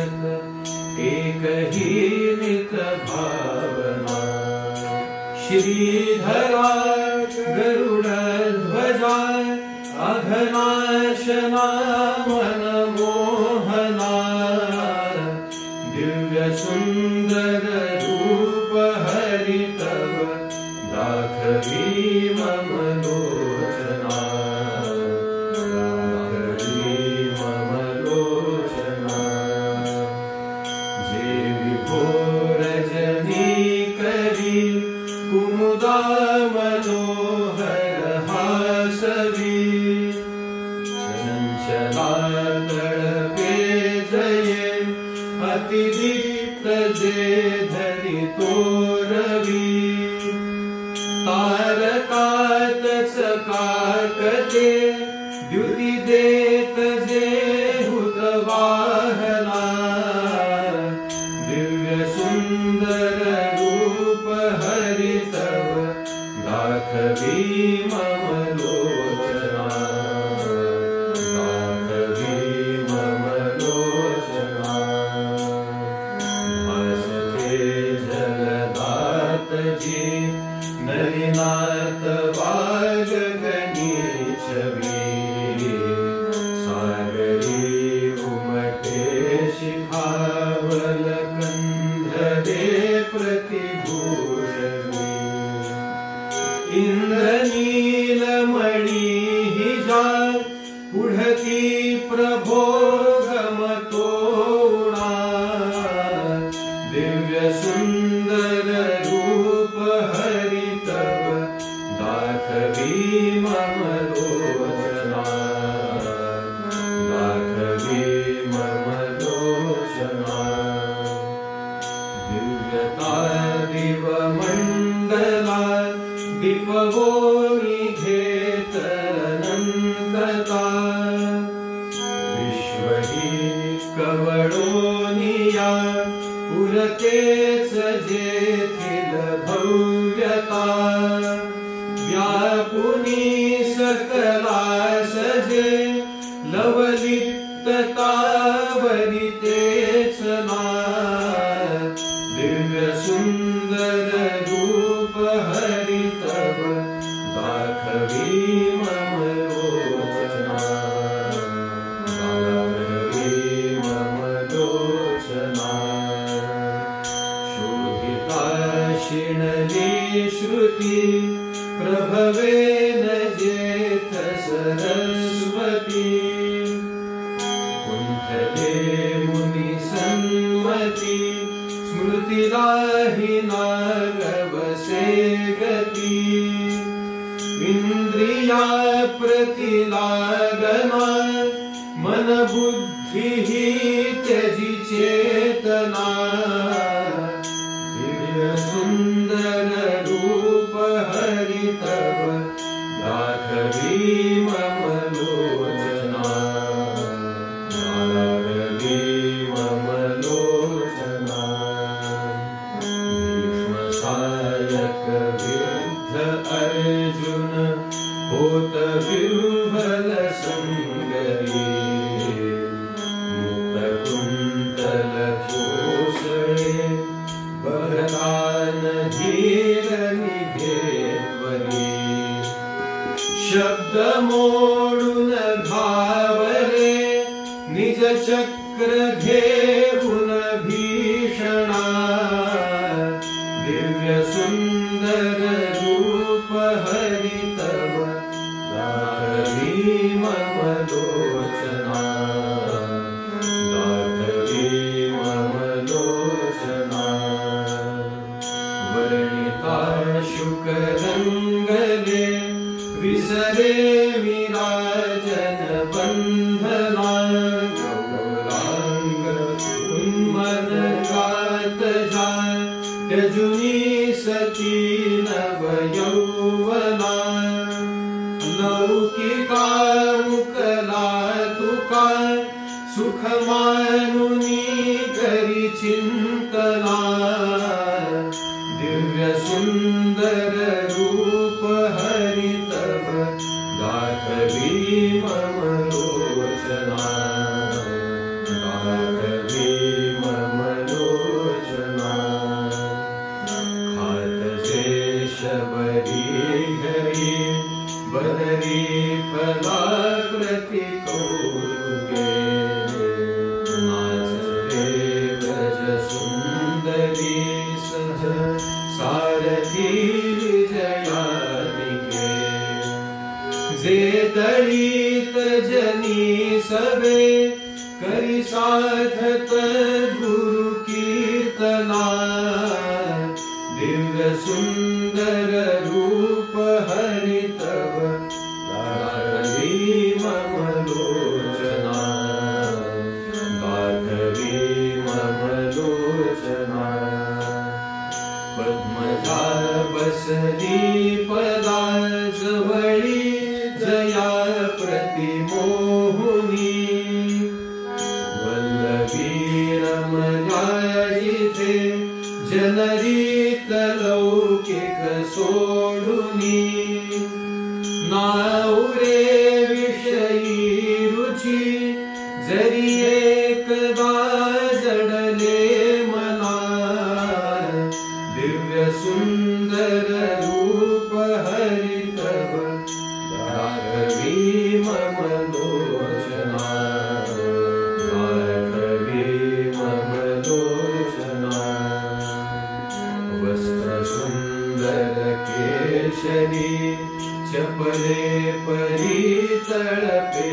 भगत एक ही नित भावना। श्रीधरा गरुड़ध्वजा अघनाशना मनमोहना। दिव्य सुंदर रूप हरि तव दाखवी मम लोचना। दाखवी मम लोचना। जे विभोर जनी करी कुमुदा मनोहर हासवी। चंचला तड़पे जये अति दीप्त जे धरि तोरवी। तारकात चकाकते द्युति देत जे हुतवाहना। दिव्य सुंदर रूप हरि तव दाखवी मम लोचना। दाखवी मम लोचना। भासते जलदात जी नलिनाथ वाग गणी छवि। सागरी उमटे शिखावल कंधरे प्रतिभूषणी। इंद्रनीलमणि ही जाल पुढ़ती प्रभोगमतोणा। दिव्य सुंदर रूप हरि तव दाखवी मम लोचना। दाखवी मम लोचना। दिव्यता दिवमंडला दीपवो निघेत अनंतता। विश्व ही कवळोनिया पुरतेच जेथील भव्यता। व्यापुनी सकला सजे लवलिप्तता वरितेच ना। दिव्य सुंदर रूप हरि तव दाखवी मम लोचना। दाखवी मम लोचना। शोभिता शिणली श्रुति प्रभवेन जेथ सरस्वती। कुंठले मुनि सन्मति स्मृतिदाहिना गवसे गति। इंद्रिया प्रतिलागना मन बुद्धि ही त्यजि चेतना। दिव्य सुंदर रूप हरि तव दाखवी मम लोचना। दाखवी मम लोचना। भीष्म सायक विद्ध अर्जुन होत विह्वल संगरी। मुक्त कुंतल कोसळे बहतान धीर निघेत्वरी। शब्द मोडून धावले निज चक्र घेऊन भीषणा। दिव्य सुंदर रूप हरि तव दाखवी मम लोचना। दाखवी मम लोचना। वर्णिता शुक रंगले विसरे विराजन बंधना। गौरांग उन्मन गात जाय त्यजुनी सती नव यौवना। लौकिका मुकला तुका सुख मानुनी करी चिंतना। दिव्य सुंदर रूप हरि तव दाखवी मम लोचना। दाखवी ऐकत गुरु कीर्तना दिव्य सुंदर रूप हरि तव दाखवी मम लोचना दाखवी मम लोचना पद्मजा बसली पदा जवळी जया प्रतिमोहुनी वल्लभी रमया इथे जनरीत लौकिक सोडुनी नाउरे विषयी रुची जरी एकदा जडले मना दिव्य सुंदर रूप हरि तव दाखवी मम लोचना दाखवी मम लोचना वस्त्र सुंदर केशरी चपले परी तळपे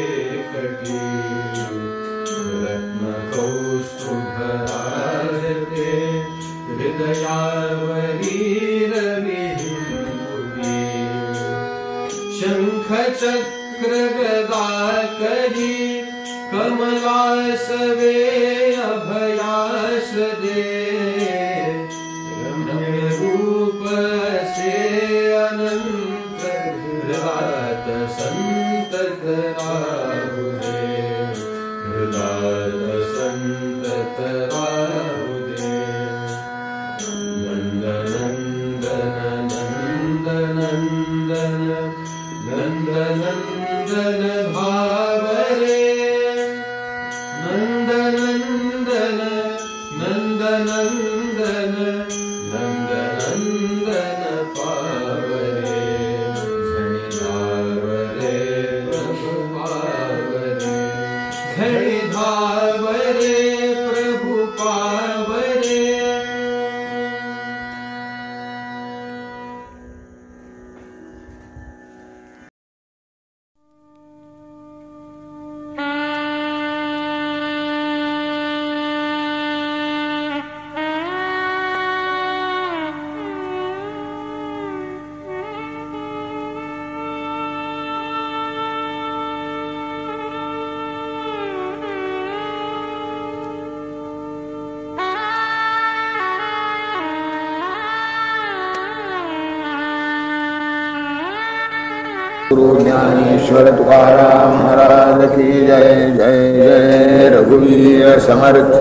कटी रत्न कौस्तुभ राजते हृदयावरी रविहिंपुटी शंख चक्र गदा करी कमलासवे अभयास दे रम्य रूप से अनंत हृदयात संतत राहु दे हृदयात संतत राहु दे नंदनंदन नंदनंदन नंदनंदन भावरे नंदनंदन नंदनंदन नंदनंदन पावरे झणी धावरे प्रभु पावरे झणी धावरे प्रभु पावरे गुरु ज्ञानेश्वर तुकाराम महाराज की जय जय जय। रघुवीर समर्थ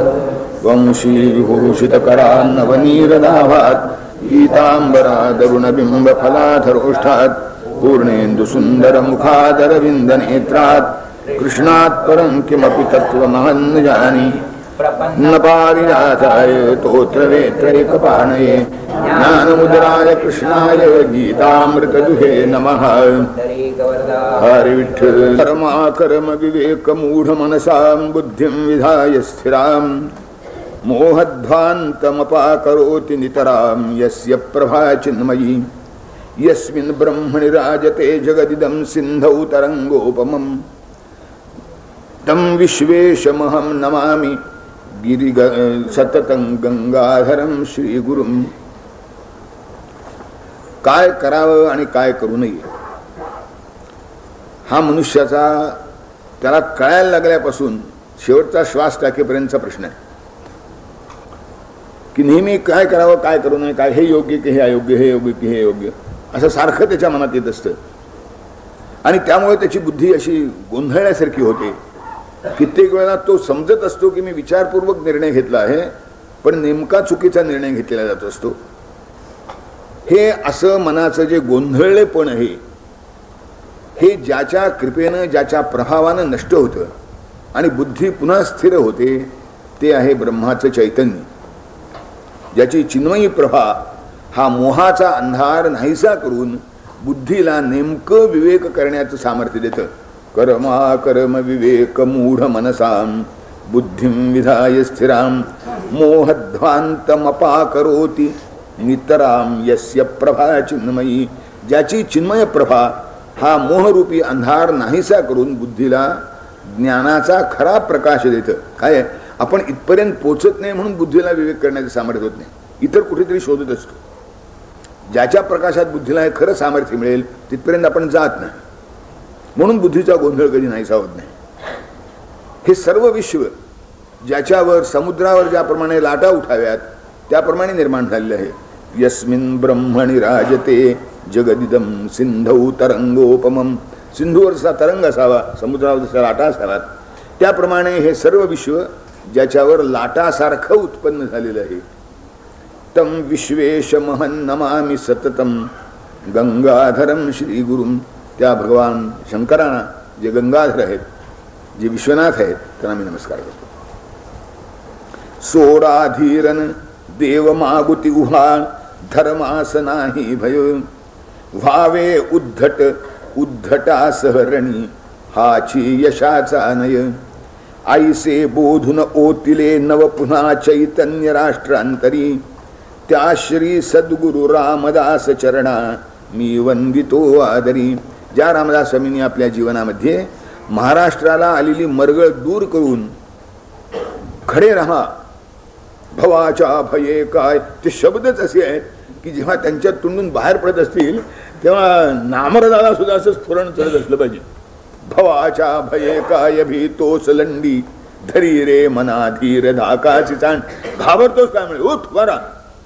वंशी विभूषित करान्नवनीरदाभात पीतांबरा दरुण बिंब फलाधरोष्ठात् पूर्णेन्दु सुंदर मुखादरविंद नेत्रात् कृष्णात् परं किमपि तत्त्वमहं जानि न पारिजाताय तोत्रवेत्रैकपाणये ज्ञानमुद्राय कृष्णाय गीतामृतदुहे नमः। हरि विठ्ठल कर्माकर्म विवेक मूढ़ मनसां बुद्धिं विधाय स्थिरां मोहध्वान्तमपाकरोति नितरां यस्य प्रभा चिन्मयी यस्मिन् ब्रह्मणि राजते जगदिदं सिन्धौ तरङ्गोपमं तं विश्वेशमहं नमामि सततं गंगाधरं श्रीगुरुं। काय करावं आणि काय करू नये हा मनुष्याचा त्याला कळायला लागल्यापासून शेवटचा श्वास टाकेपर्यंतचा प्रश्न आहे की नेहमी काय करावं काय करू नये, काय हे योग्य की हे अयोग्य, हे योग्य की हे योग्य, असं सारखं त्याच्या मनात येत असतं आणि त्यामुळे त्याची बुद्धी अशी गोंधळल्यासारखी होते। कित्येक वेळा तो समजत असतो की मी विचारपूर्वक निर्णय घेतला आहे पण नेमका चुकीचा निर्णय घेतलेला जात असतो। हे असं मनाचं जे गोंधळलेपण आहे हे ज्याच्या कृपेनं ज्याच्या प्रभावानं नष्ट होतं आणि बुद्धी पुन्हा स्थिर होते ते आहे ब्रह्माचं चैतन्य, ज्याची चिन्मयी प्रभा हा मोहाचा अंधार नाहीसा करून बुद्धीला नेमकं विवेक करण्याचं सामर्थ्य देतं। कर्मा कर्म विवेक मूढ मनसां बुद्धिं विधाय स्थिरां मोहध्वान्तमपाकरोति नितरां यस्य प्रभा चिन्मयी, ज्याची चिन्मय प्रभा हा मोहरूपी अंधार नाहीसा करून बुद्धीला ज्ञानाचा खरा प्रकाश देतं। काय आपण इथपर्यंत पोचत नाही म्हणून बुद्धीला विवेक करण्याचं सामर्थ्य होत नाही, इतर कुठेतरी शोधत असतो. ज्याच्या प्रकाशात बुद्धीला हे खरं सामर्थ्य मिळेल तिथपर्यंत आपण जात नाही, म्हणून बुद्धीचा गोंधळ कधी नाहीसा होत नाही. हे सर्व विश्व ज्याच्यावर समुद्रावर ज्याप्रमाणे लाटा उठाव्यात त्याप्रमाणे निर्माण झालेले आहे. यस्मिन् ब्रह्मणि राजते जगदिदं सिंधौ तरंगोपमम. सिंधूवर जसा तरंग असावा, समुद्रावर जसा लाटा असाव्यात, त्याप्रमाणे हे सर्व विश्व ज्याच्यावर लाटासारखं उत्पन्न झालेलं आहे. तम विश्वेशमहं नमामि सततम गंगाधरम श्री गुरुम. त्या भगवान शंकरांना जे गंगाधर आहेत, जे विश्वनाथ आहेत, त्यांना मी नमस्कार करतो. सोडाधीरन देव मागुती उहा धर्मास नाही भय. व्हावे उद्धट उद्धटासहरणी हाची यशाचा नय. आईसे बोधून ओतिले नव पुन्हा चैतन्य राष्ट्रांतरी. त्या श्री सद्गुरु रामदास चरणा मी वंदितो आदरी. ज्या रामदास स्वामींनी आपल्या जीवनामध्ये महाराष्ट्राला आलेली मरगळ दूर करून खडे रहा भवाच्या भये काय, ते शब्दच असे आहेत की जेव्हा त्यांच्या तोंडून बाहेर पडत असतील तेव्हा नामरदाला सुद्धा असं स्फुरण चढत असलं पाहिजे. भवाच्या भये काय भीतोस लंडी धरी रे मना धीर धाकाची चांड. घाबरतोस काय म्हणजे उठ उभारा,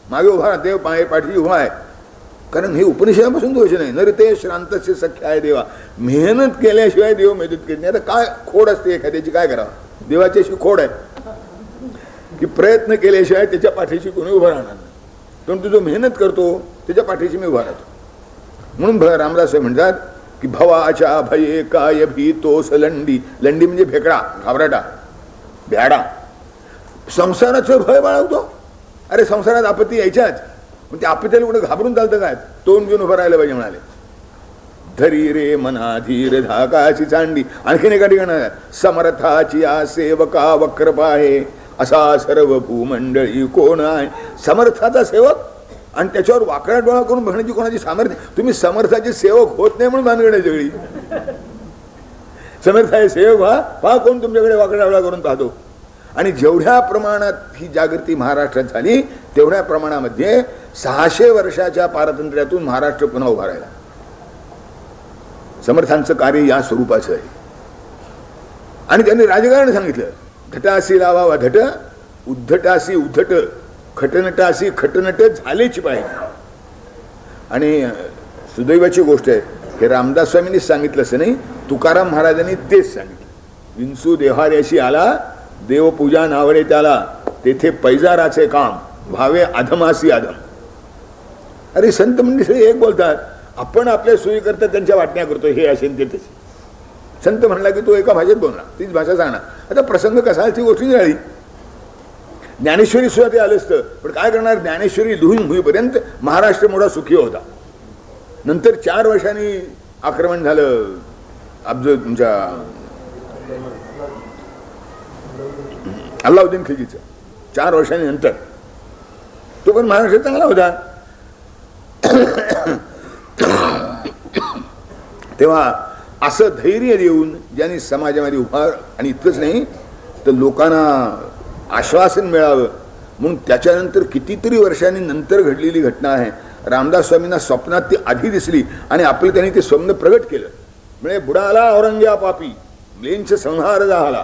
मागे उभारा, देव पाय पाठी उभा आहे. कारण हे उपनिषदापासून दोष नाही. नर ते श्रांतस्य सख्या आहे देवा. मेहनत केल्याशिवाय देव मदत केली नाही. आता काय खोड असते एखाद्याची, काय करावं? देवाची अशी खोड आहे की प्रयत्न केल्याशिवाय त्याच्या पाठीशी कोणी उभं राहणार नाही. परंतु जो मेहनत करतो त्याच्या पाठीशी मी उभा राहतो. म्हणून रामदास म्हणतात की भवाच्या भये काय भीतोस लंडी. लंडी म्हणजे भेकडा, घाबराटा, भ्याडा. संसाराचं भय बाळगतो. अरे संसारात आपत्ती यायच्याच, पण त्या आपत्तीला कुठे घाबरून चालतं काय? तोंड घेऊन उभं राहायला पाहिजे म्हणाले. धरी रे मना धीर धाकाची चांडी. आणखीन एका ठिकाणी समर्थाची आ सेवका वक्रपा आहे असा सर्व भूमंडळी कोण आहे. समर्थाचा सेवक आणि त्याच्यावर वाकडा डोळा करून बघण्याची कोणाची सामर्थ्य. तुम्ही समर्थाचे सेवक होत नाही म्हणून भानगड सगळी. समर्थाचे सेवक पहा कोण तुमच्याकडे वाकडा डोळा करून पाहतो. आणि जेवढ्या प्रमाणात ही जागृती महाराष्ट्रात झाली तेवढ्या प्रमाणामध्ये 600 वर्षाच्या पारतंत्र्यातून महाराष्ट्र पुन्हा उभा राहिला. समर्थांचं कार्य या स्वरूपाचं आहे. आणि त्यांनी राजकारण सांगितलं. घटासी लावावा धट, उद्धटासी उद्धट, खटनटासी खटनट झालेच पाहिजे. आणि सुदैवाची गोष्ट आहे हे रामदास स्वामींनी सांगितलं असं नाही, तुकाराम महाराजांनी तेच सांगितलं. विंचू देव्हाऱ्याशी आला, देवपूजा नावडे त्याला, तेथे पैजाराचे काम व्हावे अधमासी अधम. अरे संत मंडळी एक बोलतात, आपण आपल्या सोयी करता त्यांच्या वाटण्या करतो, हे असेल ते तसे. संत म्हणला की तो एका भाषेत बोलणार, तीच भाषा सांगणार. आता प्रसंग कसा ती गोष्ट झाली. ज्ञानेश्वरी सुद्धा ते आलं असतं, पण काय करणार, ज्ञानेश्वरी लिहून होईपर्यंत महाराष्ट्र मोठा सुखी होता. नंतर 4 वर्षांनी आक्रमण झालं तुमच्या अल्लाउद्दीन खिलजीचं. 4 वर्षांनी नंतर तो पण महाराष्ट्र चांगला होता. तेव्हा असं धैर्य देऊन ज्यांनी समाजामध्ये उभा, आणि इतकंच नाही तर लोकांना आश्वासन मिळावं म्हणून त्याच्यानंतर कितीतरी वर्षांनी नंतर घडलेली घटना आहे. रामदास स्वामींना स्वप्नात ती आधी दिसली आणि आपलं त्यांनी ते स्वप्न प्रगट केलं. म्हणजे बुडाला औरंग्या पापी लेंच संहार झाला,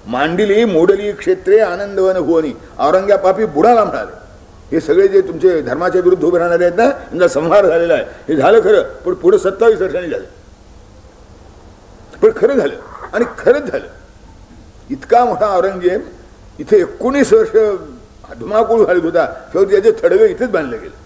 मांडिली मोडली क्षेत्रे आनंदवन भुवनी. औरंग्या पापी बुडाला म्हणाले. हे सगळे जे तुमचे धर्माच्या विरुद्ध उभे राहणारे आहेत ना, यांचा संहार झालेला आहे. हे झालं खरं, पण पुढे 27 वर्षांनी झालं. पण खरं झालं, आणि खरंच झालं. इतका मोठा औरंगजेब इथे 19 वर्ष धुमाकूळ घालत होता. शेवटी त्याचे थडवे इथेच बांधले गेले.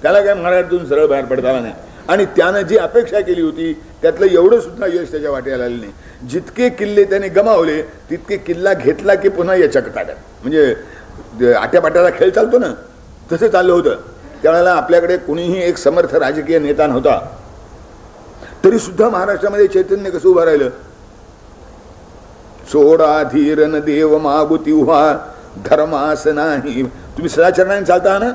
त्याला काय महाराष्ट्रातून सरळ बाहेर पडता आला नाही. आणि त्यानं जी अपेक्षा केली होती त्यातलं एवढं सुद्धा यश त्याच्या वाट्याला आलेलं नाही. जितके किल्ले त्याने गमावले तितके किल्ला घेतला की पुन्हा याच्या ताट्यात, म्हणजे आट्यापाट्याला खेळ चालतो ना, तसं चाललं होतं. त्यावेळेला आपल्याकडे कुणीही एक समर्थ राजकीय नेता नव्हता, तरी सुद्धा महाराष्ट्रामध्ये चैतन्य कसं उभं राहिलं. सोडा धीरन देव मागुती उभा धर्मास नाही. तुम्ही सदाचरणाने चालता ना,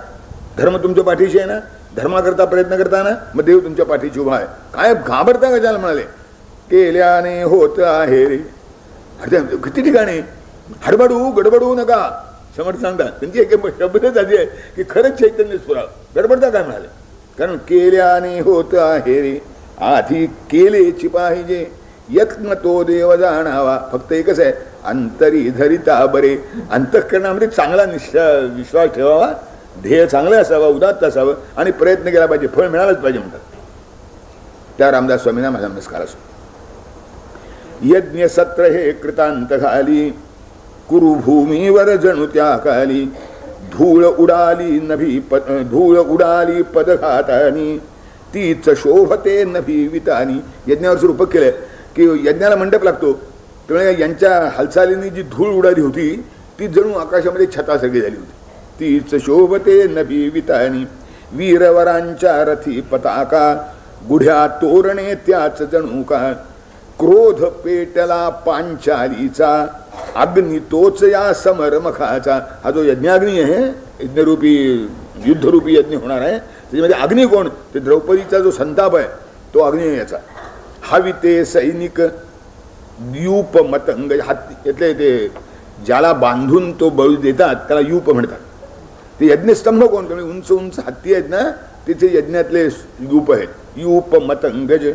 धर्म तुमच्या पाठीशी आहे ना, धर्माकरता प्रयत्न करता ना, मग देव तुमच्या पाठीशी उभा आहे. काय घाबरता का? ज्याला म्हणाले केल्याने होत आहे रे. किती ठिकाणी हडबडू गडबडू नका. समर्थ सांगतात त्यांची एक शब्दच अशी आहे की खरंच चैतन्य स्फुरावं. गडबडता काय म्हणाले, कारण केल्याने होत आहे रे आधी केलेची पाहिजे यत्न तो देव जाणावा. फक्त एकच आहे, अंतरी धरिता बरे. अंतःकरणामध्ये चांगला विश्वास ठेवावा, ध्येय चांगलं असावं, उदात्त असावं आणि प्रयत्न केला पाहिजे, फळ मिळालंच पाहिजे म्हणतात. त्या रामदास स्वामींना माझा नमस्कार असो. यज्ञ सत्र हे कृतांत घाली कुरुभूमीवर जणू त्या काली धूळ उडाली पदघातानी तीच शोभते नभी वितानी. यज्ञावर रूपक केलंय की यज्ञाला मंडप लागतो, त्यामुळे यांच्या हालचालीने जी धूळ उडाली होती ती जणू आकाशामध्ये छतासारखी झाली होती. तीच शोभते नभी वितानी वीरवरांच्या रथी पताका गुढ्या तोरणे त्याच जणू का. क्रोध पेटला पांचालीचा अग्नी तोच या समरमखाचा. हा जो यज्ञाग्नी आहे, यज्ञरूपी युद्धरूपी यज्ञ होणार आहे, त्याच्यामध्ये अग्नी कोण, ते द्रौपदीचा जो संताप आहे तो अग्नी आहे याचा. हविते सैनिक युप मतंग, यातले ते ज्याला बांधून तो बळी देतात त्याला युप म्हणतात. ते यज्ञस्तंभ कोण, त्यामुळे उंच उंच हत्ती आहेत ना, तिथे यज्ञातले युप आहेत. युप मतंगज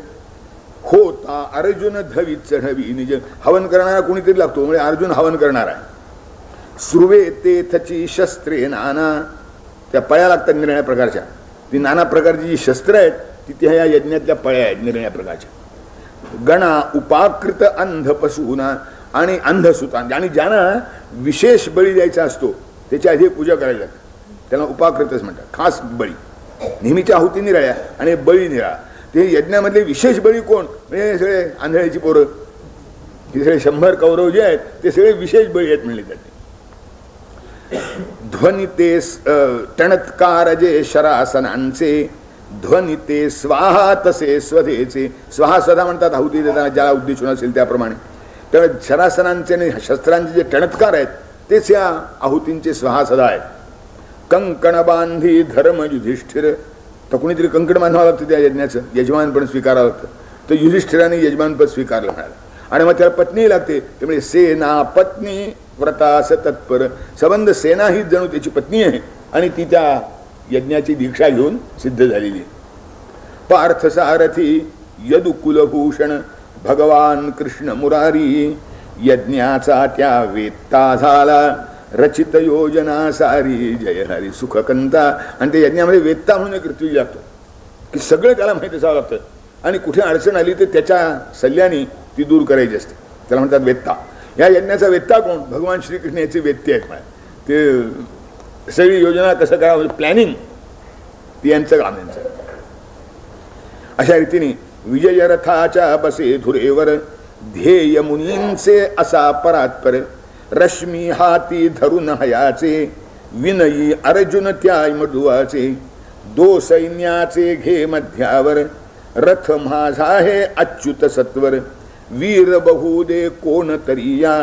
होता अर्जुन धवी चढवी निज. हवन करणारा कोणीतरी लागतो, म्हणजे अर्जुन हवन करणार आहे. सुर्वे तेथची शस्त्रे नाना, त्या पळ्या लागतात निरण्या प्रकारच्या. ती नाना प्रकारची जी शस्त्र आहेत ती ह्या यज्ञातल्या पळ्या आहेत निरण्या प्रकारच्या. गणा उपाकृत अंध पशूना, आणि अंधसुता, आणि ज्यांना विशेष बळी द्यायचा असतो त्याची आधी पूजा करायला लागते, त्याला उपाकृतच म्हणतात. खास बळी, नेहमीच्या आहुती निराळ्या आणि बळी निराळा. ते यज्ञामधले विशेष बळी कोण, म्हणजे सगळे आंधळ्याची पोरं, हे सगळे 100 कौरव जे आहेत ते सगळे विशेष बळी आहेत म्हणले जाते. ध्वनी ते टणत्कार जे शरासनांचे ध्वनी ते स्वाहा तसे स्वधेचे. स्वाहा स्वधा म्हणतात आहुती देताना ज्याला उद्देशून असेल त्याप्रमाणे. तर शरासनांचे आणि शस्त्रांचे जे टणत्कार आहेत तेच या आहुतींचे स्वाहा सदा आहेत. कंकण बांधी धर्म युधिष्ठिर, तर कुणीतरी कंकण बांधावं लागतं त्या यज्ञाचं, यजमानपण स्वीकारावं लागतं. तर युधिष्ठिराने यजमानपद स्वीकारलं म्हणाला. आणि मग त्याला पत्नी लागते, त्यामुळे सेना पत्नी व्रतास तत्पर. संबंध सेना ही जणू त्याची पत्नी आहे आणि ती त्या यज्ञाची दीक्षा घेऊन सिद्ध झालेली. पार्थ सारथी यदुकुलभूषण भगवान कृष्ण मुरारी यज्ञाचा त्या वेत्ता झाला रचित योजना सारी जय हरी सुखकंता. आणि ते यज्ञामध्ये वेत्ता म्हणून एक ऋतू लागतो की सगळं त्याला माहिती असावं लागतं आणि कुठे अडचण आली तर त्याच्या सल्ल्याने ती दूर करायची असते, त्याला म्हणतात वेत्ता. या यज्ञाचा वेत्ता कोण, भगवान श्रीकृष्ण याचे वेत्ते आहेत. ते सगळी योजना कसं करावं, प्लॅनिंग, ती यांचं काम यांचं. अशा रीतीने विजय रथाच्या बसे धुरेवर ध्येय मुनींचे असा परात्पर रश्मी हाती धरून हयाचे विनयी अर्जुन त्या मधुवाचे. दो सैन्याचे घे मध्यावर रथ माझा हे अच्युत सत्वर वीर बहुदे कोण तरिया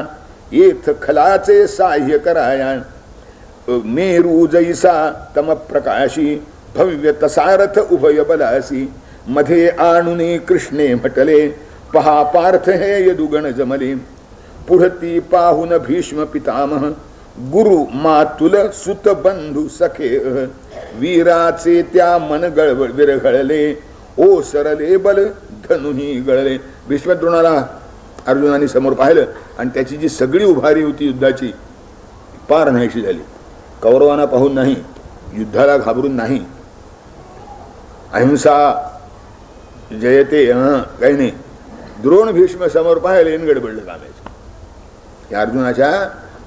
येथ खलाचे साह्य कराया. मेरू जैसा तम प्रकाशी भव्य तसारथ उभय बलासी मध्ये आणुने कृष्णे म्हटले पहा पार्थ हे यदुगण जमले. पुढती पाहुन भीष्म पितामह गुरु मातुल सुत बंधू सखे वीराचे त्या मन विरघळले ओसरले बल धनुही गळले. भीष्मद्रोणाला अर्जुनाने समोर पाहिलं आणि त्याची जी सगळी उभारी होती युद्धाची पार नाहीशी झाली. कौरवांना पाहून नाही, युद्धाला घाबरून नाही, अहिंसा जयते काही नाही. द्रोण भीष्म समोर पाहिले गडबडलं कामायचं. हे अर्जुनाच्या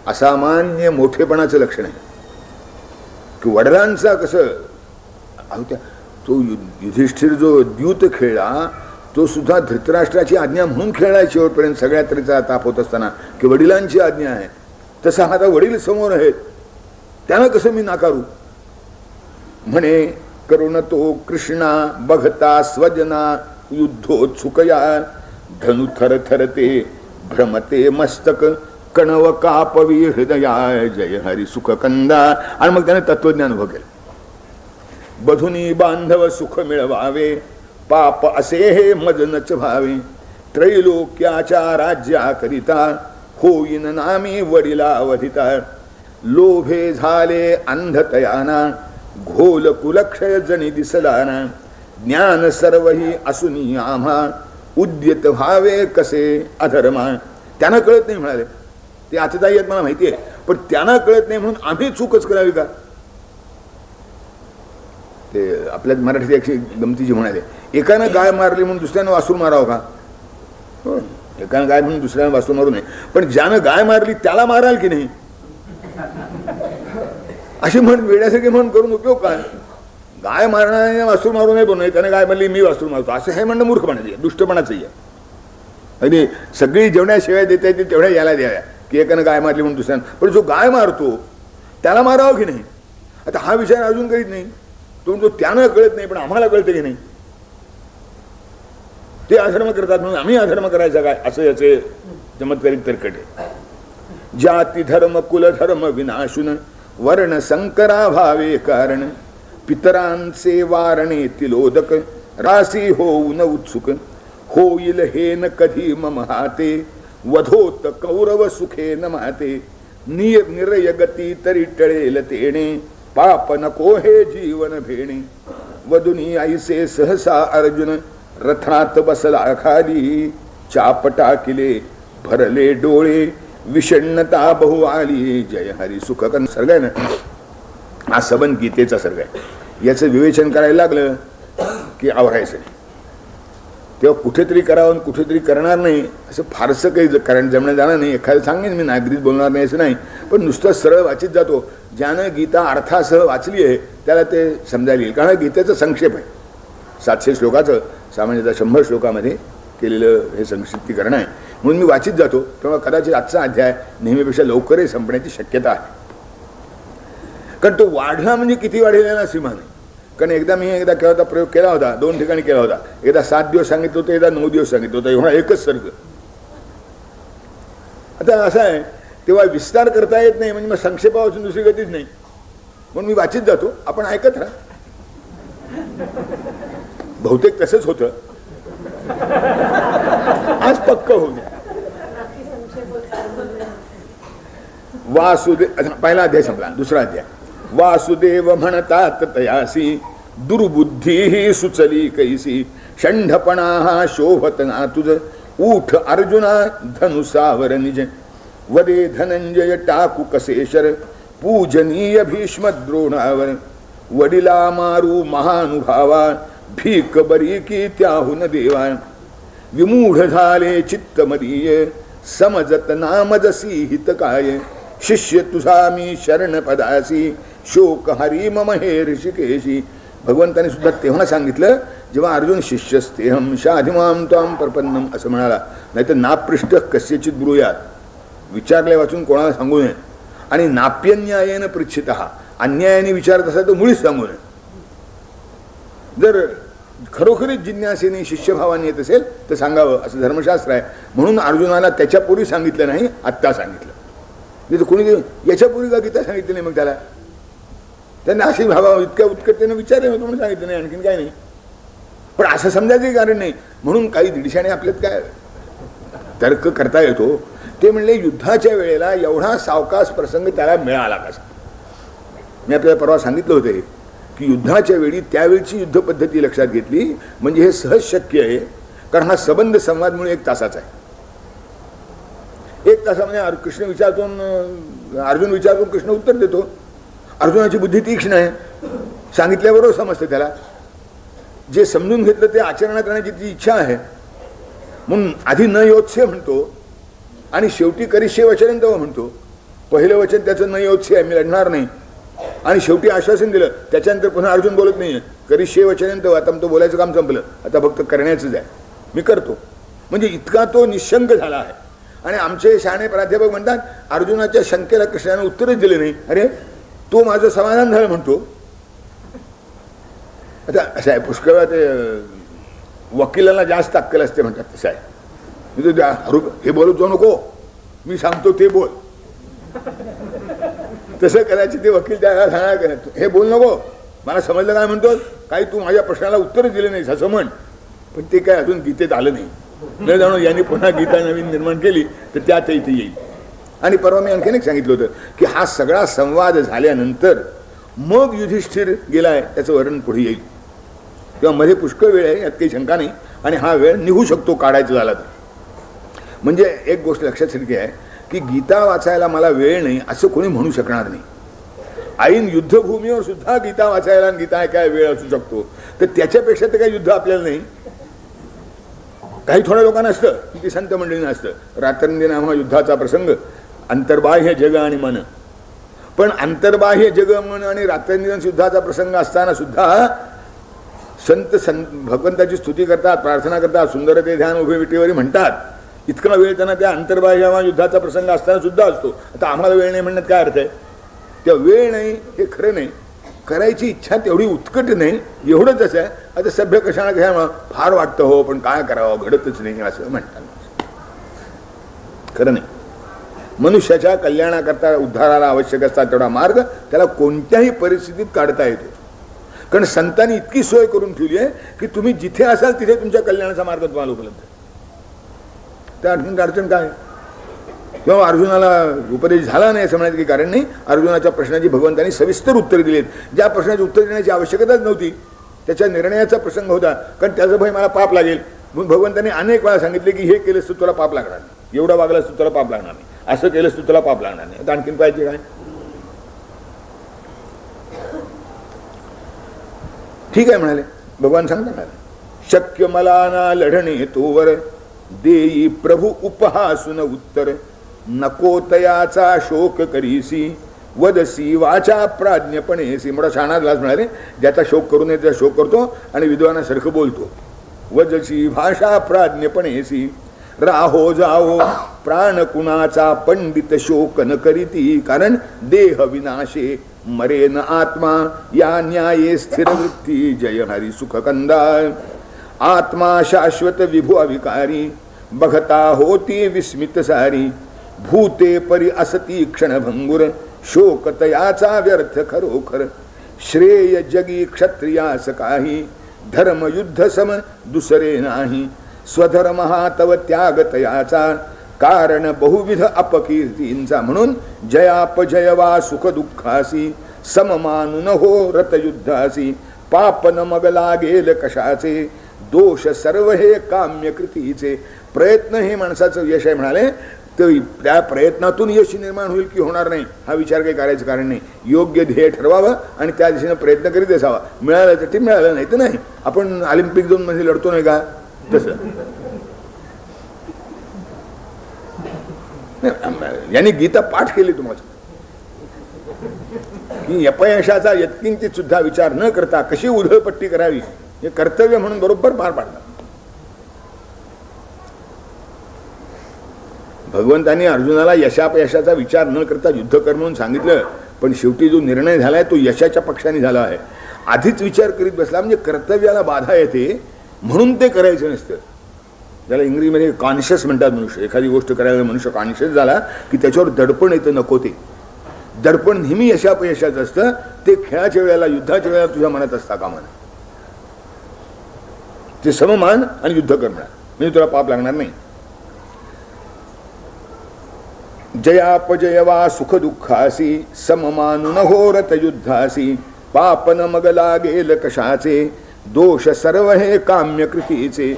असामान्य मोठेपणाचं लक्षण आहे की वडिलांचा कसं तो युधिष्ठिर जो द्यूत खेळला तो सुद्धा धृतराष्ट्राची आज्ञा म्हणून खेळला शेवटपर्यंत. सगळ्या तऱ्हेचा ताप होत असताना की वडिलांची आज्ञा आहे, तसा आता वडील समोर आहेत, त्यानं कसं मी नाकारू. म्हणे करुण तो कृष्णा बघता स्वजना युद्धोत्सुकया धनु थर थरते भ्रमते मस्तक कणव कापवी हृदया जय हरी सुखकंदा. आणि मग त्याने तत्वज्ञान उभं केलं. बधुनी बांधव सुख मिळवावे पाप असे हे मज नच भावे त्रैलोक्याच्या राज्याकरिता होईन नामी वडिला अवधिता लोभे झाले अंधतयाना घोल कुलक्षय जणी दिसलाना ज्ञान सर्वही असुनी आम्हा उद्यत व्हावे कसे अधर्मा. त्यांना कळत नाही म्हणाले ते आचताई आहेत मला माहिती आहे, पण त्यांना कळत नाही म्हणून आम्ही चूकच करावी का. ते आपल्या मराठीत अशी गमतीची म्हणाले, एकानं गाय मारली म्हणून दुसऱ्यानं वासूर मारावं का. हो, एकानं गाय म्हणून दुसऱ्यानं वासूर मारू नये, पण ज्यानं गाय मारली त्याला माराल की नाही अशी म्हण वेड्यासारखी म्हण करून उपयोग काय. गाय मारणाऱ्याने वासूर मारू नये बोलणे, त्याने गाय मारली मी वासूर मारतो असं हे म्हणणं मूर्खपणाचं आहे, दुष्टपणाचंही आहे. आणि सगळी जेवढ्या शिवाय देता येते तेवढ्या यायला द्याव्या की एकानं गाय मारली म्हणून दुसऱ्यानं, पण जो गाय मारतो त्याला मारावं की नाही. आता हा विचार अजून करीत नाही तो, जो त्यानं कळत नाही पण आम्हाला कळतं की नाही. ते अधर्म करतात म्हणून आम्ही अधर्म करायचा काय, असं याचे चमत्कारिक तर्कट आहे. जाती धर्म कुलधर्म विनाशून वर्ण संकरा भावे कारण पितरांचे वारणे तिलोदक रासी होऊन उत्सुक होईल हे न कधी मम हाते वधोत कौरव सुखे न माते निर्य गती तरी टळेल तेणे पाप नको हे जीवन भेणे वदुनी ऐसे सहसा अर्जुन रथात बसला खाली चाप टाकिले भरले डोळे विषण्णता बहु आली जय हरी सुख कन. सर्ग आहे ना हा सबंध गीतेचा सर्ग आहे. याचं विवेचन करायला लागलं की आवरायचं नाही. तेव्हा कुठेतरी करावं आणि कुठेतरी करणार नाही असं फारसं काही कारण जमणं जाणार नाही. एखादं सांगेन मी नागरिक बोलणार नाही असं नाही, पण नुसतं सरळ वाचित जातो. ज्यानं गीता अर्थासह वाचली आहे त्याला ते समजायला येईल, कारण गीतेचं संक्षेप आहे. 700 श्लोकाचं सामान्यतः 100 श्लोकामध्ये केलेलं हे संक्षिप्तीकरण आहे, म्हणून मी वाचित जातो. तेव्हा कदाचित आजचा अध्याय नेहमीपेक्षा लवकरही संपण्याची शक्यता आहे. कारण तो वाढला म्हणजे किती वाढलेला सीमा नाही. कारण एकदा केला होता प्रयोग केला होता, 2 ठिकाणी केला होता. एकदा 7 दिवस सांगितलं होतं, एकदा 9 दिवस सांगितलं होतं, एवढा एकच सर्ग. आता असं आहे तेव्हा विस्तार करता येत नाही, म्हणजे मग संक्षेपापासून दुसरी गतीच नाही, म्हणून मी वाचित जातो. आपण ऐकत राहा. बहुतेक तसंच होतं, आज पक्क होऊ द्या. वासुदेव पहिला अध्याय संपला. दुसरा अध्याय वासुदेव म्हणतात तयासी दुर्बुद्धी ही सुचली कैसी षंढपणा हा शोभत ना तुझ उठ अर्जुना धनुसावर निज वदे धनंजय टाकू कसेशर पूजनीय भीष्म द्रोणावर वडिला मारू महानुभावा भीक बरी की त्याहून देवा विमूढ झाले चित्तमदीय समजत नामजसी हित काय शिष्य तुझा मी शरण पदासी शोक हरी मम हे ऋषिकेशी. भगवंताने सुद्धा तेव्हा सांगितलं जेव्हा अर्जुन शिष्यस्तेहम शाधिमाम त्वाम प्रपन्नम असं म्हणाला. नाहीतर नापृष्ठ कस्यचित ब्रूयात, विचारले वाचून कोणाला सांगू नये. आणि नाप्यन्यायेन पृच्छित, अन्यायाने विचारत असेल तर मुळीच सांगू नये. जर खरोखरीच जिज्ञासेने शिष्यभावाने येत असेल तर सांगावं असं धर्मशास्त्र आहे. म्हणून अर्जुनाला त्याच्यापूर्वी सांगितलं नाही, आत्ता सांगितलं. नाही तर कोणी याच्यापूर्वी का गीता सांगितली नाही मग त्याला. त्यांना अशी भावा इतक्या उत्कटतेने विचारले म्हणून सांगितलं नाही, आणखीन काय नाही. पण असं समजायचं कारण नाही. म्हणून काही दीडशाने आपल्यात काय तर्क करता येतो. ते म्हणले युद्धाच्या वेळेला एवढा सावकाश प्रसंग त्याला मिळाला कसा. मी आपल्याला परवा सांगितलं होतं की युद्धाच्या वेळी त्यावेळची युद्ध पद्धती लक्षात घेतली म्हणजे हे सहज शक्य आहे. कारण हा संबंध संवादमुळे 1 तासाचा आहे. 1 तासामध्ये कृष्ण विचारतून अर्जुन विचारतून कृष्ण उत्तर देतो. अर्जुनाची बुद्धी तीक्ष्ण आहे, सांगितल्याबरोबर समजतं त्याला. जे समजून घेतलं ते आचरणात करण्याची ती इच्छा आहे. म्हणून आधी न योत्स्य म्हणतो आणि शेवटी करिष्ये वचन तव म्हणतो. पहिलं वचन त्याचं न योत्स्य आहे, मी लढणार नाही. आणि शेवटी आश्वासन दिलं. त्याच्यानंतर पुन्हा अर्जुन बोलत नाही करिष्ये वचन तव. आता तो बोलायचं काम संपलं, आता फक्त करण्याचंच आहे, मी करतो. म्हणजे इतका तो निशंक झाला आहे. आणि आमचे शहाणे प्राध्यापक म्हणतात अर्जुनाच्या शंकेला कृष्णाने उत्तरच दिले नाही. अरे तो माझं समाधान झालं म्हणतो. आता असं आहे, पुष्कळ ते वकिलांना जास्त अक्कल असते म्हणतात, तसं आहे. हे बोलत जाऊ नको, मी सांगतो ते बोल. तसं कदाचित ते वकील त्याला सांगणार हे बोल नको, मला समजलं काय म्हणतो, काही तू माझ्या प्रश्नाला उत्तरच दिले नाहीस असं म्हण. पण ते काय अजून गीतेत आलं नाही. न जाणून यांनी पुन्हा गीता नवीन निर्माण केली तर त्यात इथे येईल. आणि परवा मी आणखीन एक सांगितलं होतं की हा सगळा संवाद झाल्यानंतर मग युधिष्ठिर गेलाय त्याचं वर्णन पुढे येईल, किंवा मध्ये पुष्कळ वेळ आहे, यात काही शंका नाही, आणि हा वेळ निघू शकतो काढायचा झाला तर. म्हणजे एक गोष्ट लक्षात ठेवायची आहे की गीता वाचायला मला वेळ नाही असं कोणी म्हणू शकणार नाही. ऐन युद्धभूमीवर सुद्धा गीता वाचायला आणि गीता ऐकायला वेळ असू शकतो, तर त्याच्यापेक्षा तर काही युद्ध आपल्याला नाही. काही थोड्या लोकांना असतं, की संत मंडळींना असतं, रात्रंदिनामा युद्धाचा प्रसंग, अंतर्बाह्य जग आणि मन. पण अंतर्बाह्य जग मन आणि रात्रंदिन युद्धाचा प्रसंग असताना सुद्धा संत भगवंताची स्तुती करतात, प्रार्थना करतात, सुंदर ते ध्यान उभे विटेवरी म्हणतात. इतका वेळ त्यांना त्या अंतर्बाह्य युद्धाचा प्रसंग असताना सुद्धा असतो. आता आम्हाला वेळ नाही म्हणण्यात काय अर्थ आहे? त्या वेळ नाही हे खरं नाही, करायची इच्छा तेवढी उत्कट नाही, एवढंच असं आहे. आता सभ्य कशाला घ्या फार वाटतं हो, पण काय करावं, घडतच नाही असं म्हणतात. खरं नाही. मनुष्याच्या कल्याणाकरता उद्धाराला आवश्यक असतात तेवढा मार्ग त्याला कोणत्याही परिस्थितीत काढता येतो. कारण संतांनी इतकी सोय करून ठेवली आहे की तुम्ही जिथे असाल तिथे तुमच्या कल्याणाचा मार्ग तुम्हाला उपलब्ध आहे. त्या अडचण काय? किंवा अर्जुनाला उपदेश झाला नाही असं म्हणायचं की कारण नाही. अर्जुनाच्या प्रश्नाची भगवंतांनी सविस्तर उत्तर दिलेत. ज्या प्रश्नाची उत्तर देण्याची आवश्यकताच नव्हती त्याच्या निर्णयाचा प्रसंग होता, कारण त्याचं भय मला पाप लागेल म्हणून भगवंतांनी अनेक वेळा सांगितले की हे केलंस तर तुला पाप लागणार नाही, एवढा वागलास तर तुला पाप लागणार नाही, असं केलंस तर तुला पाप लागणार नाही. आता आणखीन पाहिजे काय? ठीक आहे म्हणाले भगवान. सांगता म्हणाले शक्य मला ना लढणे तोवर, देई प्रभू उपहासून उत्तर, नको तयाचा शोक करीसी, वदसी वाचा प्राज्ञपणेसी. मोठा शहाणा ग्लास म्हणाले, ज्याचा शोक करू नये त्याचा शोक करतो आणि विद्वानासारखं बोलतो. वदसी भाषा प्राज्ञपणेसी, राहो जाओ प्राण कुणाचा पंडित शोक न करीती, कारण देह विनाशे मरेन आत्मा, या न्याये स्थिर वृत्ती, जय हरी सुख कंदा. आत्मा शाश्वत विभू अविकारी, बघता होती विस्मित सारी, भूते परी असती क्षणभंगुर, शोक तयाचा व्यर्थ खरोखर. श्रेय जगी क्षत्रियास काही, धर्म युद्ध सम दुसरे नाही, स्वधर्म हा तव त्याग तयाचा, कारण बहुविध अपकीर्तींचा. म्हणून जयापजय वा सुख दुःखासी, सममानुन हो रतयुद्धासी, पाप न मग लागेल कशाचे, दोष सर्व हे काम्य कृतीचे. प्रयत्न हे माणसाचं यश आहे म्हणाले, तर त्या प्रयत्नातून यश निर्माण होईल की होणार नाही हा विचार काही करायचं कारण नाही. योग्य ध्येय ठरवावं आणि त्या दिशेने प्रयत्न करीत असावा. मिळालं तर ते मिळालं, नाही तर नाही. आपण ऑलिम्पिक झोन मध्ये लढतो नाही का, तसं यांनी गीता पाठ केली तुम्हाला की अपयशाचा यत्किंचित सुद्धा विचार न करता कशी उधळपट्टी करावी हे कर्तव्य म्हणून बरोबर पार पाडतात. भगवंतांनी अर्जुनाला यशापयशाचा विचार न करता युद्ध कर म्हणून सांगितलं, पण शेवटी जो निर्णय झालाय तो यशाच्या पक्षाने झाला आहे. आधीच विचार करीत बसला म्हणजे कर्तव्याला बाधा येते म्हणून ते करायचं नसतं. ज्याला इंग्रजीमध्ये कॉन्शियस म्हणतात. मनुष्य एखादी गोष्ट करायला मनुष्य कॉन्शियस झाला की त्याच्यावर दडपण येतं. नको ते दडपण नेहमी यशापयशाचं असतं. ते खेळाच्या वेळेला युद्धाच्या वेळेला तुझ्या मनात असता कामा नये. ते सममान आणि युद्ध करणार म्हणजे तुला पाप लागणार नाही. जयापजय वा सुख दुःखासी, सममानुन हो रतयुद्धासी, पाप न मग लागेल कशाचे, दोष सर्व हे काम्य कृतीचे.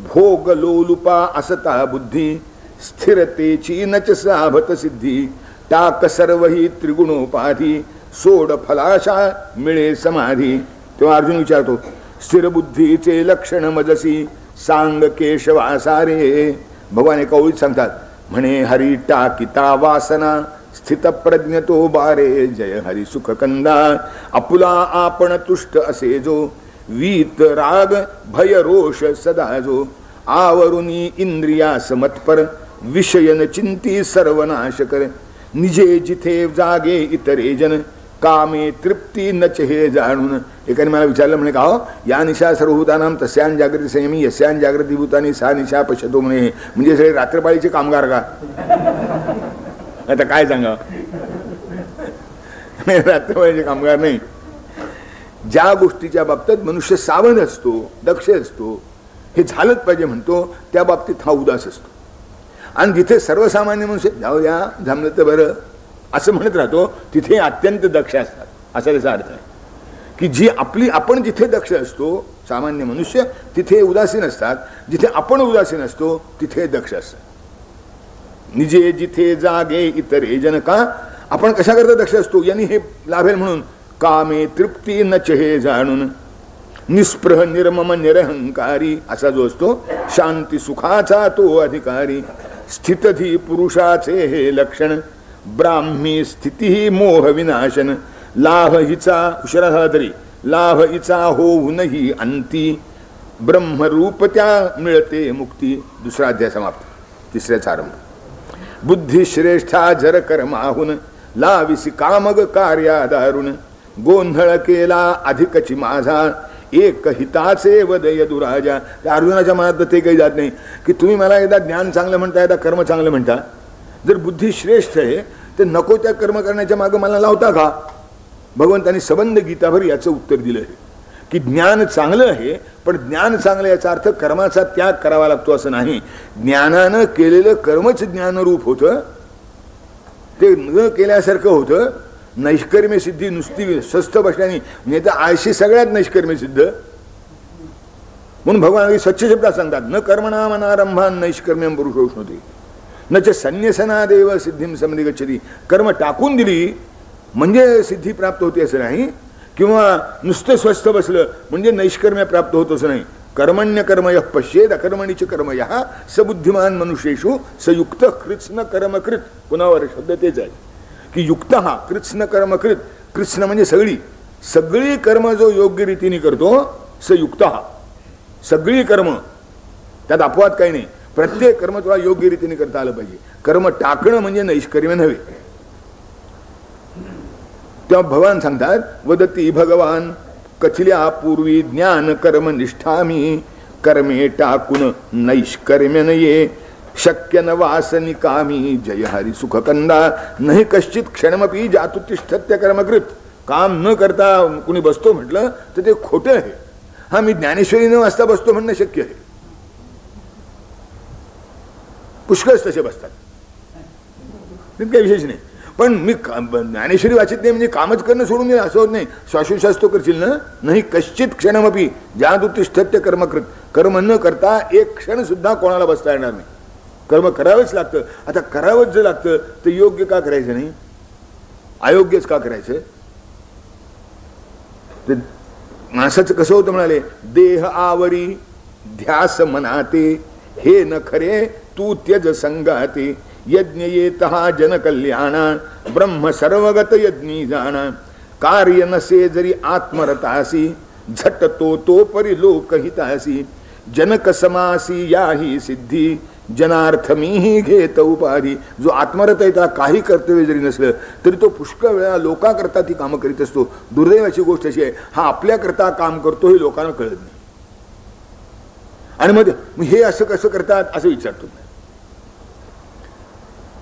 भोग लोलुपा असता बुद्धी, स्थिरतेची नच साभत सिद्धी, टाक सर्व ही त्रिगुणोपाधी, सोड फलाशा मिळे समाधी. तेव्हा अर्जुन विचारतो स्थिर बुद्धीचे लक्षण मजसी, सांग केशवासारे. भगवान एका ओळीत सांगतात म्हणे हरी टाकिता वासना, स्थित प्रज्ञ तो बारे, जय हरी सुख कंदा. आपुला आपण तुष्ट असे जो, वीत राग भय रोष सदा जो, आवरुनी इंद्रिया समत्पर, विषयन चिंती सर्वनाश कर. निजे जिथे जागे इतरे जन, कामे तृप्ती नच हे जाणून. एकाने मला विचारलं म्हणे का हो या निशा सर्वभूतानाम तस्यान जागृती संयमी यस्यान जागृती भूतानी सा निशा पश्यतो म्हणे. म्हणजे सगळे रात्रपाळीचे कामगार का? आता काय सांगा रात्रपाळीचे कामगार नाही. ज्या गोष्टीच्या बाबतीत मनुष्य सावध असतो, दक्ष असतो, हे झालंच पाहिजे म्हणतो, त्या बाबतीत हा उदास असतो. आणि जिथे सर्वसामान्य मनुष्य जाऊ द्या जमलं तर बरं असं म्हणत राहतो, तिथे अत्यंत दक्ष असतात, असा त्याचा अर्थ आहे. की जी आपण जिथे दक्ष असतो सामान्य मनुष्य, तिथे उदासीन असतात. जिथे आपण उदासीन असतो तिथे दक्ष असतात. निजे जिथे जागे इतरे जनका. आपण कशा करता दक्ष असतो, यांनी हे लाभेल म्हणून. कामे तृप्ती न चहे जाणून. निस्पृह निर्मम निरहंकारी असा जो असतो, शांती सुखाचा तो अधिकारी. स्थितधी पुरुषाचे हे लक्षण. ब्राह्मी स्थिती मोह विनाशन. लाभ हिचा उशिरा झाला तरी लाभ हिचा होऊनही अंती. ब्रह्मरूप त्या मिळते मुक्ती. दुसरा अध्याय समाप्त. तिसऱ्याचा आरंभ. बुद्धी श्रेष्ठा जर कर्माहून. लाविसी कामग कार्या दारुण. गोंधळ केला अधिकची माझा. एक हिताचे वदय दुराजा. त्या अर्जुनाच्या मनात ते काही जात नाही की तुम्ही मला एकदा ज्ञान चांगलं म्हणता, एकदा कर्म चांगलं म्हणता. जर बुद्धी श्रेष्ठ आहे तर नको त्या कर्म करण्याच्या मागे मला लावता का. भगवंतांनी सबंध गीताभर याचं उत्तर दिलं आहे की ज्ञान चांगलं आहे, पण ज्ञान चांगलं याचा अर्थ कर्माचा त्याग करावा लागतो असं नाही. ज्ञानानं केलेलं कर्मच ज्ञानरूप होतं, ते न केल्यासारखं होतं. नैष्कर्म्य सिद्धी नुसती स्वस्थ बसल्याने म्हणजे तर आळशी सगळ्यात नैष्कर्म्य सिद्ध. म्हणून भगवान स्वच्छ शब्दात सांगतात, न कर्मणा मनारंभान नैष्कर्म्यम पुरुषोष्णोती न च संन्यसना देव सिद्धीम समधिगच्छति. कर्म टाकून दिली म्हणजे सिद्धी प्राप्त होते असं नाही, किंवा नुसतं स्वस्थ बसलं म्हणजे नैष्कर्म्य प्राप्त होत असं नाही. कर्मण्य कर्मयः पश्येद अकर्मणीच कर्मयः सबुद्धिमान मनुष्येषु सयुक्त कृत्स्न कर्मकृत. पुन्हा शब्द तेच आहे की युक्त हा कृत्स्न कर्मकृत. कृत्स्न म्हणजे सगळी कर्म जो योग्य रीतीने करतो सयुक्त हा. सगळी कर्म, त्यात अपवाद काही नाही. प्रत्येक कर्म तुला योग्य रीतीने करता आलं पाहिजे. कर्म टाकणं म्हणजे नैष्कर्म्य नव्हे. तेव्हा भगवान सांगतात, वदती भगवान कथिल्या पूर्वी ज्ञान कर्म निष्ठामी. कर्मे टाकून नैष्कर्म्य नये. शक्य न वासनी कामी. जय हरी सुख कंदा नाही कश्चित क्षणमपी जातु तिष्ठत्य कर्मकृत. काम न करता कुणी बसतो म्हटलं तर ते खोटं आहे. हा, मी ज्ञानेश्वरी न वाचता बसतो म्हणणं शक्य आहे. पुष्कळच तसे बसतात, काही विशेष नाही. पण मी ज्ञानेश्वरी वाचित नाही म्हणजे कामच करणं सोडून मी असं होत नाही. श्वासोश्वास तो करशील ना. नाही कश्चित क्षणमपी जातु तिष्ठत्य कर्मकृत. कर्म न करता एक क्षण सुद्धा कोणाला बसता येणार नाही. कर्म करावंच लागतं. आता करावंच जर लागतं तर योग्य का करायचं नाही, अयोग्यच का करायचं. माणसाचं कसं होतं म्हणाले, देह आवरी ध्यास मनाते. हे न खरे तू त्यज संगाते. यज्ञ येतहा जन कल्याणा. ब्रह्म सर्वगत यज्ञी जाणा. कार्य नसे जरी आत्मरतासी. झटतो तो परिलोकहितासी. जनक समासी याही सिद्धी. जनार्थमीही घेत उपाधी. जो आत्मरत आहे त्याला काही कर्तव्य जरी नसलं तरी तो पुष्कळ वेळा लोकांकरता ती कामं करीत असतो. दुर्दैवाची गोष्ट अशी आहे, हा आपल्याकरता काम करतो हे लोकांना कळत नाही. आणि मग हे असं कसं करतात असं विचारतो.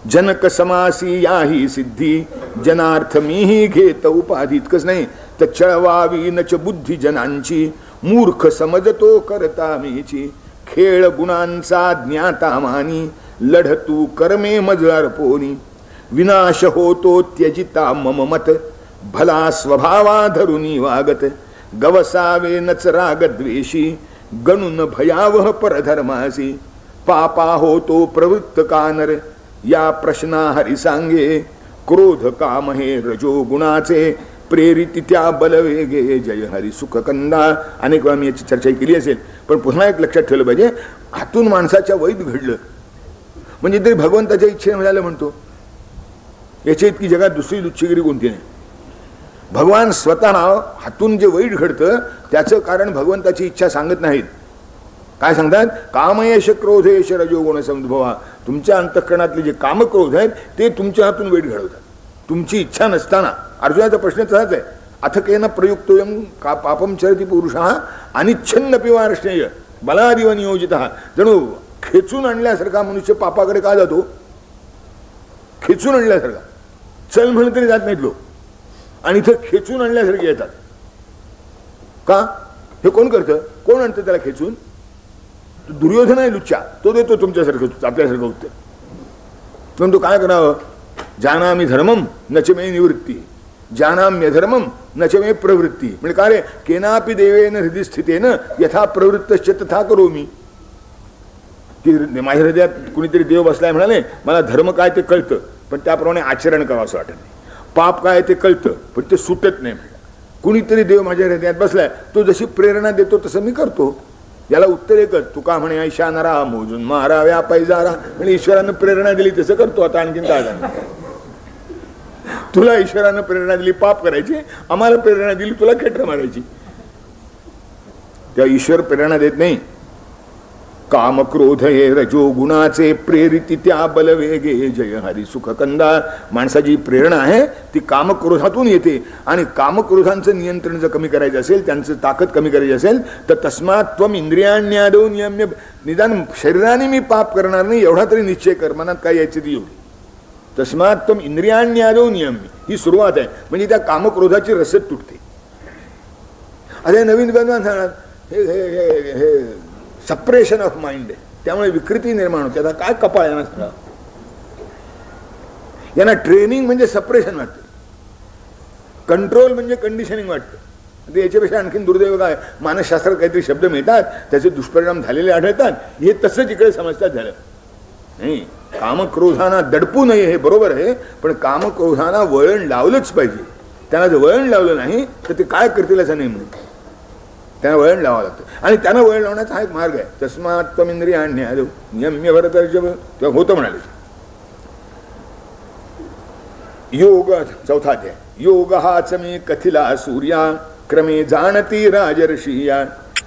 जनक समासी याही सिद्धी. जनार्थमीही घेत उपाधी. इतकंच नाही तर चळवावी नच बुद्धी जनांची. मूर्ख समजतो करता मीची. खेळ गुणांचा ज्ञाता मानी. लढतू कर्मे मज अर्पोनी. विनाश होतो त्यजिता मम मत. भला स्वभावा धरुनी वागत. गवसावे नच राग द्वेषी. गणून भयावह परधर्मासी. पापा होतो प्रवृत्त कानर. या प्रश्ना हरी सांगे. क्रोध काम हे रजो गुणाचे. प्रेरित त्या बलवेगे. जय हरी सुख कंदा. अनेक वेळा मी याची चर्चा केली असेल, पण पुन्हा एक लक्षात ठेवलं पाहिजे, हातून माणसाच्या वैद घडलं म्हणजे तरी भगवंताच्या इच्छेने मिळालं म्हणतो. याच्या इतकी जगात दुसरी लुच्चगिरी कोणती नाही. भगवान स्वतः हातून जे वैद घडतं त्याचं कारण भगवंताची इच्छा सांगत नाहीत. काय सांगतात, कामयश क्रोधेश रजोगुण समुद्भवा. तुमच्या अंतःकरणातले जे कामक्रोध आहेत ते तुमच्या हातून वैद घडवतात तुमची इच्छा नसताना. अर्जुनाचा प्रश्न तसाच आहे. अथकेन प्रयुक्तोयम का पापम चरती पुरुषः अनिच्छन्न पिवार्ष्णेय बलादिव नियोजितः. जणू खेचून आणल्यासारखा मनुष्य पापाकडे का जातो, खेचून आणल्यासारखा. चल म्हणलं तरी जात नाहीत लोक, आणि इथं खेचून आणल्यासारखे येतात. का? हे कोण करतं, कोण आणतं त्याला खेचून? दुर्योधन आहे लुच्चा, तो देतो तुमच्यासारखं आपल्यासारखं उत्तर. परंतु काय करावं? जानामि धर्मम नच मे निवृत्ती, जानाम्य धर्मम नच मे प्रवृत्ती. म्हणजे काय रे, केनापि देवेन हृदय स्थितेन यथा प्रवृत्तश्च तथा करोमी. की माझ्या हृदयात कुणीतरी देव बसलाय म्हणाले, मला धर्म काय ते कळतं पण त्याप्रमाणे आचरण करावं असं वाटत नाही. पाप काय ते कळतं पण ते सुटत नाही. कुणीतरी देव माझ्या हृदयात बसलाय, तो जशी प्रेरणा देतो तसं मी करतो. याला उत्तर एकच, तुका म्हणे ऐशा नरा मोजून मारा व्यापाई जारा. म्हणजे ईश्वरानं प्रेरणा दिली तसं करतो. आता आणखीन काय झालं? तुला ईश्वरानं प्रेरणा दिली पाप करायची, आम्हाला प्रेरणा दिली तुला खेटर मारायची. त्या ईश्वर प्रेरणा देत नाही. काम क्रोध हे रजो गुणाचे प्रेरित त्या बलवेगे जय हरी सुख कंदा. माणसाची प्रेरणा आहे ती कामक्रोधातून येते. आणि कामक्रोधांचं नियंत्रण जर कमी करायचं असेल, त्यांचं ताकद कमी करायची असेल तर तस्मात् त्वम इंद्रियाण्यादो नियम्य. निदान शरीराने मी पाप करणार नाही एवढा तरी निश्चय कर. मनात काय यायची ती एवढी. तस्मात् त्वम इंद्रियाण्यादो नियम्य ही सुरुवात आहे. म्हणजे त्या कामक्रोधाची रसद तुटते. अरे नवीन विद्वान सांगणार हे हे हे हे सप्रेशन ऑफ माइंड आहे, त्यामुळे विकृती निर्माण होते. आता काय कपाळ यांना सांगा. यांना ट्रेनिंग म्हणजे सप्रेशन वाटतं, कंट्रोल म्हणजे कंडिशनिंग वाटतं. याच्यापेक्षा आणखीन दुर्दैव काय, मानसशास्त्रात काहीतरी शब्द मिळतात त्याचे दुष्परिणाम झालेले आढळतात. हे तसंच इकडे समजतात झालं नाही. कामक्रोधांना दडपू नये हे बरोबर आहे, पण कामक्रोधांना वळण लावलंच पाहिजे. त्यांना जर वळण लावलं नाही तर ते काय करतील असं नेम नाही. त्यांना वळण लावावं लागतं. आणि त्यांना वळण लावण्याचा हा एक मार्ग आहे. तस्मात् त्वम इंद्रियाण्यादो नियम्य भरतर्षभ. तेव्हा होतं म्हणाले. योग चौथा अध्याय. योग हाच मी कथिला सूर्या क्रमे जाणती राजर्षिया.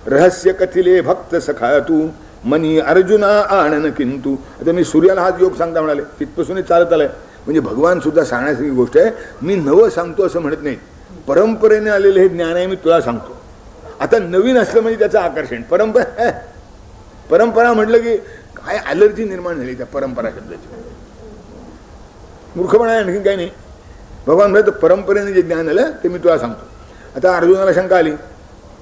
रहस्य कथिले भक्त सखा तू मनी अर्जुना आणन किंतु. आता मी सूर्याला हाच योग सांगता म्हणाले. तिथपासूनच चालत आलाय. म्हणजे भगवान सुद्धा सांगण्यासारखी गोष्ट आहे. मी नवं सांगतो असं म्हणत नाही. परंपरेने आलेले हे ज्ञान आहे, मी तुला सांगतो. आता नवीन असलं म्हणजे त्याचं आकर्षण. परंपरा म्हटलं की काय ॲलर्जी निर्माण झाली त्या परंपरा शब्दाची. मूर्खपणा आहे, आणखीन काही नाही. भगवान म्हणत परंपरेने जे ज्ञान आलं ते मी तुला सांगतो. आता अर्जुनाला शंका आली,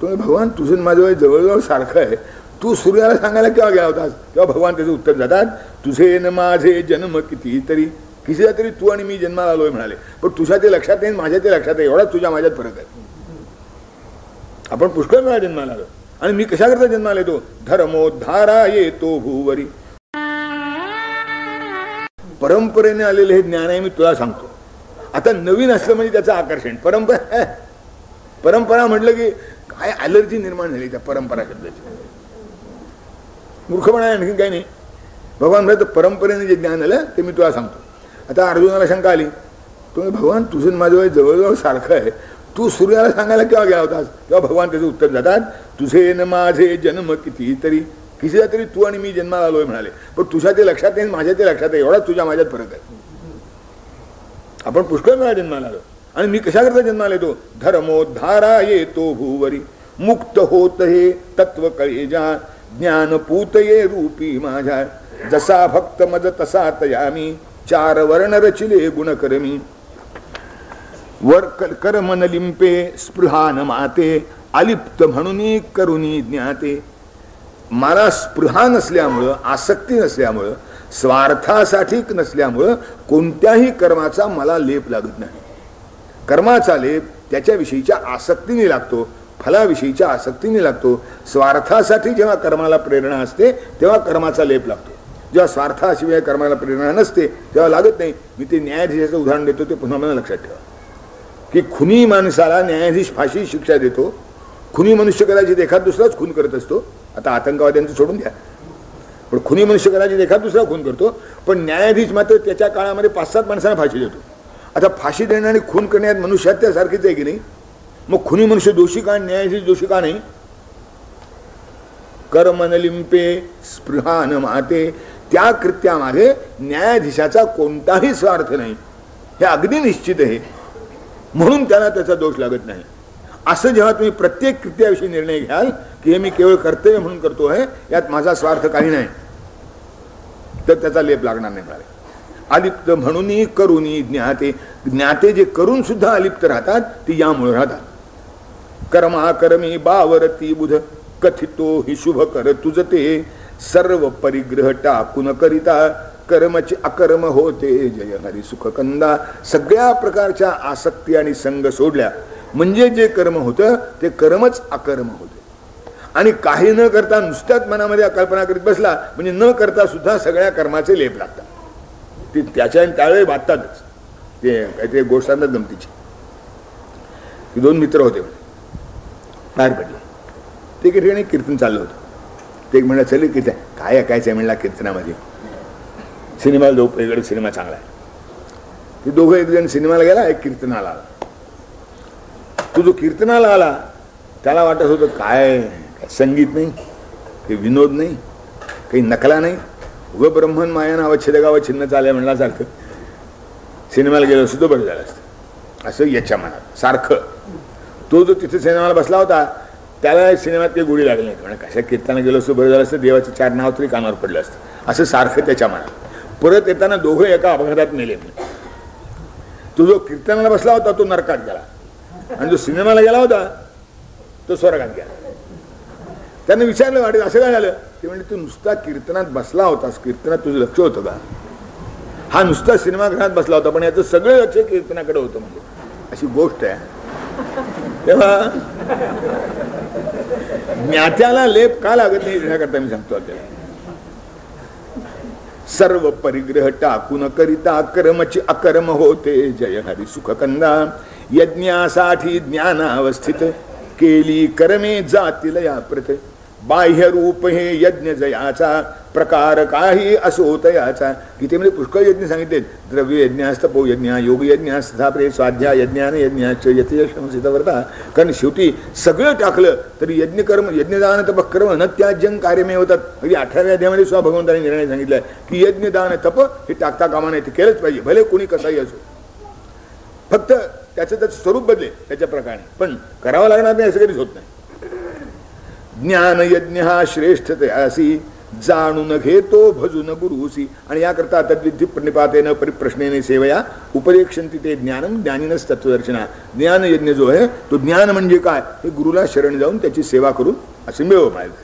तुम्ही भगवान तुझं माझं जवळजवळ सारखं आहे, तू सूर्याला सांगायला केव्हा गेला होतास? तेव्हा भगवान त्याचं उत्तर जातात, तुझे न माझे जन्म किती तरी कितीदा तरी तू आणि मी जन्माला आलोय म्हणाले. पण तुझ्या ते लक्षात येईल, माझ्या ते लक्षात आहे. एवढाच तुझ्या माझ्यात फरक आहे. आपण पुष्कळ वेळा जन्माला आलो. आणि मी कशाकरता जन्माला येतो? धर्मोद्धारा येतो भूवरी. परंपरेने आलेले हे ज्ञान आहे, मी तुला सांगतो. आता नवीन असलं म्हणजे त्याचं आकर्षण. परंपरा म्हटलं की काय ॲलर्जी निर्माण झाली त्या परंपरा शब्दाची. मूर्खपणा आहे, आणखीन काही नाही. भगवान म्हणत परंपरेने जे ज्ञान आलं ते मी तुला सांगतो. आता अर्जुनाला शंका आली, तुम्ही भगवान तुझं माझं जवळजवळ सारखं आहे, तू सूर्याला सांगायला केव्हा गेला होतास? तेव्हा भगवान त्याचं उत्तर जातात, तुझे न माझे जन्म किती तरी कितीदा तरी तू आणि मी जन्माला आलोय म्हणाले. पण तुझ्या ते लक्षात येईल, माझ्या ते लक्षात आहे. एवढाच तुझ्या माझ्यात फरक आहे. आपण पुष्कळ वेळा जन्माला आलो. आणि मी कशाकरता जन्माला येतो? धर्मोद्धारा येतो भूवरी. मुक्त होत हे तत्व कळे जा ज्ञानपूत ये रूपी माझ्या. जसा भक्त मज तसा तयामी चार वर्ण रचिले गुणकर्मी. वर कर्मन लिंपे स्पृहान माते अलिप्त म्हणून करुणी ज्ञाते. मला स्पृहा नसल्यामुळं, आसक्ती नसल्यामुळं, स्वार्थासाठी नसल्यामुळं कोणत्याही कर्माचा मला लेप लागत नाही. कर्माचा लेप त्याच्याविषयीच्या आसक्तीने लागतो, फलाविषयीच्या आसक्तीने लागतो. स्वार्थासाठी जेव्हा कर्माला प्रेरणा असते तेव्हा कर्माचा लेप लागतो. जेव्हा स्वार्थाशिवाय कर्माला प्रेरणा नसते तेव्हा लागत नाही. मी ते न्यायाधीशाचं उदाहरण देतो, ते पुन्हा मला लक्षात ठेवा. की खुनी माणसाला न्यायाधीश फाशी शिक्षा देतो. खुनी मनुष्य कदाचित एखाद दुसराच खून करत असतो. आता आतंकवाद्यांचं सोडून द्या, पण खुनी मनुष्य कदाचित एखाद दुसरा खून करतो. पण न्यायाधीश मात्र त्याच्या काळामध्ये 5-7 माणसांना फाशी देतो. आता फाशी देणं आणि खून करण्यात मनुष्यात त्यासारखीच आहे की नाही? मग खुनी मनुष्य दोषी का, न्यायाधीश दोषी का नाही? कर्मन लिंपे स्पृहान माते. त्या कृत्यामध्ये न्यायाधीशाचा कोणताही स्वार्थ नाही, हे अगदी निश्चित आहे. म्हणून त्याला त्याचा दोष लागत नाही. असं जेव्हा तुम्ही प्रत्येक कृत्याविषयी निर्णय घ्याल की हे मी केवळ कर्तव्य म्हणून करतो आहे, यात माझा स्वार्थ काही नाही, तर त्याचा लेप लागणार नाही. मला अलिप्त म्हणून करुणी ज्ञाते. ज्ञाते जे करून सुद्धा अलिप्त राहतात ते यामुळे राहतात. कर्मा कर्मी बावरती बुध कथितो हि शुभ कर तुझ ते सर्व परिग्रह टाकून करिता कर्मची अकर्म होते जय हरी सुख कंदा. सगळ्या प्रकारच्या आसक्ती आणि संग सोडल्या म्हणजे जे कर्म होतं ते कर्मच अकर्म होते. आणि काही न करता नुसत्याच मनामध्ये कल्पना करीत बसला म्हणजे न करता सुद्धा सगळ्या कर्माचे लेप लागतात. ते त्याच्या त्यावेळी बांधतातच. ते काहीतरी गोष्ट सांगतात गमतीची. दोन मित्र होते बाहेर पडले. ते एके ठिकाणी कीर्तन चाललं होतं. ते एक म्हणलं चल कीर्तन काय ऐकायचं आहे म्हणला कीर्तनामध्ये. सिनेमाला जाऊ पलीकडे सिनेमा चांगला आहे. ते दोघं एक जण सिनेमाला गेला एक कीर्तनाला आला. तो जो कीर्तनाला आला त्याला वाटत होतं काय संगीत नाही काही विनोद नाही काही नकला नाही उगं ब्रह्मन माया नावच्छेद गाव छिन्न चालय म्हणल्यासारखं सिनेमाला गेलो सुद्धा बरं झालं असतं असं याच्या मनात सारखं. तो जो तिथे सिनेमाला बसला होता त्याला सिनेमात काही गोडी लागली नाही. म्हणजे कशा कीर्तनाला गेलो असतं बरं झालं असतं देवाचं 4 नाव तरी कानावर पडलं असतं असं सारखं त्याच्या मनात. परत येताना दोघं एका अपघातात मेले. तो जो कीर्तनाला बसला होता तो नरकात गेला आणि जो सिनेमाला गेला होता तो स्वर्गात गेला. त्याने विचारलं वाटेल असं काय झालं. ते म्हणजे तू नुसता कीर्तनात बसला होतास कीर्तनात तुझं लक्ष होतं का. हा नुसता सिनेमागृहात बसला होता पण याचं सगळं लक्ष कीर्तनाकडे होतं. म्हणजे अशी गोष्ट आहे. तेव्हा ज्ञात्याला लेप का लागत नाही याकरता मी सांगतो आपल्याला. सर्व परिग्रह टाकून करिता कर्मची अकर्म होते जय हरी सुख कंदा. यज्ञासाठी ज्ञानावस्थित केली कर्मे जातील या प्रत. बाह्य रूप हे यज्ञ जयाचा प्रकार काही असोत याचा. गीतेमध्ये पुष्कळ यज्ञ सांगितले. द्रव्य यज्ञ तपो यज्ञ योग यज्ञ स्थापरे स्वाध्याय यज्ञान यज्ञाच यथयशंसितव्रता. कारण शेवटी सगळं टाकलं तरी यज्ञकर्म यज्ञदान तपकर्म न त्याज्यं कार्यमे होतात. म्हणजे 18व्या अध्यायामध्ये सुद्धा भगवंतांनी निर्णय सांगितलाय की यज्ञदान तप हे टाकता कामा नाही. ते केलंच पाहिजे भले कोणी कसाही असो. फक्त त्याचं स्वरूप बदले त्याच्या प्रकारे पण करावं लागणार नाही असं कधीच होत नाही. ज्ञान यज्ञ हा श्रेष्ठ तयासी जाणून घेतो भजून गुरुसी. आणि याकरता तद्विधी प्रणिपातेन परिप्रश्नेने सेवया उपदेक्षन्ति ते ज्ञानम ज्ञानिनस तत्वदर्शना. ज्ञान यज्ञ जो आहे तो ज्ञान म्हणजे काय हे गुरुला शरण जाऊन त्याची सेवा करून असे मिळव पाहिजे.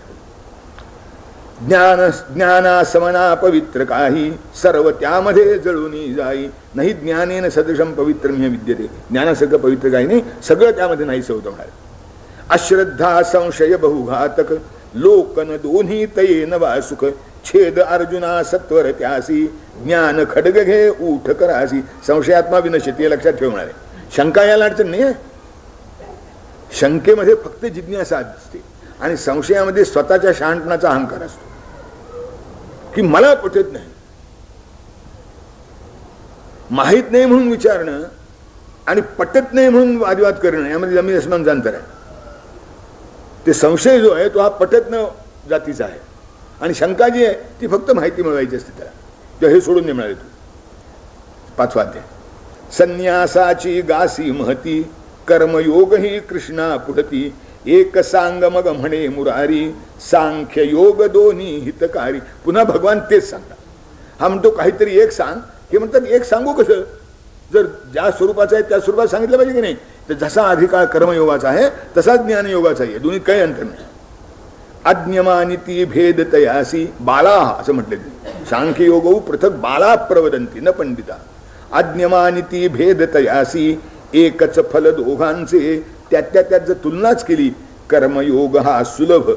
ज्ञाना समना पवित्र काही सर्व त्यामध्ये जळून जाई. नाही ज्ञानेन सदृशम पवित्र विद्यते. ज्ञानासारखं पवित्र काही नाही सगळं त्यामध्ये नाहीच होतं म्हणाले. अश्रद्धा संशय बहुघातक लोकन दोन्ही तयेन वा सुख. छेद अर्जुना सत्वर त्यासी ज्ञान खडग घे ऊठ करासी. संशयात्मा विनश्यती लक्षात ठेवून आले. शंका याला अडचण नाही. शंकेमध्ये फक्त जिज्ञासा असते आणि संशयामध्ये स्वतःच्या शहाणपणाचा अहंकार असतो की मला पटत नाही. माहित नाही म्हणून विचारणं आणि पटत नाही म्हणून वादविवाद करणं यामध्ये जमीन अस्मानचं अंतर आहे. ते संशय जो आहे तो हा पटत न जातीचा आहे आणि शंका जी आहे ती फक्त माहिती मिळवायची असते त्याला. तेव्हा हे सोडून नाही मिळाले. तू 5वा अध्याय. संन्यासाची गासी महती कर्मयोग ही कृष्णा पुढती. एक सांग मग म्हणे मुरारी सांख्य योग दोन्ही हितकारी. पुन्हा भगवान तेच सांगतात. हा म्हणतो काहीतरी एक सांग. हे म्हणतात एक सांगू कसं. जर ज्या स्वरूपाचं आहे त्या स्वरूपात सांगितलं पाहिजे की नाही. तर जसा अधिकार कर्मयोगाचा आहे तसाच ज्ञानयोगाचा आहे. दोन्ही काही अंतर नाही. अज्ञमानिती भेद तयासी बाला असं म्हटले. सांख्य योग पृथक बाला प्रवदंती न पंडिता. अज्ञमानिती भेद तयासी एकच फल दोघांचे. त्यात जर तुलनाच केली कर्मयोग हा सुलभ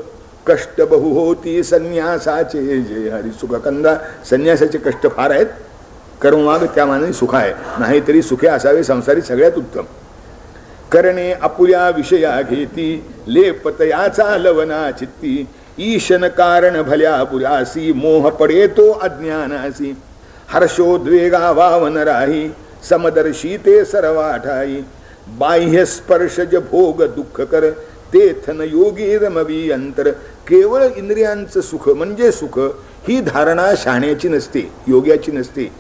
कष्ट बहु होती संन्यासाचे जय हरी सुख कंदा. संन्यासाचे कष्ट फार आहेत. कर्ममार्ग त्या मानाने सुख आहे. नाहीतरी सुखे असावे संसारी सगळ्यात उत्तम. करणे अपुऱ्या विषया घेती लेपतयाचा लवना चित्ती. ईशन कारण भल्या पुरासी मोह पडे तो अज्ञानासी. हर्षोद्वेगा वावन राही समदर्शी ते सर्वाठाई. बाह्य स्पर्शज भोग दुःख कर तेथन योगी रमवी अंतर. केवळ इंद्रियांचं सुख म्हणजे सुख ही धारणा शहाण्याची नसते योग्याची नसते.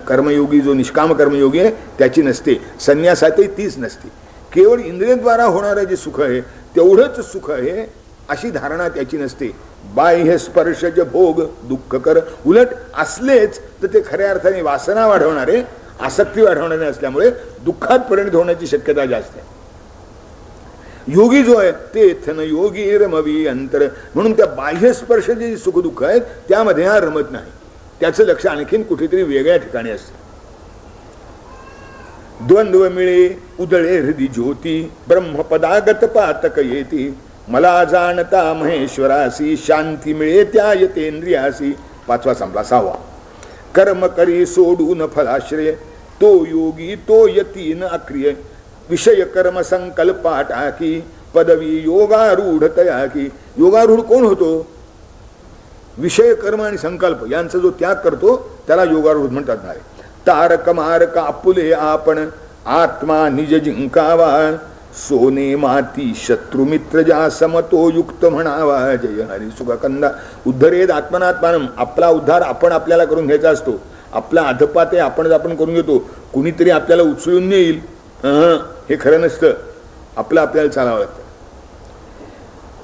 कर्मयोगी जो निष्काम कर्मयोगी आहे त्याची नसते. संन्यासातही तीच नसते. केवळ इंद्रियद्वारा होणारं जे सुख आहे तेवढंच सुख आहे अशी धारणा त्याची नसते. बाह्य स्पर्शज भोग दुःख कर. उलट असलेच तर ते खऱ्या अर्थाने वासना वाढवणारे आसक्ती वाढवणारे असल्यामुळे दुःखात परिणत होण्याची शक्यता जास्त आहे. योगी जो आहे ते थन योगी रमवी अंतर. म्हणून त्या बाह्य स्पर्श जे सुख दुःख आहेत त्यामध्ये हा रमत नाही. त्याचं लक्ष आणखीन कुठेतरी वेगळ्या ठिकाणी असतं. द्वंद्व मिळे उदळे हृदय ज्योती, ब्रह्मपदागत पातक येती, मला जाणता महेश्वरासी, शांती मिळे त्या यतेंद्रियासी. 5वा संपला. 6वा, कर्म करी सोडून फलाश्रय, तो योगी तो यतीन अक्रिय, विषय कर्म संकल्पा टाकी, पदवी योगारूढ तया की. योगारूढ कोण होतो? विषय कर्म आणि संकल्प यांचा जो त्याग करतो त्याला योगारूढ म्हणतात. नाही तारक मारक आपुले आपण, आत्मा निज जिंकावा, सोने माती शत्रु मित्र ज्या समतो युक्त म्हणावा. जय हरी सुखकंदा. उद्धरेद आत्मनात्मानम. आपला उद्धार आपण आपल्याला करून घ्यायचा असतो. आपला अधपात आपण करून घेतो. कुणीतरी आपल्याला उचलून नेईल हे खरं नसतं. आपलं आपल्याला चालावं लागतं.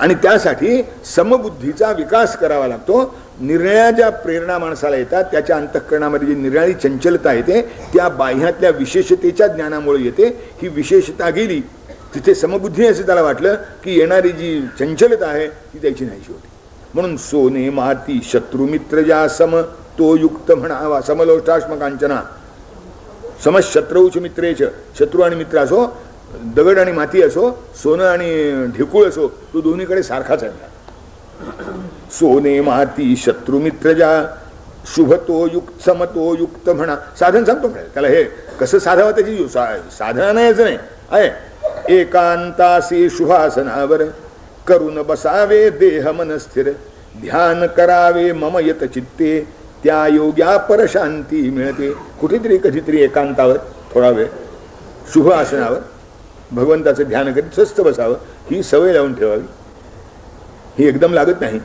आणि त्यासाठी समबुद्धीचा विकास करावा लागतो. निर्णया ज्या प्रेरणा माणसाला येतात त्याच्या अंतःकरणामध्ये जी निराळी चंचलता येते त्या बाह्यातल्या विशेषतेच्या ज्ञानामुळे येते. ही विशेषता गेली तिथे समबुद्धी असं त्याला वाटलं की येणारी जी चंचलता आहे ती त्याची नाहीशी होती. म्हणून सोने माती शत्रू मित्र ज्या सम तो युक्त म्हणावा. समलोष्टाश्म कांचना समशत्रौच मित्रेच. शत्रू आणि मित्र असो, दगड आणि माती असो, सोनं आणि ढेकूळ असो, तो दोन्हीकडे सारखाच आहे. सोने माती शत्रू मित्र ज्या शुभतो युक्त समतो युक्त म्हणा. साधन सांगतो त्याला. हे कसं साधावं त्याची साधना नाही असं नाही आहे. एकांतासी शुभासनावर करून बसावे देह मन स्थिर, ध्यान करावे मम यत चित्ते, त्या योग्या परशांती मिळते. कुठेतरी कधीतरी एकांतावर थोडा वेळ शुभ आसनावर भगवंताचं ध्यान करीत स्वस्थ बसावं. ही सवय लावून ठेवावी. ही एकदम लागत नाही.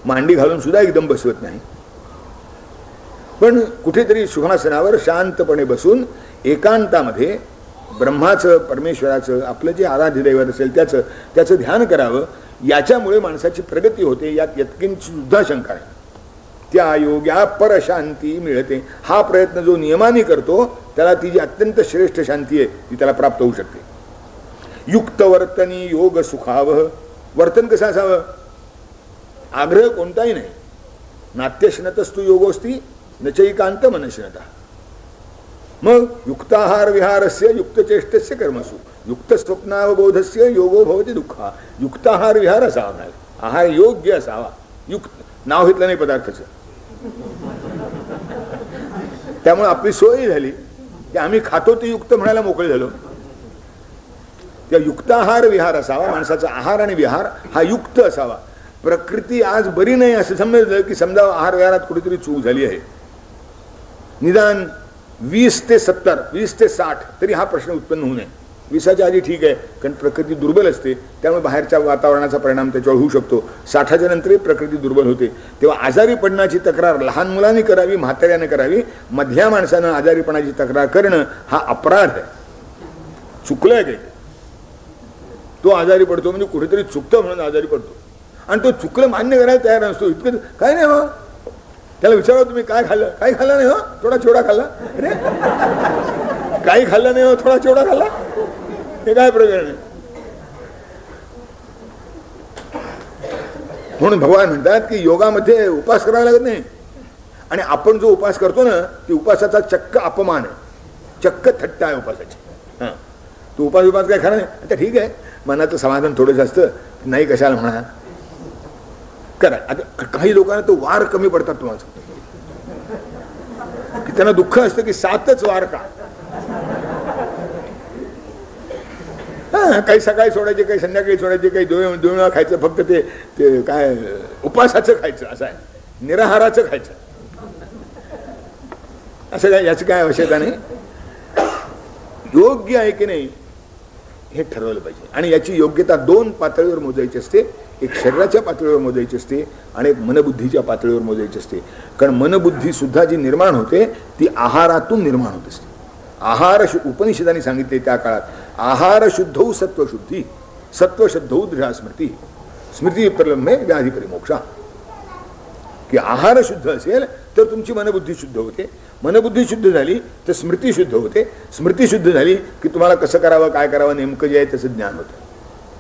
मांडी घालून सुद्धा एकदम बसवत नाही. पण कुठेतरी शुभासनावर शांतपणे बसून एकांतामध्ये ब्रह्माचं परमेश्वराचं आपलं जे आराध्य दैवत असेल त्याचं ध्यान करावं. याच्यामुळे माणसाची प्रगती होते. यात यत्किंच सुद्धा शंका आहे. त्या योग्या परशांती मिळते. हा प्रयत्न जो नियमाने करतो त्याला ती जी अत्यंत श्रेष्ठ शांती आहे ती त्याला प्राप्त होऊ शकते. युक्त वर्तनी योग सुखावह. वर्तन कसं असावं? आग्रह कोणताही नाही. नाट्यश्नतस्तु योगोस्ती नचैकांत मनश्नता. मग युक्ताहार विहारस्य युक्तचेष्टस्य कर्मसु युक्त स्वप्नावबोधस्य योगो भवति दुःखा. युक्ताहार विहार असावा. आहार योग्य असावा. युक्त नाव घेतलं नाही पदार्थाचं. त्यामुळे आपली सोय झाली की आम्ही खातो ते युक्त म्हणायला मोकळे झालो. त्या युक्ताहार विहार असावा. माणसाचा आहार आणि विहार हा युक्त असावा. प्रकृती आज बरी नाही असं समजलं की समजा आहार विहारात कुठेतरी चूक झाली आहे. निदान 20 ते 70 20 ते 60 तरी हा प्रश्न उत्पन्न होऊ नये. 20च्या आधी ठीक आहे कारण प्रकृती दुर्बल असते त्यामुळे बाहेरच्या वातावरणाचा परिणाम त्याच्यावर होऊ शकतो. 60च्या नंतरही प्रकृती दुर्बल होते. तेव्हा आजारी पडण्याची तक्रार लहान मुलांनी करावी, म्हाताऱ्याने करावी. मधल्या माणसानं आजारीपणाची तक्रार करणं हा अपराध आहे. चुकलंय काही. तो आजारी पडतो म्हणजे कुठेतरी चुकतं म्हणून आजारी पडतो आणि तो चुकलं मान्य करायला तयार नसतो. इतकं काय नाही हो. त्याला विचारा तुम्ही काय खाल्लं? काही खाल्लं नाही हो, थोडा चिवडा खाल्ला. अरे काही खाल्लं नाही हो, थोडा चिवडा खाल्ला. हे काय प्रकरण आहे? म्हणून भगवान म्हणतात की योगामध्ये उपास करावा लागत नाही. आणि आपण जो उपास करतो ना ती उपासाचा चक्क अपमान आहे. चक्क थट्टा आहे उपासाची. हां तो उपास काय खरं नाही. आता ठीक आहे मनाचं समाधान थोडंसं असतं. नाही कशाला म्हणा करा. आता काही लोकांना तो वार कमी पडतात. तुम्हाला की त्यांना दुःख असतं की 7च वार का. काही सकाळी सोडायचे, काही संध्याकाळी सोडायचे, काही दोन वेळा खायचं. फक्त ते काय उपासाचं खायचं असं आहे. निराहाराचं खायचं असं काय. याची काय आवश्यकता नाही. योग्य आहे की नाही हे ठरवलं पाहिजे. आणि याची योग्यता 2 पातळीवर मोजायची असते. एक शरीराच्या पातळीवर मोजायची असते आणि एक मनबुद्धीच्या पातळीवर मोजायची असते. कारण मनबुद्धी सुद्धा जी निर्माण होते ती आहारातून निर्माण होत असते. आहार उपनिषदांनी सांगितले त्या काळात आहार शुद्धौ सत्वशुद्धी सत्वशुद्धौ दृढा स्मृती स्मृती प्रलंबे व्याधी परिमोक्षा. की आहार शुद्ध असेल तर तुमची मनबुद्धी शुद्ध होते. मनबुद्धी शुद्ध झाली तर स्मृती शुद्ध होते. स्मृती शुद्ध झाली की तुम्हाला कसं करावं काय करावं नेमकं जे आहे त्याचं ज्ञान होतं.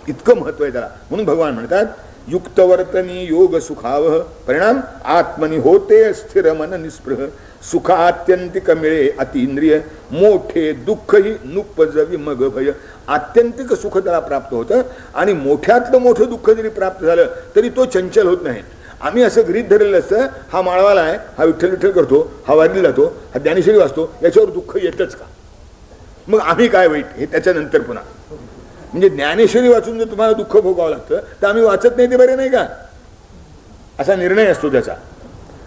इतकं महत्व आहे त्याला. म्हणून भगवान म्हणतात युक्तवर्तनी योग सुखावह परिणाम आत्मनि होते स्थिर मन निस्पृह सुख आत्यंतिक मिळे अतिंद्रिय मोठे दुःखही नुपजवी मग भय. आत्यंतिक सुख त्याला प्राप्त होतं आणि मोठ्यातलं मोठं दुःख जरी प्राप्त झालं तरी तो चंचल होत नाही. आम्ही असं गृहीत धरलेलं असतं हा माळवाला आहे, हा विठ्ठल विठ्ठल करतो, हा वारीला जातो, हा ज्ञानेश्वरी वाचतो, याच्यावर दुःख येतच का? मग आम्ही काय वाईट हे त्याच्यानंतर पुन्हा म्हणजे ज्ञानेश्वरी वाचून जर तुम्हाला दुःख भोगावं लागतं तर आम्ही वाचत नाही ते बरे नाही का, असा निर्णय असतो त्याचा.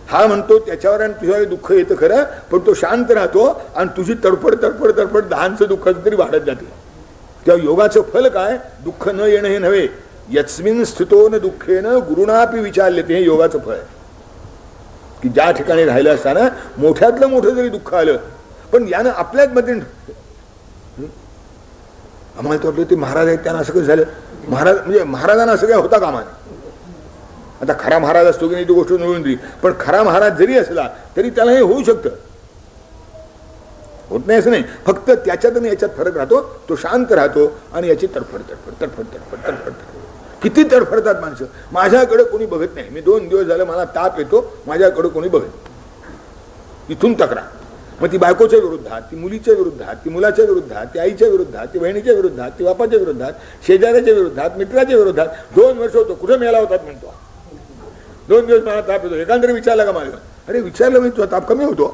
हा म्हणतो त्याच्यावर आणि तुझ्यावर दुःख येतं खरं, पण तो शांत राहतो आणि तुझी तडफड तडफड तडफड दहांचं दुःख तरी वाढत जाते. तेव्हा योगाचं फल काय? दुःख न येणं हे नव्हे, यस्मिन स्थितो न दुःखेन गुरुणापि विचारले, ते हे योगाचं फळ आहे. की ज्या ठिकाणी राहिलं असताना मोठ्यातलं मोठं जरी दुःख आलं पण यानं आपल्याच मध्ये आम्हाला तर वाटलं ते महाराज आहेत त्यांना असं कसं झालं. महाराज म्हणजे महाराजांना असं काय होता कामा नाही. आता खरा महाराज असतो की नाही ती गोष्ट निवडून दिली, पण खरा महाराज जरी असला तरी त्याला हे होऊ शकतं, होत नाही असं नाही. फक्त त्याच्यात आणि याच्यात फरक राहतो. तो शांत राहतो आणि याची तडफड तडफड तडफड तडफड तडफड. किती तडफडतात माणसं. माझ्याकडे कोणी बघत नाही, मी 2 दिवस झालं मला ताप येतो, माझ्याकडे कोणी बघत, इथून तक्रार. मग ती बायकोच्या विरुद्धात, ती मुलीच्या विरुद्धात, ती मुलाच्या विरुद्धात, ती आईच्या विरुद्धात, ती बहिणीच्या विरुद्धात, ती बापाच्या विरुद्धात, शेजाऱ्याच्या विरुद्धात, मित्राच्या विरुद्धात. 2 वर्ष होतो कुठे मेला होतात म्हणतो. 2 दिवस मला ताप येतो. एखाद्या विचारला का मला, अरे विचारलं मी तुझा ताप कमी होतो.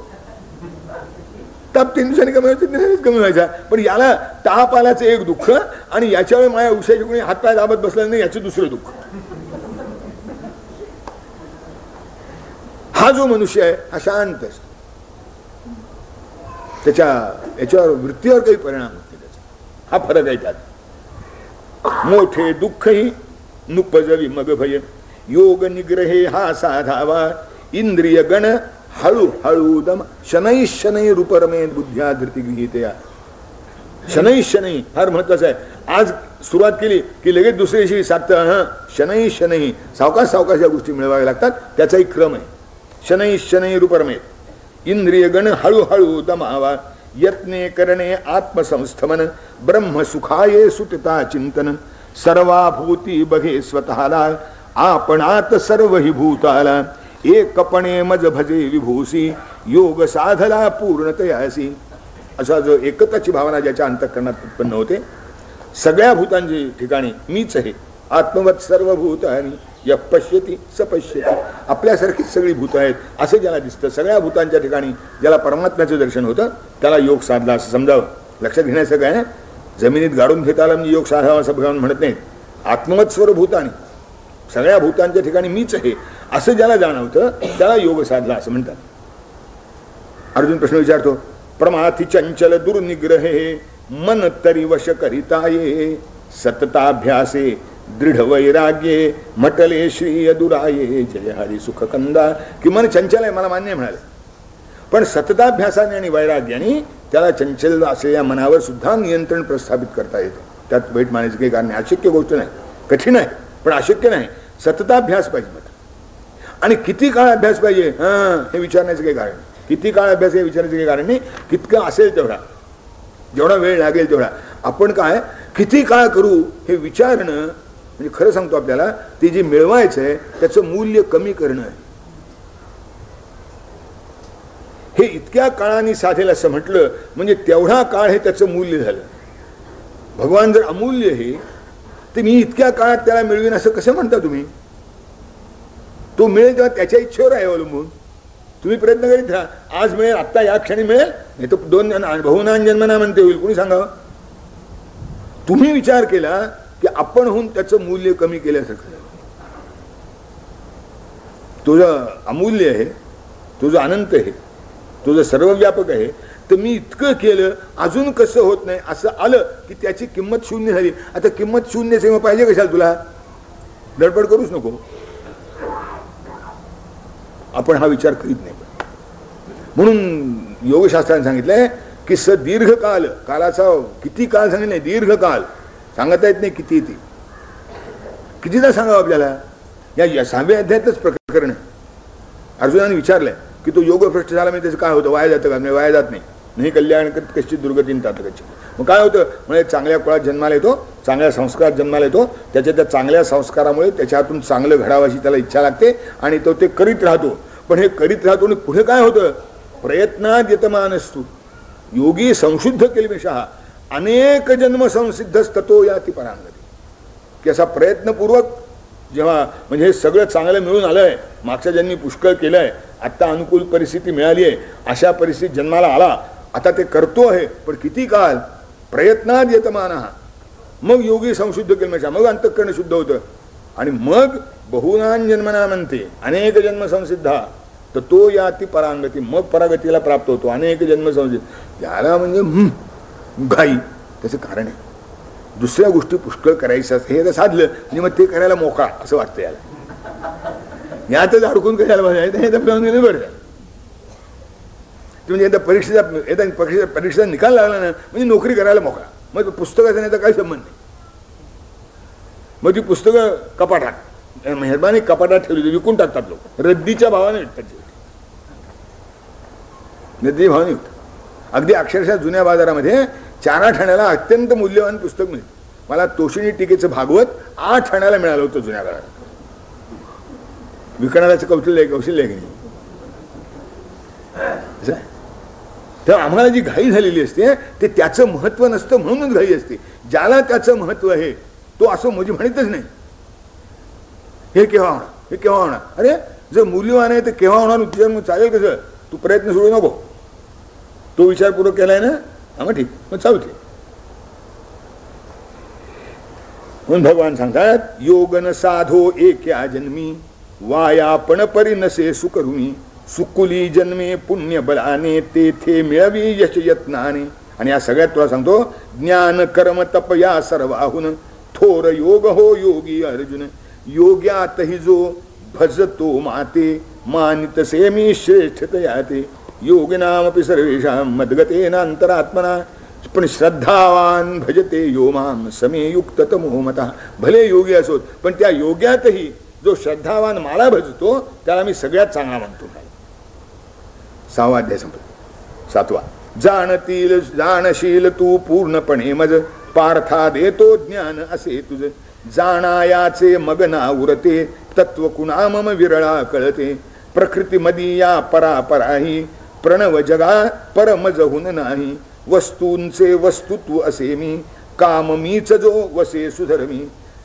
ताप 3 दिवसांनी कमी व्हायचा, 3 दिवसांनीच कमी व्हायचा. पण याला ताप आल्याचं एक दुःख आणि याच्यावेळी माझ्या उशाची कोणी हातपाय दाबत बसला नाही याचं दुसरं दुःख. हा जो मनुष्य आहे हा शांत असतो, त्याच्या याच्यावर वृत्तीवर काही परिणाम होत नाही त्याचा. हा फरक आहे त्यात. मोठे दुःखही नुपजवी मग भय योग निग्रहे हा साधावा इंद्रिय गण हळूहळू दम शनै शनै रूपरमेत बुद्ध्या धृती गृहीतया. शनै शनै फार महत्वाचं आहे. आज सुरुवात केली की लगेच दुसऱ्या दिवशी साधतं. शनै शनै सावकाश सावकाश या गोष्टी मिळवाव्या लागतात, त्याचाही क्रम आहे. शनै शनै रूपरमेत इंद्रिय गण हळूहळू दमावा यत्ने करणे आत्मसंस्थमन ब्रह्म सुखाये सुटता चिंतन सर्वाभूती बघे स्वतःला आपणात सर्व ही भूताला एकपणे मज भजे विभूसी योग साधला पूर्णतयासी. असा जो एकताची भावना ज्याच्या अंतःकरणात उत्पन्न होते, सगळ्या भूतांच्या ठिकाणी मीच आहे, आत्मवत सर्व भूतानी य पश्यती स पश्यती. आपल्यासारखीच सगळी भूत आहेत असं ज्याला दिसतं, सगळ्या भूतांच्या ठिकाणी ज्याला परमात्म्याचं दर्शन होतं त्याला योग साधला असं समजावं. लक्षात घेण्याचं काय, जमिनीत गाडून घेता आला म्हणजे योग साधावा असं भगवान म्हणत नाहीत. आत्मवत सर्व भूतानी सगळ्या भूतांच्या ठिकाणी मीच आहे असं ज्याला जाणवतं त्याला योग साधला असं म्हणतात. अर्जुन प्रश्न विचारतो, प्रमाथी चंचल दुर्निग्रहे मन तरी वश करिता ये सतताभ्यासे दृढ वैराग्ये म्हटले श्री दुराये जय हरी सुख कंदा. की मन चंचल आहे मला मान्य म्हणाले, पण सतताभ्यासाने आणि वैराग्याने त्याला चंचल असलेल्या मनावर सुद्धा नियंत्रण प्रस्थापित करता येतं. त्यात वाईट मानायचं काही कारण नाही. अशक्य गोष्ट नाही, कठीण आहे पण अशक्य नाही. सतताभ्यास पाहिजे मला. आणि किती काळ अभ्यास पाहिजे हे विचारण्याचं काही कारण, किती काळ अभ्यास हे विचारण्याचं काही कारण नाही. कितकं असेल तेवढा, जेवढा वेळ लागेल तेवढा. आपण काय किती काळ करू हे विचारणं म्हणजे खरं सांगतो आपल्याला ते जे मिळवायचं आहे त्याचं मूल्य कमी करणं आहे. हे इतक्या काळाने साधेल असं म्हटलं म्हणजे तेवढा काळ हे त्याचं मूल्य झालं. भगवान जर अमूल्य आहे तर मी इतक्या काळात त्याला मिळवीन असं कसं म्हणता तुम्ही. तो मिळेल तेव्हा त्याच्या इच्छेवर आहे अवलंबून. तुम्ही प्रयत्न करीत राहा, आज मिळेल, आत्ता या क्षणी मिळेल, नाही तो 2 बहुनान जन्मना म्हणते होईल, कोणी सांगावं. तुम्ही विचार केला की आपण होऊन त्याचं मूल्य कमी केल्यासारखं. तुझं अमूल्य आहे, तुझं अनंत आहे, तुझं सर्वव्यापक आहे, तर मी इतकं केलं अजून कसं होत नाही असं आलं की त्याची किंमत शून्य झाली. आता किंमत शून्य मग पाहिजे कशाला तुला, धडपड करूच नको. आपण हा विचार करीत नाही. म्हणून योगशास्त्राने सांगितलंय की स दीर्घकाल, कालाचा किती काळ सांगितलं, दीर्घकाल सांगता येत नाही किती. ती कितीदा सांगावं आपल्याला. या 6व्या अध्यायातच प्रकरण आहे. अर्जुनाने विचारलंय की तो योग भ्रष्ट झाला म्हणजे त्याचं काय होतं, वाया जातं का. वाया जात नाही. नाही कल्याण कश्चित दुर्गतीन तात. मग काय होतं म्हणजे चांगल्या कुळात जन्माला येतो चांगल्या संस्कारात जन्माला येतो, त्याच्या त्या चांगल्या संस्कारामुळे त्याच्या हातून चांगलं घडावं अशी त्याला इच्छा लागते आणि तो ते करीत राहतो. पण हे करीत राहतो आणि पुढे काय होतं, प्रयत्नात यतमानस्तु योगी संशुद्ध केलमेशः अनेक जन्म संसिद्धस्ततो याति परांगती, की असा प्रयत्नपूर्वक जेव्हा म्हणजे हे सगळं चांगलं मिळून आलंय, मागच्या जन्मी पुष्कळ केलंय, आत्ता अनुकूल परिस्थिती मिळाली आहे, अशा परिस्थितीत जन्माला आला, आता ते करतो आहे, पण किती काळ, प्रयत्नात यतमानः, मग योगी संशुद्ध केलमेशः, मग अंतःकरण शुद्ध होतं आणि मग बहुनान जन्मना म्हणते अनेक जन्म संसिद्धा तर तो याती परांगती, मग परागतीला प्राप्त होतो. अनेक जन्म संसिद्ध याला म्हणजे घाई, त्याचं कारण आहे दुसऱ्या गोष्टी पुष्कळ करायचं असतं, हे तर साधलं आणि मग ते करायला मोकळा असं वाटतं याला, यातच अडकून करायला पाहिजे हे तर बरं. म्हणजे एकदा परीक्षेचा निकाल लागला ना म्हणजे नोकरी करायला मोकळा, मग पुस्तकाचा नाही तर काही संबंध नाही. मग ती पुस्तकं कपाटात, मेहरबानी कपाटात ठेवली, विकून टाकतात लोक, रद्दीच्या भावाने विकतात, रद्दी भावाने विकतात. अगदी अक्षरशः जुन्या बाजारामध्ये 4 आण्याला अत्यंत मूल्यवान पुस्तक मिळतं. मला तोषिणी टीकेचं भागवत 8 आण्याला मिळालं होतं जुन्या काळात. विकणाऱ्याचं कौशल्य आहे की नाही. तर आम्हाला जी घाई झालेली असते ते त्याचं महत्व नसतं म्हणूनच घाई असते. ज्याला त्याचं महत्व आहे तो असं म्हणजे म्हणतच नाही हे केव्हा होणार, हे केव्हा होणार. अरे जर मूल्यवान आहे तर केव्हा होणार तुझ्या चालेल कसं, तू प्रयत्न सोडू नको, तो विचारपूर्वक केलाय ना, हा मग ठीक, मग चालते. म्हणून भगवान सांगतात योगन साधो एक्या जन्मी वायापण परिनसे सुकरुणी सुकुली जन्मे पुण्य बलाने तेथे मिळवी यश यत्नाने. आणि या सगळ्यात तुला सांगतो ज्ञान कर्म तप या सर्वाहून थोर योग हो योगी अर्जुन. योग्यातही जो भजतो माते मानित सेमी श्रेष्ठतया ते. योग नामपि सर्वेषां मद्गतेन अंतरात्मना पण श्रद्धावान भजते यो माम समे युक्त तमो मतः. भले योगी असोत पण त्या योग्यातही जो श्रद्धावान मला भजतो त्याला मी सगळ्यात चांगला मानतो. 6वा अध्याय संपला. 7वा जाणशील तू पूर्णपणे मज पार्था देतो ज्ञान असे तुझ. जाणायाचे मगना उरते तत्व कुणा मम विरळा कळते. प्रकृती मदीया परापराही प्रणव जगा परमज हुन नाही. वस्तूंचे वस्तुत्व असे मी काम मीच जो वसे सुधर्मी.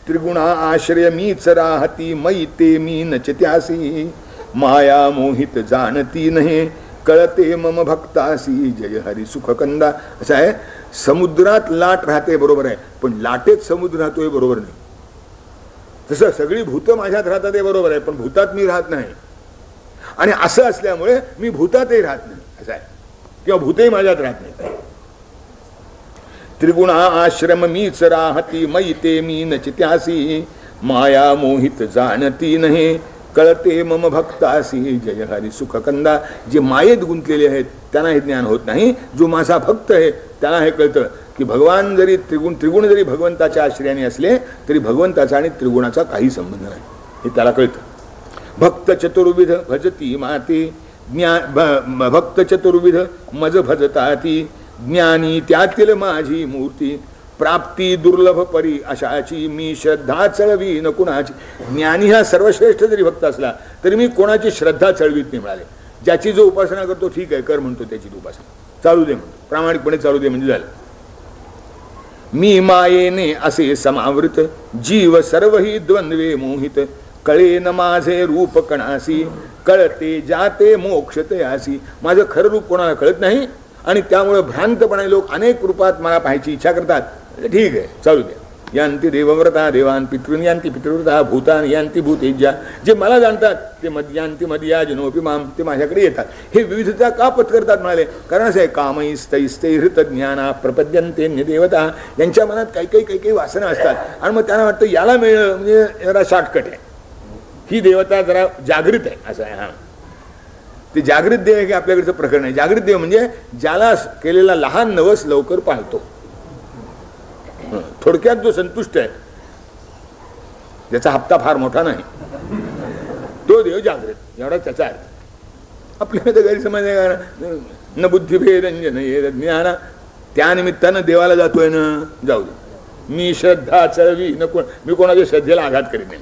त्रिगुणा आश्रय मीच राहती मै ते मी नचित्यासी. माया मोहित जाणती नहे कळते मम भक्तासी. जय हरी सुख कंदा. असं आहे समुद्रात लाट राहते बरोबर आहे पण लाटेत समुद्र राहतोय बरोबर नाही. तसं सगळी भूत माझ्यात राहतात हे बरोबर आहे पण भूतात मी राहत नाही. आणि असं असल्यामुळे मी भूतातही राहत नाही असं आहे किंवा भूतही माझ्यात राहत नाही. त्रिगुणा आश्रम मीच राहती मै ते मी नचित्यासी. माया मोहित जाणती नहे कळते मम भक्तासी. जय हरी सुख कंदा. जे मायेत गुंतलेले आहेत त्यांना हे ज्ञान होत नाही. जो माझा भक्त आहे त्याला हे कळतं की भगवान जरी त्रिगुण जरी भगवंताच्या आश्रयाने असले तरी भगवंताचा आणि त्रिगुणाचा काही संबंध नाही हे त्याला कळतं. भक्त चतुर्विध भजती माते भक्त चतुर्विध मज भजताती. ज्ञानी त्यातील माझी मूर्ती प्राप्ती दुर्लभ परी अशाची मी श्रद्धा चळवी न कुणाची. ज्ञानी हा सर्वश्रेष्ठ जरी भक्त असला तरी मी कोणाची श्रद्धा चळवीत नाही मिळाले. ज्याची जो उपासना करतो ठीक आहे कर म्हणतो त्याची उपासना चालू दे म्हणतो प्रामाणिकपणे चालू दे म्हणजे झालं. मी मायेने असे समावृत जीव सर्वही द्वंद्वे मोहित. कळेन माझे रूप कणासी कळते जाते मोक्ष तयासी. माझं खरं रूप कोणाला कळत नाही आणि त्यामुळे भ्रांतपणे लोक अनेक रूपात मला पाहायची इच्छा करतात. ठीक आहे चालू द्या. यांती देवव्रता देवान पितृन यांती पितृव्रता भूतान यांती भूतेज्या. जे मला जाणतात ते मद्यांती मद्या जनोपी माम ते माझ्याकडे येतात. हे विविधता का पत्करतात म्हणाले कारण असं आहे कामैस्तैस्ते हृत ज्ञाना प्रपद्यन्ते देवता. यांच्या मनात काही काही वासना असतात आणि मग त्यांना वाटतं याला मिळणं म्हणजे जरा शॉर्टकट आहे. ही देवता जरा जागृत आहे असं आहे. हां ते जागृत देव हे आपल्याकडचं प्रकरण आहे. जागृत देव म्हणजे ज्याला केलेला लहान नवस लवकर पाळतो. थोडक्यात जो संतुष्ट आहे ज्याचा हप्ता फार मोठा नाही तो देव जागृत एवढा त्याचा अर्थ. आपल्याला तर गैरसमज न बुद्धिभेद ज्ञान त्यानिमित्तानं देवाला जातोय ना जाऊ दे मी श्रद्धा चळवी नको, मी कोणाच्या श्रद्धेला आघात करीत नाही.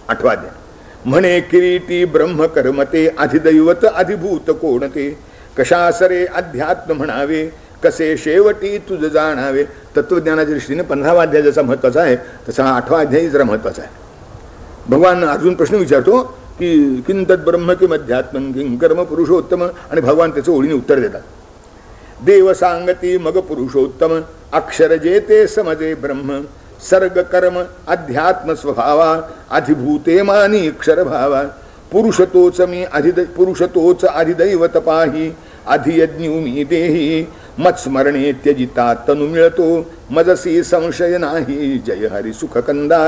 8वा अध्याय. म्हणे किरीटी ब्रह्म कर्मते अधिदैवत अधिभूत कोणते, कशासरे अध्यात्म म्हणावे कसे शेवटी तुझ जाणावे. तत्वज्ञानाच्या दृष्टीने 15वा अध्याय जसा महत्वाचा आहे तसा 8वा अध्याय जरा महत्वाचा आहे. भगवान अर्जुन प्रश्न विचारतो की किं तत् ब्रह्म किम अध्यात्म किं कर्म पुरुषोत्तम, आणि भगवान त्याचं ओळीने उत्तर देतात. देव सांगती मग पुरुषोत्तम, अक्षर जेते समजे ब्रह्म, सर्ग कर्म अध्यात्म स्वभावा, अधिभूते मानी अक्षर भावा. पुरुषतोच मी पुरुषतोच अधिदैवत पाही, अधियज्ञुमी देही, मत्स्मरणे त्यजिता तनु मिळतो, मजसी संशय नाही, जय हरी सुख कंदा.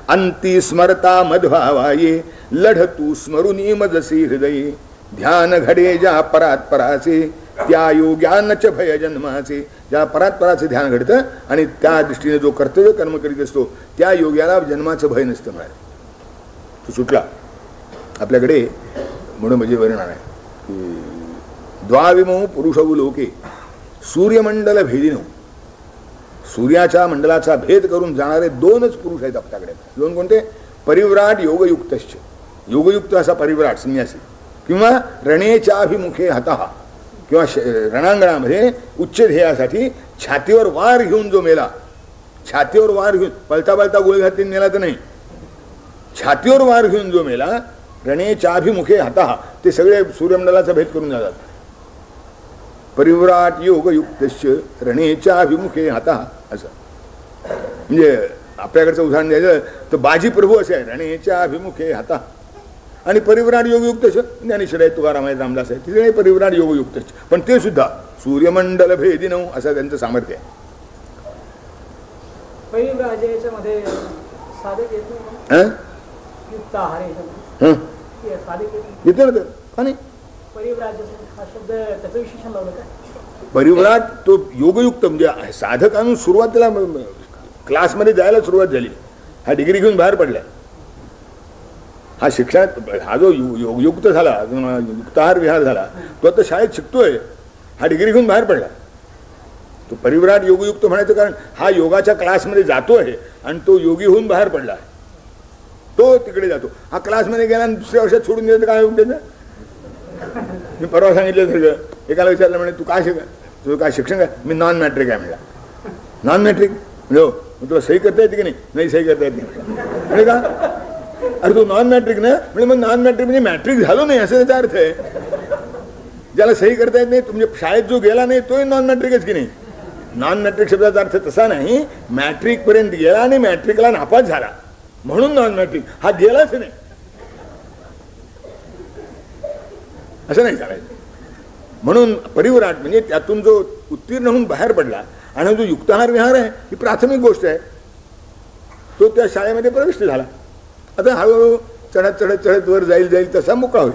अंती स्मरता मध्भावाये, लढतू स्मरुनी मजसी हृदयी, ध्यान घडे ज्या परात पराचे, त्या योग्यानच भय जन्माचे. ज्या परात पराचे ध्यान घडतं आणि त्या दृष्टीने जो कर्तव्य कर्म करीत असतो त्या योग्याला जन्माचं भय नसतं. म्हणाले तो सुटला. आपल्याकडे म्हणून म्हणजे वर्णन आहे की द्वाविमो पुरुषौ लोके सूर्यमंडल भेदिनो, सूर्याच्या मंडलाचा भेद करून जाणारे 2च पुरुष आहेत आपल्याकडे. 2 कोणते? परिव्राट योगयुक्तश्च, योगयुक्त असा परिव्राट संन्यासी, किंवा रणेच्याभिमुखे हतः, किंवा रणांगणामध्ये उच्च ध्येयासाठी छातीवर वार घेऊन जो मेला, छातीवर वार घेऊन पलता पलता गोळी घातली मेला तर नाही, छातीवर वार घेऊन जो मेला, रणेच्याभिमुखे हतः, ते सगळे सूर्यमंडलाचा भेद करून जातात. परिव्राट योगयुक्तश्च रणेच्याभिमुखे हतः असं. म्हणजे आपल्याकडचं उदाहरण द्यायचं तर बाजी प्रभू असे आहे, रणेच्याभिमुखे हतः. आणि परिव्राट योगयुक्त ज्ञानेश्वर आहे, तुकाराम आहे, रामदास आहे, तिथे परिव्राट योगयुक्त, पण ते सुद्धा सूर्यमंडल भेदिनो असं त्यांचं सामर्थ्य आहे. येते ना का नाही? परिव्राट तो योगयुक्त म्हणजे साधकांना सुरुवातीला क्लासमध्ये जायला सुरुवात झाली, हा डिग्री घेऊन बाहेर पडलाय, हा शिक्षणात हा जो योगयुक्त झाला, युक्ताहार विहार झाला, तो आता शाळेत शिकतोय, हा डिग्री घेऊन बाहेर पडला. तो परिव्राट योगयुक्त म्हणायचं कारण हा योगाच्या क्लासमध्ये जातोय आणि तो योगी होऊन बाहेर पडला, तो तिकडे जातो. हा क्लासमध्ये गेला आणि दुसऱ्या वर्षात सोडून द्यायचं काय होतं? मी परवा सांगितलं सगळं, एकाला विचारलं म्हणे तू काय तुझं काय शिक्षण काय? मी नॉन मॅट्रिक आहे म्हणला. नॉन मॅट्रिक म्हणजे हो, मग तुला सही करता येते की नाही? सही करता येत नाही. म्हणजे का? अरे तू नॉन मॅट्रिक ना, म्हणजे मग नॉन मॅट्रिक म्हणजे मॅट्रिक झालो नाही असं त्याचा अर्थ आहे. ज्याला सही करता येत नाही, तुमच्या शाळेत जो गेला नाही तोही नॉन मॅट्रिकच की नाही. नॉन मॅट्रिक शब्दाचा अर्थ तसा नाही, मॅट्रिक पर्यंत गेला आणि मॅट्रिकला नापास झाला म्हणून नॉन मॅट्रिक, हा गेलाच नाही असं नाही चालायचं. म्हणून परिव्राट म्हणजे त्यातून जो उत्तीर्ण होऊन बाहेर पडला आणि जो युक्ताहार विहार आहे ही प्राथमिक गोष्ट आहे, तो त्या शाळेमध्ये प्रविष्ट झाला. आता हळूहळू चढत चढत चढत वर जाईल तसा मोकळा होईल.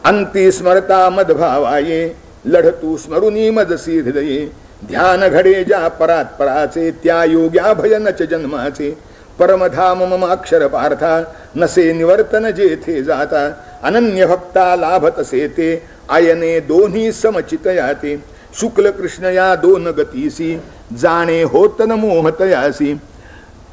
अंती स्मरता मदभावाये, लढतू स्मरुनी मजसी हृदये, ध्यान घडे ज्या परात पराचे, त्या योग्या भयनच जन्माचे. परमधाम मम अक्षर पार्था, नसे निवर्तन जेथे जाता, अनन्य भक्ता लाभत सेते, आयने दोन्ही समचितयाते. शुक्ल कृष्ण या 2 गतीसी, जाणे होत न मोहतयासी.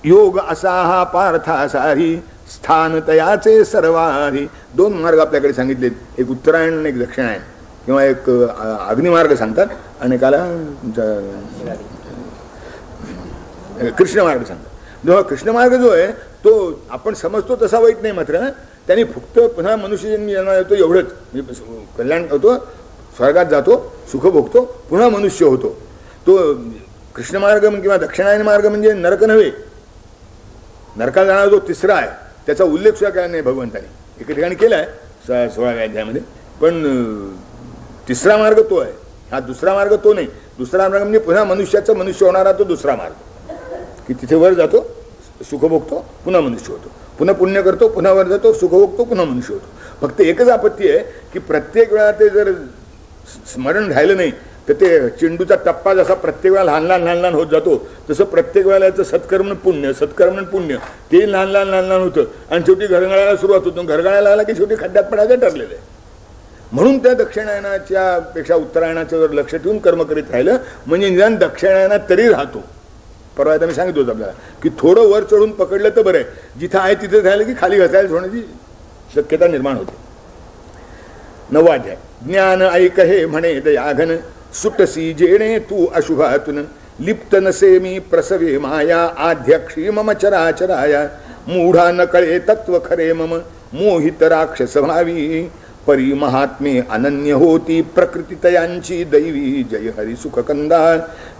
योग असा हा पार्था सारी, स्थान तयाचे सर्वारी. 2 मार्ग आपल्याकडे सांगितलेत, एक उत्तरायण आणि एक दक्षिणायन, किंवा एक अग्निमार्ग सांगतात आणि एकाला कृष्ण मार्ग सांगतात. जेव्हा कृष्ण मार्ग जो आहे तो आपण समजतो तसा वाईट नाही, मात्र त्यांनी फक्त पुन्हा मनुष्यजन्मी जन्माला येतो एवढंच, म्हणजे कल्याण होतो, स्वर्गात जातो, सुख भोगतो, पुन्हा मनुष्य होतो. तो कृष्ण मार्ग किंवा दक्षिणायन मार्ग म्हणजे नरक नव्हे, नरकाला जाणारा जो तिसरा आहे त्याचा उल्लेख सुद्धा केला नाही भगवंताने, एका ठिकाणी केला आहे 16व्या अध्यायामध्ये, पण तिसरा मार्ग तो आहे, हा दुसरा मार्ग तो नाही. दुसरा मार्ग म्हणजे पुन्हा मनुष्याचा मनुष्य होणारा तो दुसरा मार्ग, की तिथे वर जातो, सुख भोगतो, पुन्हा मनुष्य होतो, पुन्हा पुण्य करतो, पुन्हा वर जातो, सुख भोगतो, पुन्हा मनुष्य होतो. फक्त एकच आपत्ती आहे की प्रत्येक वेळा ते जर स्मरण राहिलं नाही तर ते चेंडूचा टप्पा जसा प्रत्येक वेळा लहान लहान होत जातो, तसं प्रत्येक वेळेला याचं सत्कर्म पुण्य ते लहान लहान होतं आणि शेवटी घरगळायला सुरुवात होतो. घरगळायला आला की शेवटी खड्ड्यात पडायचं ठरलेलं आहे. म्हणून त्या दक्षिणायनाच्या पेक्षा उत्तरायणाचं जर लक्ष ठेवून कर्म करीत राहिलं म्हणजे निदान दक्षिणायनात तरी राहतो. परवा आता मी सांगितलं होतं आपल्याला की थोडं वर चढून पकडलं तर बरं आहे, जिथं आहे तिथं राहिलं की खाली घसायला होण्याची शक्यता निर्माण होते. 9वा अध्याय. ज्ञान ऐक हे म्हणे दयाघन, सुटसी जेणे तू अशुभातून, लिप्त नसे मी प्रसवे माया, आध्यक्षी मम चराचराया, मूढा न कळे तत्व खरे मम, मोहित राक्षस भावी, परी महात्मे अनन्य होती, प्रकृती तयांची दैवी, जय हरी सुख कंदा,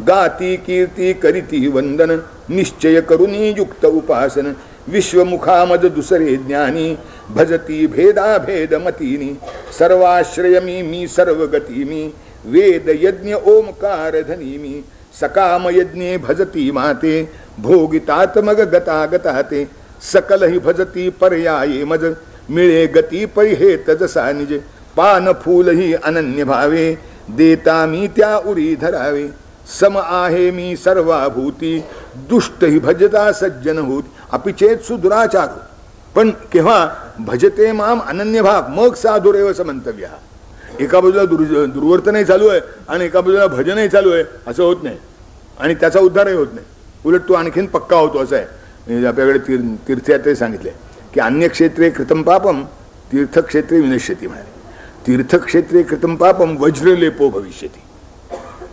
गाती कीर्ती करीती वंदन, निश्चय करुनी युक्त उपासन, विश्वमुखामद दुसरे ज्ञानी, भजती भेदा भेद मतीनी, सर्वाश्रय मी सर्वगती मी, वेद यज्ञ ओमकार धनी मी, सकाम यज्ञे भजती माते, भोगितात मग गता गताते, सकल ही भजती पर्याये मज, मिळे गती परिहेत जसा निज, पान फूल ही अनन्य भावे, देता मी त्या उरी धरावे, सम आहे मी सर्वाभूती, दुष्ट ही भजता सज्जन होत, अपिचेत सुदुराचार. पण केव्हा भजते माम अनन्य भाग, मग साधुरेव समंतव्य. एका बाजूला दुर्वर्तनही चालू आहे आणि एका बाजूला भजनही चालू आहे असं होत नाही आणि त्याचा उद्धारही होत नाही. उलट तो आणखीन पक्का होतो. असं आहे आपल्याकडे तीर्थयात्रे सांगितले की अन्यक्षेत्रे कृतम पापम तीर्थक्षेत्रे विनश्यती म्हणाले. तीर्थक्षेत्रे कृतम पापम वज्रलेपो भविष्यती.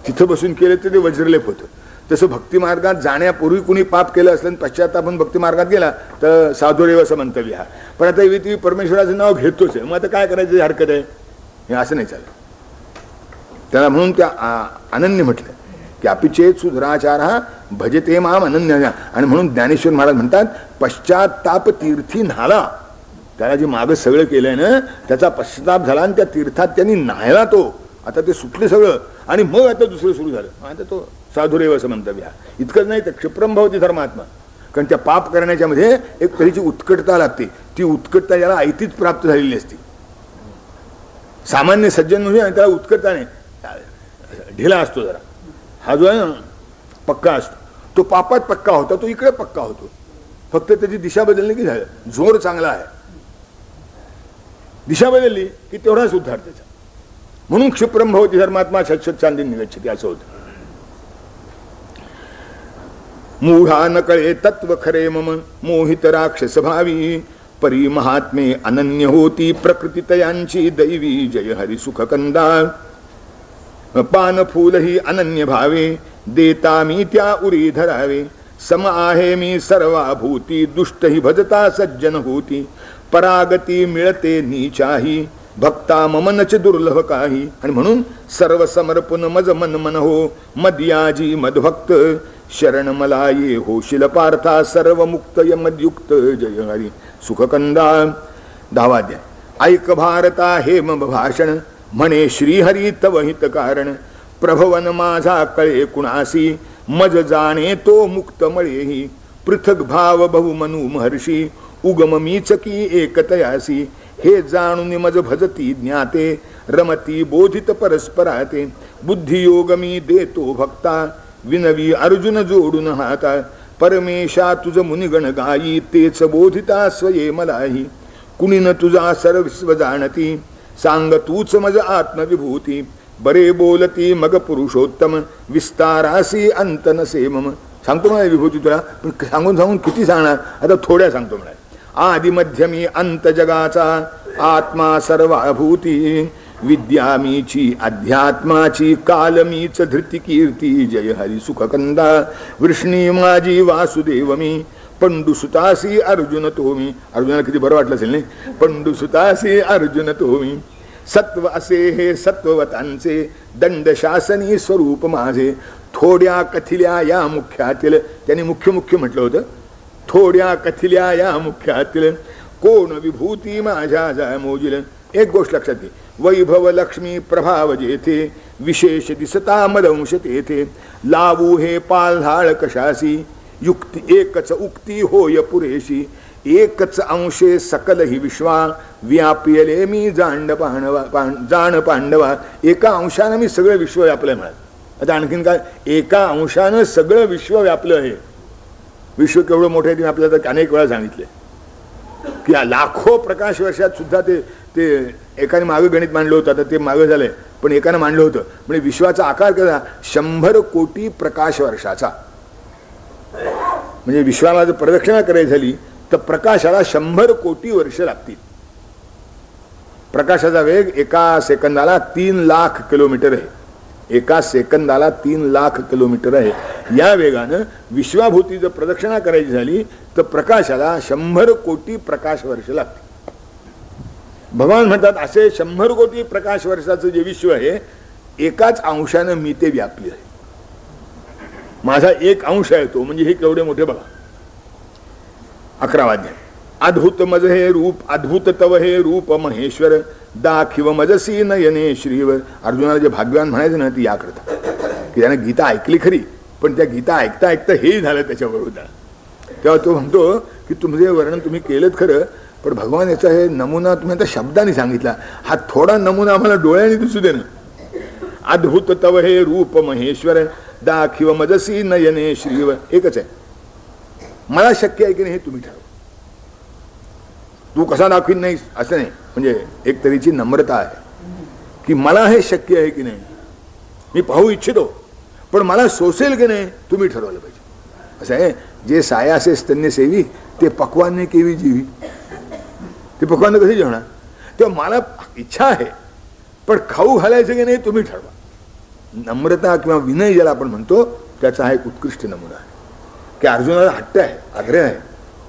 तिथं बसून केलं तर ते वज्रलेप होतं. तसं भक्तिमार्गात जाण्यापूर्वी कुणी पाप केलं असलं पश्चातापून भक्तिमार्गात गेला तर साधुरेव असं मंतव्य हा. पण आता ती परमेश्वराचं नाव घेतोच आहे, मग आता काय करायचं हरकत आहे, हे असं नाही चालत. त्याला म्हणून त्या अनन्य म्हटलं की अपिचेत सुधुराचार हा भजते माम अनन्य. आणि म्हणून ज्ञानेश्वर महाराज म्हणतात पश्चाताप तीर्थी न्हाला. त्याला जे मागं सगळं केलंय ना त्याचा पश्चाताप झाला आणि त्या तीर्थात त्यांनी न्हायला तो. आता ते सुटले सगळं आणि मग आता दुसरं सुरू झालं. आता तो साधुरेव असं मंतव्य. इतकंच नाही तर क्षिप्रम भवती धर्मात्मा. कारण त्या पाप करण्याच्या मध्ये एक तऱ्हेची उत्कटता लागते. ती उत्कटता याला आयतीच प्राप्त झालेली असते. सामान्य सज्जन म्हणजे त्याला उत्कटता नाही, ढिला असतो जरा. हा जो आहे ना पक्का असतो. तो पापात पक्का होता, तो इकडे पक्का होतो. फक्त त्याची दिशा बदलली की झालं. जोर चांगला आहे, दिशा बदलली की तेवढाच उद्धार त्याचा. म्हणून क्षिप्रम भवती धर्मात्मा शश्वत चांदी निगच्छति असं होतं. मूढा न कळे तत्व खरे मम, मोहित राक्षस भावी, परी महात्मे अनन्य होती, प्रकृती तयांची दैवी, जय हरी सुख कंदा, पान फूल ही अनन्य भावे, देता मी त्या उरी धरावे, सम आहे मी सर्वाभूती, दुष्ट ही भजता सज्जन होती, परागती मिळते नीचाही, भक्ता ममनच दुर्लभ काही. आणि म्हणून सर्व समर्पण मज मन मन हो, मद्याजी मदभक्त, शरण मला ये होशील पार्था, सर्व मुक्त यमद्युक्त, जय हरी सुखकंदा. 10वा अध्याय. ऐक भारता हे मम भाषण, म्हणे श्रीहरी तव हित कारण, प्रभवन माझा कळे कुणासी, मज जाणे तो मुक्त मळेही, पृथक भाव बहु मनु महर्षी, उगम मीच की एकतयासी, हे जाणून मज भजती ज्ञाते, रमती बोधित परस्पराते, बुद्धियोग मी देतो भक्ता, विनवी अर्जुन जोडून हाता, परमेशा तुझ मुनिगण गायी, तेच बोधिता स्वये मलाही, कुणी न तुझा सर्वस्व जाणती, सांग तूच मज आत्मविभूती, बरे बोलती मग पुरुषोत्तम, विस्तारासी अंत नसे मम. सांगतो मला विभूती तुला, पण सांगून सांगून किती सांगणार, आता थोड्या सांगतो मला. आदि मध्यमी अंत जगाचा, आत्मा सर्वाभूती, विद्या मीची अध्यात्माची, काल मीच धृती कीर्ती, जय हरी सुखकंदा, वृष्णी माझी वासुदेव मी, पंडुसुतासी अर्जुन तो मी. अर्जुनाला किती बरं वाटलं असेल नाही, पंडुसुतासी अर्जुन तो मी, सत्व असे हे सत्ववतांचे, दंड शासनी स्वरूप माझे, थोड्या कथिल्या या मुख्यातील. त्यांनी मुख्य मुख्य म्हटलं होतं. थोड्या कथिल्या या मुख्यातील, कोण विभूती माझ्या जाय मोजिल. एक गोष्ट लक्षात घे, वैभव लक्ष्मी प्रभाव जेथे, विशेष दिसता मदंश तेथे, लावू हे पालधाळ कशासी, युक्ती एकच उक्ती होय पुरेशी, एकच अंशे सकल ही विश्वा, व्यापियले मी जाण पांडवा. एका अंशानं मी सगळं विश्व व्यापलंय म्हणा. आता आणखीन काय, एका अंशानं सगळं विश्व व्यापलं आहे. विश्व केवढं मोठं आहे ते आपल्याला अनेक वेळा सांगितले की लाखो प्रकाश वर्षात सुद्धा ते एकाने मागं गणित मांडलं होतं, आता ते मागं झालंय, पण एकानं मांडलं होतं. म्हणजे विश्वाचा आकार कसा 100 कोटी प्रकाश वर्षाचा. म्हणजे विश्वाला जर प्रदक्षिणा करायची झाली तर प्रकाशाला 100 कोटी वर्ष लागतील. प्रकाशाचा वेग एका सेकंदाला 3 लाख किलोमीटर आहे. एका सेकंदाला 3 लाख किलोमीटर आहे. या वेगानं विश्वाभूती जर प्रदक्षिणा करायची झाली तर प्रकाशाला 100 कोटी प्रकाश वर्ष लागतील. भगवान म्हणतात असे 100 कोटी प्रकाश वर्षाचं जे विश्व आहे एकाच अंशानं मी ते व्यापली आहे. माझा 1 अंश आहे तो, म्हणजे हे केवढे मोठे बघा. 11वाध्याय. अद्भुत मज हे रूप अद्भुत तव हे रूप महेश्वर दाखिव मजसी नयने श्रीवर. अर्जुनाला जे भाग्यवान म्हणायचं ना ती याकरता की त्याने गीता ऐकली खरी, पण त्या गीता ऐकता ऐकता हेही झालं त्याच्याबरोबर. तेव्हा तो म्हणतो की तुमचे वर्णन तुम्ही केलं खरं, पण भगवान याचा हे नमुना तुम्ही आता शब्दाने सांगितला, हा थोडा नमुना आम्हाला डोळ्याने दिसू दे ना. अद्भुत तव हे रूप महेश्वर दाखिव मजसी नयने श्रीवर. एकच आहे, मला शक्य आहे की नाही हे तुम्ही ठरवा. तू कसा दाखवीन नाही असं नाही, म्हणजे एक तरीची नम्रता आहे की मला हे शक्य आहे की नाही, मी पाहू इच्छितो, पण मला सोसेल की नाही तुम्ही ठरवलं पाहिजे. असं आहे, जे सायासे स्तन्य सेवी ते पक्वाने केवी जीवी. ते पक्वान कसे जेवणार? तेव्हा मला इच्छा आहे, पण खाऊ घालायचं की नाही तुम्ही ठरवा. नम्रता किंवा विनय ज्याला आपण म्हणतो त्याचा हा एक उत्कृष्ट नमुना आहे की अर्जुनाला हट्ट आहे, आग्रह आहे,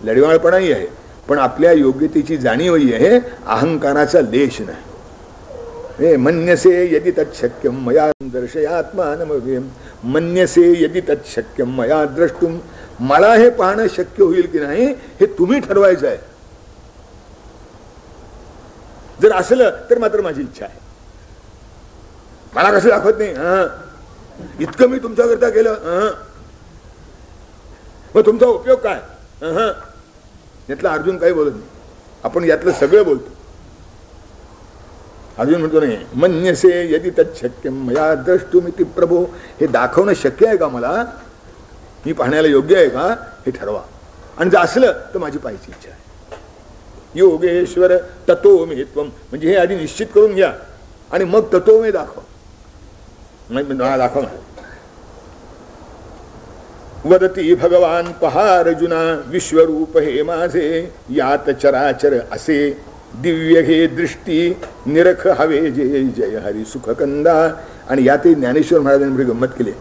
लढवाळपणाही आहे, पण आपल्या योग्यतेची जाणीवही आहे, अहंकाराचा लेश नाही. मन्यसे यदि तच्छक्यम मया दर्शयात्मानमव्ययम्. मन्यसे यदि तच्छक्यम मया द्रष्टुम. मला हे पाहणं शक्य होईल की नाही हे तुम्ही ठरवायचं आहे. जर असलं तर मात्र माझी इच्छा आहे. मला कसं दाखवत नाही, इतकं मी तुमच्याकरता केलं, मग तुमचा उपयोग काय? यातला अर्जुन काही बोलत नाही, आपण यातलं सगळं बोलतो. अर्जुन म्हणतो नाही, मन्यसे यदि तच्छक्यम मया द्रष्टुमिति प्रभो. हे दाखवणं शक्य आहे का मला, मी पाहण्याला योग्य आहे का हे ठरवा. आणि जर असलं तर माझी पाहायची इच्छा आहे. योगेश्वर ततो मे त्वम. म्हणजे हे आधी निश्चित करून घ्या आणि मग ततो मे दाखवा. दाखवा. वदती भगवान पहा अर्जुना विश्वरूप हे माझे यात चराचर असे दिव्य हे दृष्टी निरख हवे जय जय हरी सुखकंदा. आणि यातही ज्ञानेश्वर महाराजांनी गंमत केली.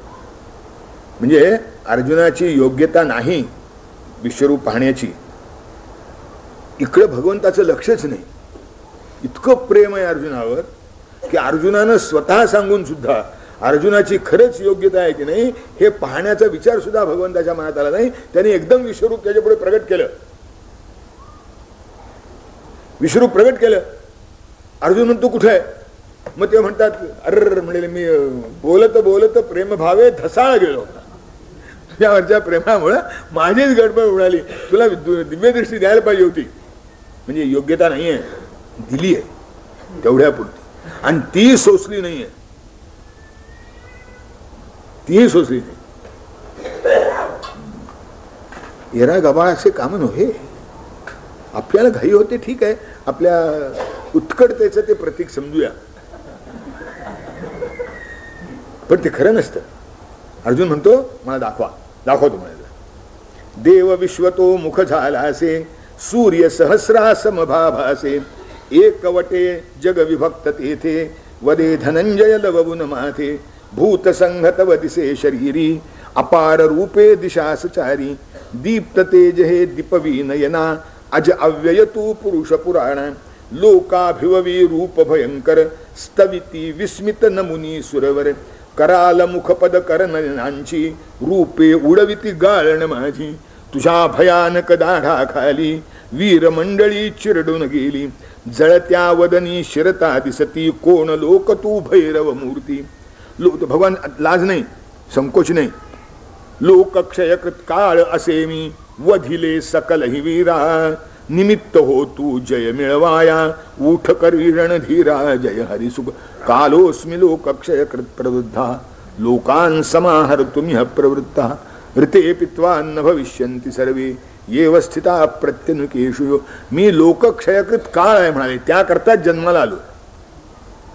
म्हणजे अर्जुनाची योग्यता नाही विश्वरूप पाहण्याची, इकडे भगवंताचं लक्षच नाही. इतकं प्रेम आहे अर्जुनावर की अर्जुनानं स्वतः सांगून सुद्धा अर्जुनाची खरंच योग्यता आहे की नाही हे पाहण्याचा विचार सुद्धा भगवंताच्या मनात आला नाही. त्याने एकदम विश्वरूप त्याच्या पुढे प्रगट केलं. विश्वरूप प्रगट केलं. अर्जुन म्हणतो कुठे आहे? मग ते म्हणतात अरे म्हणजे मी बोलत बोलत प्रेमभावे धसाळ गेलो होता. तुझ्यावरच्या प्रेमामुळे माझीच गडबड उडाली. तुला दिव्य दृष्टी द्यायला पाहिजे होती. म्हणजे योग्यता नाहीये, दिली आहे तेवढ्या पुरती, आणि ती सोसली नाहीये. ती सोसली नाही. येरा गबाळाचे काम नव्हे. आपल्याला घाई होते ठीक आहे, आपल्या उत्कटतेचं ते प्रतीक समजूया, पण ते खरं नसतं. अर्जुन म्हणतो मला दाखवा, दाखवा तुम्हाला. देव विश्वतो मुख झाला असे सूर्य सहस्रा समभाभासे एकवटे जग विभक्त तेथे वदे धनंजय लवबुन माथे भूत संघत वदिसे शरीरी अपार रूपे दिशासचारी दीप्त तेज हे दीपवी नयना अज अव्यय तू पुरुष पुराण लोकाभिववी रूप भयंकर स्तविती विस्मित नमुनी सुरवर कराल मुखपद करणांची रूपे उडविती गाळण माझी तुझ्या भयानक दाढा खाली वीर मंडळी चिरडून गेली जळत्या वदनी शिरता दिसती कोण लोक तू भैरव मूर्ती. भगवान लाज नाही, संकोच नाही. लोकक्षयकृत काळ असे मी वधिले सकल हि वीरा निमित्त हो तू जय मिळवाया उठ करी रणधीरा जय हरिसुख कालोस्मि लोकक्षयकृत प्रवृद्धा लोकान समाहर तुम्ही प्रवृत्ता ऋते पित्वा न भविष्यन्ति सर्वे येव स्थिता प्रत्यनुकेषु. मी लोकक्षयकृत काळ आहे म्हणाले, त्याकरता जन्माला आलो.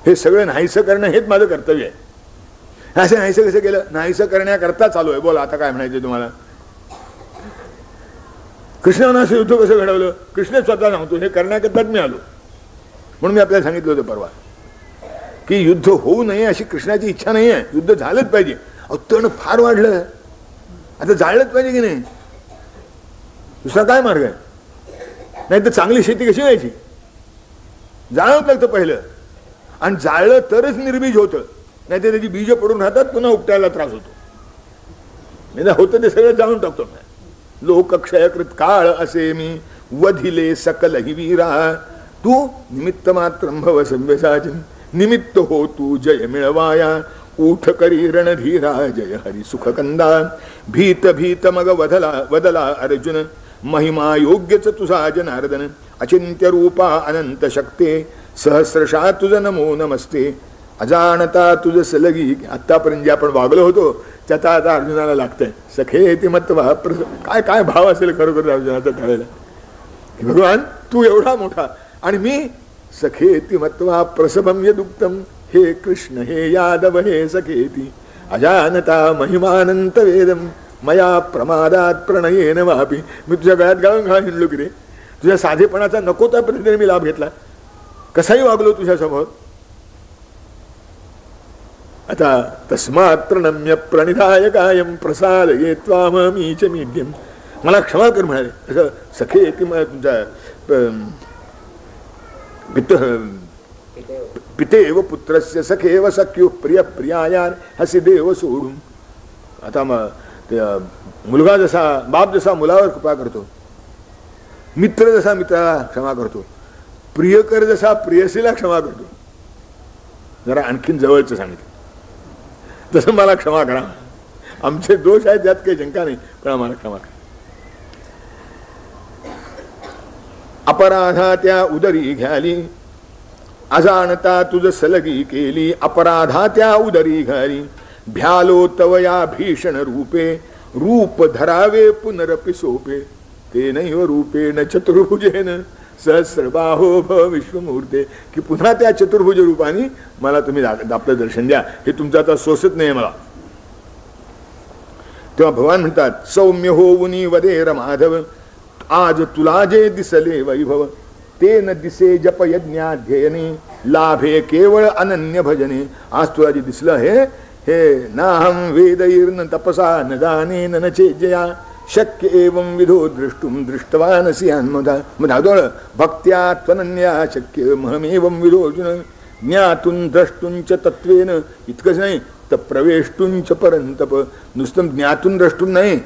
हे सगळं नाहीसं करणं हेच माझं कर्तव्य आहे. असं नाहीसं कसं केलं? नाहीसं करण्याकरता चालू आहे. बोला आता काय म्हणायचं तुम्हाला? कृष्णानं असं युद्ध कसं घडवलं? कृष्ण स्वतः सांगतो हे करण्याकरताच मी आलो. म्हणून मी आपल्याला सांगितलं होतं परवा की युद्ध होऊ नये अशी कृष्णाची इच्छा नाही आहे. युद्ध झालंच पाहिजे. अहो तण फार वाढलं, आता जाळलंच पाहिजे की नाही? दुसरा काय मार्ग आहे? नाही तर चांगली शेती कशी व्हायची? जाळावं लागतं पहिलं, आणि जाळलं तरच निर्बीज होतं. नाही तर त्याची बीज पडून राहतात, पुन्हा उपटायला त्रास होतो. नाही होतं ते सगळं जाळून टाकतो. लोकक्षयकृत काळ असे मी वधिले सकल हि वीरा, तू निमित्त मात्र भव सव्यसाचिन, निमित्त हो तू जय मिळवाया, उठ करी रणधीरा जय हरी सुख कंदा. भीत भीत मग वदला अर्जुन, महिमा योग्यच तुझा जनार्दन, अचिंत्य रूपा अनंत शक्ते, सहस्रशा तुझ नमो नमस्ते. अजाणता तुझ सलगी. आतापर्यंत जे आपण वागलो होतो त्याचा आता अर्जुनाला लागतंय. सखे ते मत काय काय भाव असेल खरोखर अर्जुनाचा त्यावेळेला, की भगवान तू एवढा मोठा आणि मी सखेती मत्वा प्रसभम यदुक्तम, हे कृष्ण हे यादव हे सखेती, अजानता महिमानंत वेदम, मया प्रमादात प्रणयेन वापी. मी तुझ्या गळ्यात गाळून घालून हिंडलो की रे? तुझ्या साधेपणाचा नको त्या पद्धतीने मी लाभ घेतला, कसाही वागलो तुझ्या समोर. आता तस्मात् प्रणम्य प्रणिधाय कायम प्रसादये त्वामीच मीड्यम. मला क्षमा कर म्हणाले. असं सखे तुमचा पितेव पुत्रस्य सखेव सख्यो प्रिय प्रियायान हसी देव सोडून. आता मग मुलगा जसा बाप जसा मुलावर कृपा करतो, मित्र जसा मित्राला क्षमा करतो, प्रियकर जसा प्रियसीला क्षमा करतो. जरा आणखीन जवळचं सांगितलं तसं मला क्षमा करा. आमचे दोष आहेत त्यात काही शंका नाही, पण आम्हाला क्षमा करा. अपराधा त्या उदरी घ्याली, अजाणता तुझ सलगी केली. अपराधा त्या उदरी घाली, भ्यालो तवया भीषण रूपे. रूप धरावे पुनरपि सोपे, ते नैव रूपेण चतुर्भुजेन सहस्रबाहो भव विश्वमूर्ते. की पुन्हा त्या चतुर्भुज रूपाने मला तुम्ही आपलं दर्शन द्या. हे तुमचं आता सोसत नाही मला. तेव्हा भगवान म्हणतात सौम्य होऊनी वदेर माधव, आज तुला जे दिसले वैभव, ते न दिसे जप यज्ञाध्ययने, लाभे केवळ अनन्य भजने. आज तुला जे दिसलं हे नाहम वेदैर्न तपसा न दानेन न चेज्जया, शक्य एवं विधो द्रष्टुम दृष्टवानसी अन्मधा. भक्त्या त्वनन्या शक्य महमेवं विधो ज्ञातून द्रष्टुंच तत्वेन. इतकंच नाही तर प्रवेष्टुंच परंतप. नुसतं ज्ञातून द्रष्टून नाही,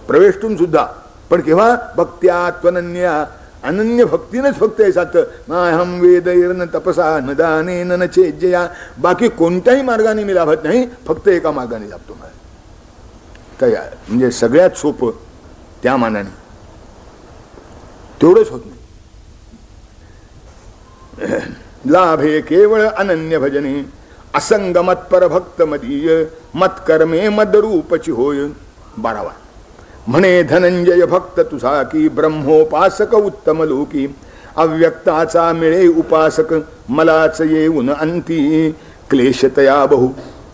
प्रवेष्टून सुद्धा. पण केव्हा? भक्त्या त्वनन्या, अनन्य भक्तीनंच फक्त हे साधतं. नाहम वेदैर्न तपसा न दानेन न चेज्जया. बाकी कोणत्याही मार्गाने मी लाभत नाही, फक्त एका मार्गाने लाभतो. म्हणजे सगळ्यात सोपं त्या मानाने तेवढंच होत नाही. लाभे केवळ अनन्य भजने, असंग मत्पर भक्त मदीय, मत्कर्मे मदरूपची होय. 12. म्हणे धनंजय भक्त तुझा की, ब्रह्मोपासक उत्तम लोकी. अव्यक्ताचा मिळे उपासक, मलाच येऊन अंती. क्लेशतया बहु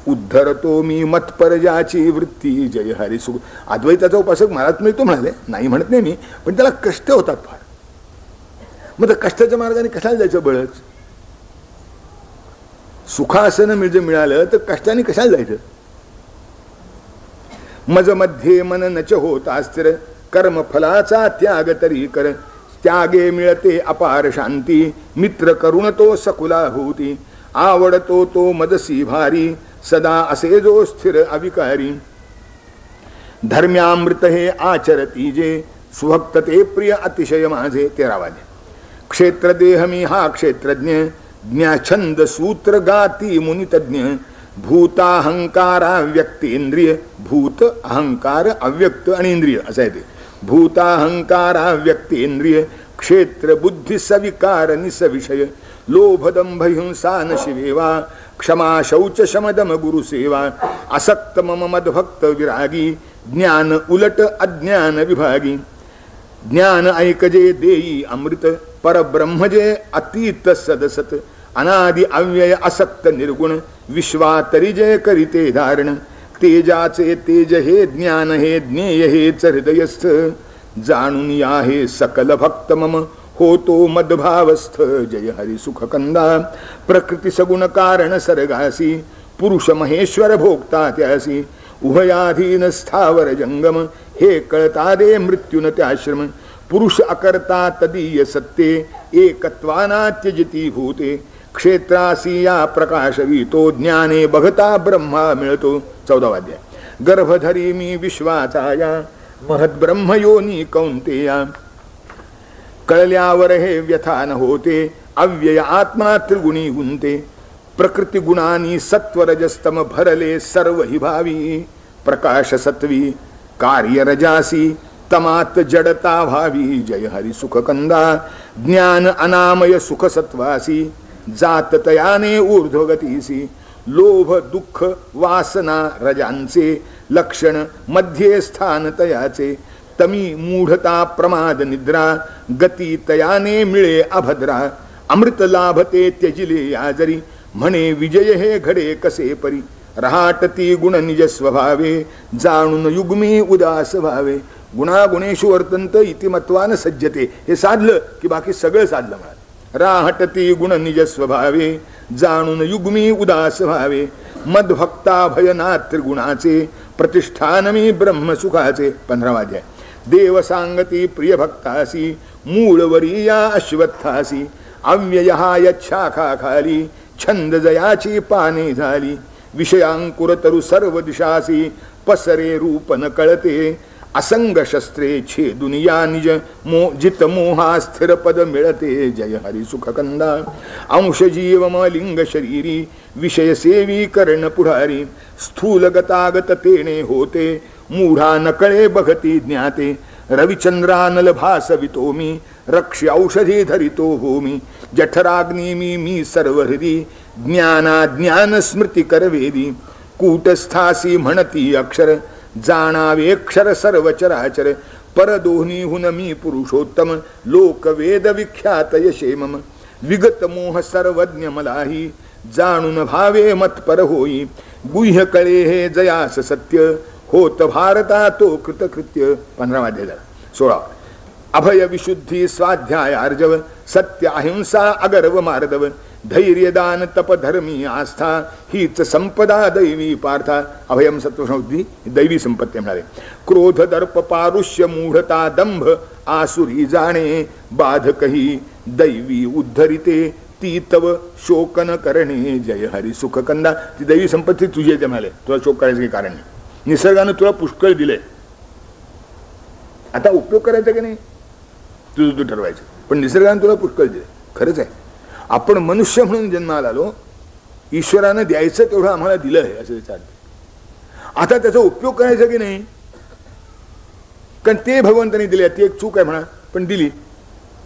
उद्धरतो मी मतपर ज्याची वृत्ती, जय हरी सुख. अद्वैताचा उपासक मलाच मिळतो म्हणाले, नाही म्हणत नाही मी, पण त्याला कष्ट होतात फार. मग त्या कष्टाच्या मार्गाने कशाला जायचं? बळच सुखासन मिळालं तर कष्टाने कशाला जायचं? मज मध्ये मन नच होत अस्थिर, कर्म फलाचा त्याग तरी कर. त्यागे मिळते अपार शांती, मित्र करुण तो सकुला होती. आवडतो तो मदसी भारी, सदा असे जो स्थिर अविकारी. धर्म्यामृत हे आचरती जे, सुभक्त ते प्रिय अतिशय माझे. 13. क्षेत्रदेह मी हा क्षेत्रज्ञ, ज्ञाछंद सूत्र गाती मुनितज्ञ. भूताहंकारा व्यक्तेंद्रिय, भूत अहंकार अव्यक्त आणि इंद्रिय असं आहे ते. भूताहंकारा व्यक्तेंद्रिय, क्षेत्र बुद्धी सविकार निसविषय. लोभ दंभ हिंसा न शिवेवा, क्षमा शौच शमदम गुरुसेवा. असक्त मम मदभक्त विरागी, ज्ञान उलट अज्ञान विभागी. ज्ञान ऐकजे देई अमृत, परब्रह्मजे अतीत सदसत. अनादि अव्यय असक्त निर्गुण विश्वातरी जय करीते धारण तेजाचे तेज हे ज्ञान हे ज्ञेय हेच हृदयस्थ जाणून या हे सकल भक्त मम होतो मदभावस्थ जय हरी सुख कंदा प्रकृती सगुण कारण सर्गासी पुरुष महेश्वर भोगता त्यासी उभयाधीन स्थावर जंगम हे कळता दे मृत्युन त्याश्रम पुरुष अकर्ता तदीय सत्ते एकत्वाना त्यजती भूते क्षेत्रासी या प्रकाशवितो ज्ञाने बघता ब्रह्मा मिळतो. 14वा अध्याय. गर्भधरी मी विश्वाचा या महद ब्रह्मयोनी कौंतेया कळल्यावर हे व्यथा न होते अव्यय आत्मा त्रिगुणी गुंते प्रकृती गुणानी सत्वरजस्तम भरले सर्व ही भावी प्रकाश सत्वी कार्य रजासी तमात जडता भावी जय हरी सुख कंदा ज्ञान अनामय सुख सत्वासी जात तयाने ऊर्ध्वगतीसी लोभ दुःख वासना रजांचे लक्षण मध्ये स्थान तयाचे तमी मूढता प्रमाद निद्रा गती तयाने मिळे अभद्रा अमृत लाभते त्यजिले आजरी म्हणे विजय हे घडे कसे परी रहाटती गुण निज स्वभावे जाणून युग्मी उदास भावे गुणागुणेषु वर्तंत इतिमत्वान सज्जते. हे साधलं की बाकी सगळं साधलं म्हणा. राहटती गुण निज स्वभावे जाणून युग्मी उदास भावे मदभक्ता भयना त्रिगुणाचे प्रतिष्ठान मी ब्रह्मसुखाचे. 15वा अध्याय. देव सांगती प्रिय भक्तासी मूळवरी या अश्वत्थासी अव्यय हा यच्छाखा खाली छंद जयाची पाने झाली विषयांकुर तरु सर्व दिशासी पसरे रूप न कळते असंग शस्त्रे छे दुनिया निज जित मोहा स्थिर पद मिळते जय हरी सुख कंदा अंश जीव लिंग शरीरी विषय सेवी कर्ण पुढारी स्थूल गतागत तेने होते मूढा नकळे बघती ज्ञाते रविचंद्रानल भासवितो मी रक्ष औषधी धरितो भूमी जठराग्नी मी सर्व हृदी ज्ञाना ज्ञान स्मृती करवेदी कूटस्थासी म्हणती अक्षर जाणावे अक्षर सर्व चराचर परदोहनीहुन मी पुरुषोत्तम लोक वेद विख्यात यशे मम विगत मोह सर्वज्ञ मलाही जाणून भावे मतपर होई गुह्य कळे हे जयास सत्य होत भारता तो कृतकृत्य. 15वा अध्याय. 16. अभय विशुद्धी स्वाध्याय आर्जव सत्य अहिंसा अगर्व मार्दव धैर्यदान तप धर्मी आस्था हीच संपदा दैवी पार्था. अभयम सत्वशुद्धी दैवी संपत्ती म्हणाले. क्रोध दर्प पारुष्य मूढता दंभ आसुरी जाणे बाधकही दैवी उद्धरिते ती तव शोक न करणे जय हरी सुख कंदा. ती दैवी संपत्ती तुझी येते म्हणाले. तुला शोक करायचं काही कारण नाही. निसर्गाने तुला पुष्कळ दिले. आता उपयोग करायचा की नाही तुझं तू ठरवायचं. पण निसर्गाने तुला पुष्कळ दिले. खरंच आहे. आपण मनुष्य म्हणून जन्माला आलो. ईश्वरानं द्यायचं तेवढं आम्हाला दिलं आहे असं विचार. आता त्याचा उपयोग करायचा की नाही कारण ते भगवंताने दिले. ती एक चूक आहे म्हणा पण दिली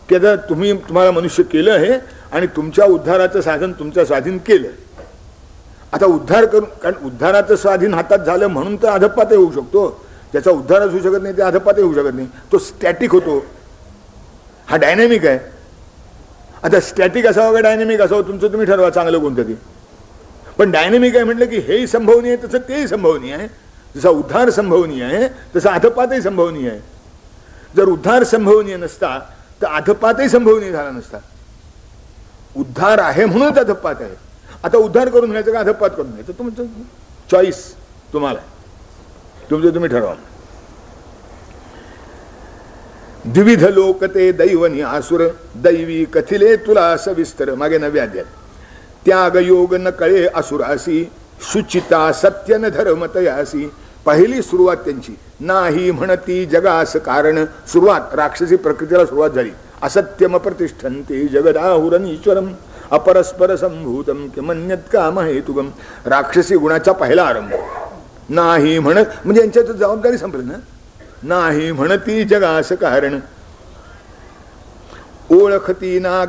की आता तुम्हाला मनुष्य केलं आहे आणि तुमच्या उद्धाराचं साधन तुमच्या स्वाधीन केलं. आता उद्धार करून कारण उद्धाराचं स्वाधीन हातात झालं म्हणून तर अधपातही होऊ शकतो. ज्याचा उद्धारच होऊ शकत नाही ते अधपातही होऊ शकत नाही. तो स्टॅटिक होतो. हा डायनॅमिक आहे. आता स्टॅटिक असावं का डायनॅमिक असावं तुमचं तुम्ही ठरवा चांगलं कोणतं ते. पण डायनॅमिक आहे म्हटलं की हेही संभवनीय आहे तसं तेही संभवनीय आहे. जसा उद्धार संभवनीय आहे तसा अधपातही संभवनीय आहे. जर उद्धार संभवनीय नसता तर अधपातही संभवनीय झाला नसता. उद्धार आहे म्हणूनच अधपात आहे. आता उद्धार करून घ्यायचं का अधपात करून घ्यायचं तुमचं चॉईस तुम्हाला तुमचं तुम्ही ठरवा. द्विविध लोक ते दैवनी आसुर दैवी कथिले तुला सविस्तर. मागे 9व्या अध्याय. त्याग योग न कळे असुरासी शुचिता सत्य न धर्म तयासी. पहिली सुरुवात त्यांची नाही म्हणती जगास कारण. सुरुवात राक्षसी प्रकृतीला सुरुवात झाली. असत्यम प्रतिष्ठन्ते जगदाहुरन ईश्वरम अपरस्पर संभूतम किमन्यत काम हेतुगम. राक्षसी गुणाचा पहिला आरंभ. नाही म्हणत म्हणजे यांच्यात जबाबदारी संपली ना. नाही म्हणती जगास कारण ओळखती ना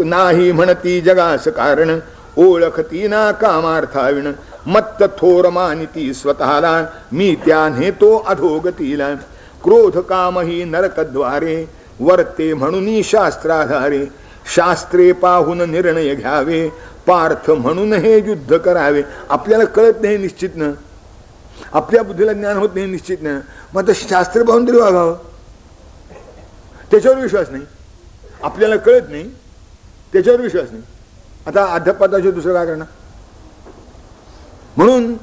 नाही म्हणती जगास कारण ओळखती ना कामार्थाविण मत्त थोर मानिती स्वतःला मी त्याने तो अधोगतीला. क्रोध काम ही नरकद्वारे वर्ते म्हणून शास्त्राधारे शास्त्रे पाहून निर्णय घ्यावे, पार्थ म्हणून हे युद्ध करावे. आपल्याला कळत नाही निश्चित न, आपल्या बुद्धीला ज्ञान होत नाही निश्चित न, मग आता शास्त्र पाहून तरी वागावं. त्याच्यावर विश्वास नाही, आपल्याला कळत नाही त्याच्यावर विश्वास नाही. आता अध्यात्माचे दुसरं काय करणार? म्हणून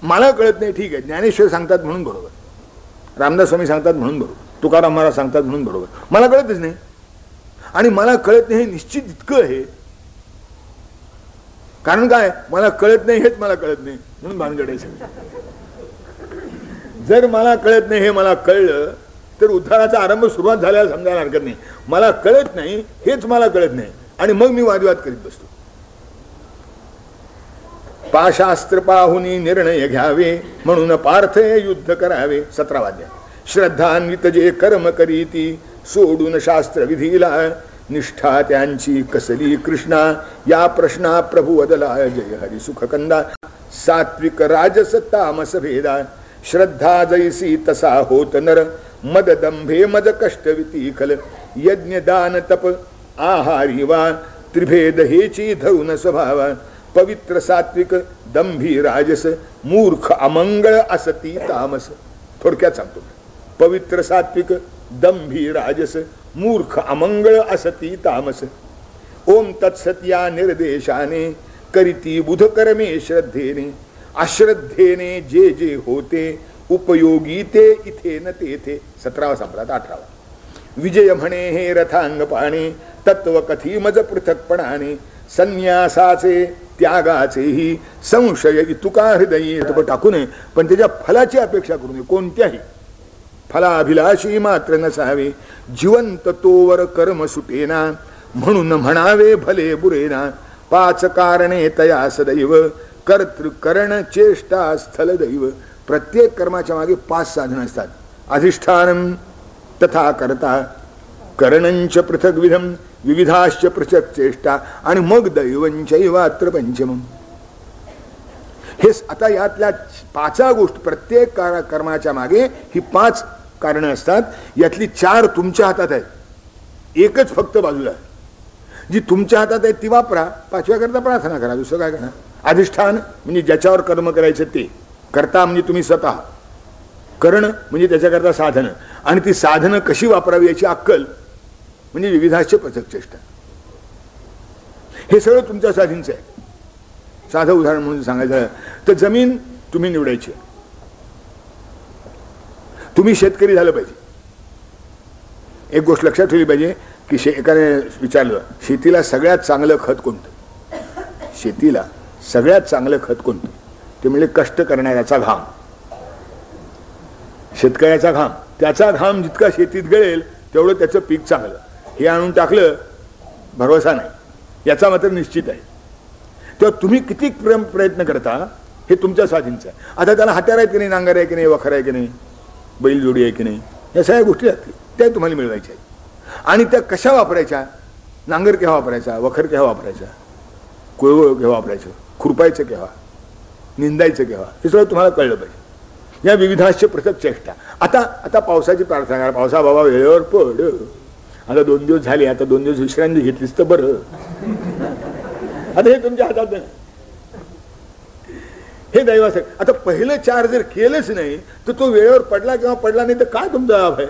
मला कळत नाही, ठीक आहे, ज्ञानेश्वर सांगतात म्हणून बरोबर, रामदास स्वामी सांगतात म्हणून बरोबर, तुकाराम महाराज सांगतात म्हणून बरोबर. मला कळतच नाही, आणि मला कळत नाही हे निश्चित इतकं आहे. कारण काय, मला कळत नाही हेच मला कळत नाही म्हणून भानगड आहे सगळं. जर मला कळत नाही हे मला कळलं तर उद्धाराचा आरंभ सुरुवात झाल्याला समजायला हरकत नाही. मला कळत नाही हेच मला कळत नाही, आणि मग मी वादविवाद करीत बसतो. पाशास्त्र पाहुनी निर्णय घ्यावे, म्हणून पार्थ युद्ध करावे. 17 वाद्य. श्रद्धान्वित जे कर्म करीती, सोडून शास्त्र विधीला, निष्ठा त्यांची कसली कृष्णा, या प्रश्ना प्रभू वदला. जय हरी सुख कंदा. सात्विक राजस तामस भेदा, श्रद्धा जैसी तसा होत नर, मद दंभे मद कष्ट वितीखल, यज्ञ दान तप आहारी वा, त्रिभेद हेची धरून स्वभावा. पवित्र सात्विक दंभी राजस, मूर्ख अमंगळ असती तामस. थोडक्यात सांगतो, पवित्र सात्विक दंभी राजस, मूर्ख अमंगळ असती तामस. ओम तत्सत या निर्देशाने, करीती बुध कर्मे श्रद्धेने, अश्रद्धेने जे जे होते, उपयोगी ते इथे न तेथे. 17वा संपला. 18वा. विजय म्हणे हे रथांग पाणे, तत्व कथी मज पृथकपणाने, संन्यासाचे त्यागाचेही संशय तुका हृदयी. टाकू नये, पण त्याच्या फलाची अपेक्षा करू नये. कोणत्याही फलाभिलाषी मात्र नसावे. जिवंत तोवर कर्म सुटेना, म्हणून म्हणावे भले बुरेना. 5 कारणे तया सदैव, कर्तृकरण चेष्टा स्थल दैव. प्रत्येक कर्माच्या मागे 5 साधनं असतात. अधिष्ठानम तथा कर्ता, करणंच पृथक विधम, विविधाश्च पृथक चेष्टा, आणि मग दैवंचैवात्र पंचमम. हे आता यातल्या 5 गोष्टी, प्रत्येक कर्माच्या मागे ही 5 कारणं असतात. यातली 4 तुमच्या हातात आहेत, एकच फक्त बाजूला आहे. जी तुमच्या हातात आहे ती वापरा, 5व्या करता प्रार्थना करा. दुसरं काय करा? अधिष्ठान म्हणजे ज्याच्यावर कर्म करायचं ते, कर्ता म्हणजे तुम्ही स्वतः, करण म्हणजे त्याच्याकरता साधनं, आणि ती साधनं कशी वापरावी याची अक्कल म्हणजे विविधाचे पथक चेष्टा. हे सगळं तुमच्या स्वाधीनचं आहे. साधं उदाहरण म्हणून सांगायचं तर जमीन तुम्ही निवडायची. तुम्ही शेतकरी झालं पाहिजे. एक गोष्ट लक्षात ठेवली पाहिजे की एकाने विचारलं, शेतीला सगळ्यात चांगलं खत कोणतं? शेतीला सगळ्यात चांगलं खत कोणतं? ते म्हणजे कष्ट करणाऱ्याचा घाम, शेतकऱ्याचा घाम. त्याचा घाम जितका शेतीत गळेल तेवढं त्याचं पीक चांगलं. हे आणून टाकलं भरोसा नाही, याचा मात्र निश्चित आहे. तेव्हा तुम्ही किती प्रयत्न करता हे तुमच्या स्वाधीनचं आहे. आता त्याला हत्यार आहे की नाही, नांगर आहे की नाही, वखर आहे की नाही, बैलजोडी आहे की नाही, या सगळ्या गोष्टी आहेत त्या तुम्हाला मिळवायच्या आहेत. आणि त्या कशा वापरायच्या? नांगर केव्हा वापरायचा, वखर केव्हा वापरायचा, कुळवळ केव्हा वापरायचं, खुरपायचं केव्हा, निंदायचं केव्हा, हे सगळं तुम्हाला कळलं पाहिजे. या विविधांचे पृथक चेष्टा. आता पावसाची प्रार्थना करा. पावसा बाबा वेळेवर पड. आता 2 दिवस झाले, आता 2 दिवस विश्रांती घेतलीस तर बरं. आता हे तुमच्या हातात नाही, हे दैवासाठी. आता पहिलं 4 जर केलंच नाही तर तो वेळेवर पडला किंवा पडला नाही तर काय तुमचा लाभ आहे?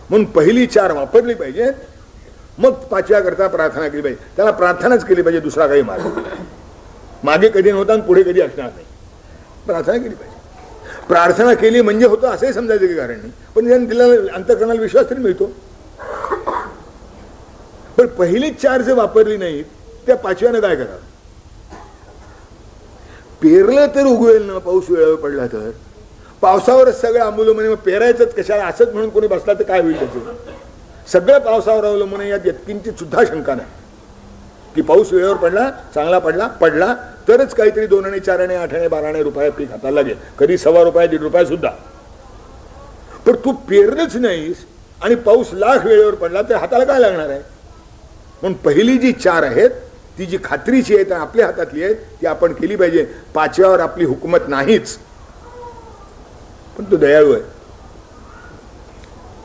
म्हणून पहिली 4 वापरली पाहिजे, मग 5व्या करता प्रार्थना केली पाहिजे. त्याला प्रार्थनाच केली पाहिजे, दुसरा काही मार्ग. मागे कधी नव्हता आणि पुढे कधी असणार नाही. प्रार्थना केली पाहिजे. प्रार्थना केली म्हणजे होतं असंही समजायचं काही कारण नाही, पण ज्याने तिला अंतःकरणाला विश्वास तरी मिळतो. पण पहिली 4 जर वापरली नाही त्या 5व्यानं काय करावं? पेरलं तर उगवेल ना, पाऊस वेळेवर पडला तर. पावसावरच सगळं अवलंबून, मग पेरायचंच कशाला असंच म्हणून कोणी बसला तर काय होईल त्याचं? सगळं पावसावर अवलंबून. यात किंचित सुद्धा शंका नाही की पाऊस वेळेवर पडला, चांगला पडला तरच काहीतरी 2 आणि 4 आणि 8 आणि 12 आणि रुपये पीक हाताला लागेल, कधी ₹1.25 ₹1.5 सुद्धा. पण तू पेरलंच नाहीस आणि पाऊस लाख वेळेवर पडला तर हाताला काय लागणार आहे? म्हणून पहिली जी 4 आहेत ती जी खात्रीची आहेत आपल्या हातातली आहेत ती आपण केली पाहिजे. 5व्यावर आपली हुकूमत नाहीच, पण तो दयाळू आहे.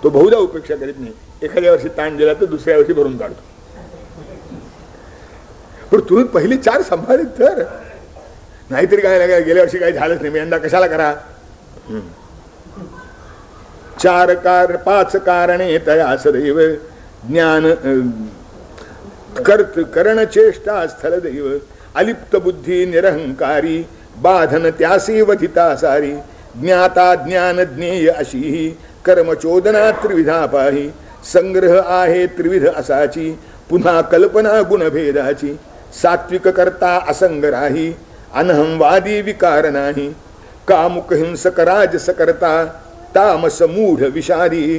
तो बहुधा उपेक्षा करीत नाही. एखाद्या वर्षी ताण दिला तर दुसऱ्या वर्षी भरून काढतो. पण तुम्ही पहिली 4 सांभाळीत तर, नाहीतरी काय गेल्या वर्षी काही झालंच नाही, मी यंदा कशाला करा. 5 कारणे तया सदैव ज्ञान करण चेष्टा स्थल दैव अलिप्त बुद्धी निरहंकारी बाधन त्यासी वधिता सारी ज्ञाता ज्ञान ज्ञेय अशी कर्मचोदना त्रिविधा पाही संग्रह आहे त्रिविध असाची पुन्हा कल्पना गुणभेदाची सात्विक करता असंग राही अनहंवादी विकार नाही कामुक हिंसक राजस करता तामस मूढ विषारी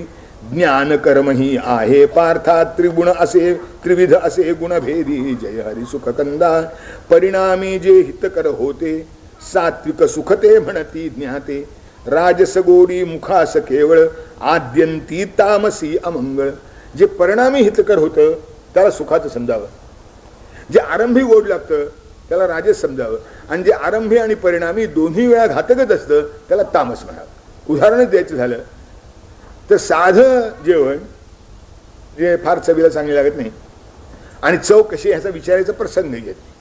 ज्ञान कर्म ही आहे पार्था त्रिगुण असे त्रिविध असे गुणभेदी जय हरी सुख कंदा परिणामी जे हितकर होते सात्विक सुखते म्हणती ज्ञाते राजस गोडी मुखास केवळ आद्यंती तामसी अमंगळ. जे परिणामी हितकर होतं त्याला सुखाचं समजावं, जे आरंभी गोड लागतं त्याला राजस समजावं, आणि जे आरंभी आणि परिणामी दोन्ही वेळा घातकच असतं त्याला तामस म्हणावं. उदाहरणच द्यायचं झालं तर साधं जेवण जे फार चवीला चांगले लागत नाही आणि चव कशी ह्याचा विचारायचा प्रसंग येत नाही.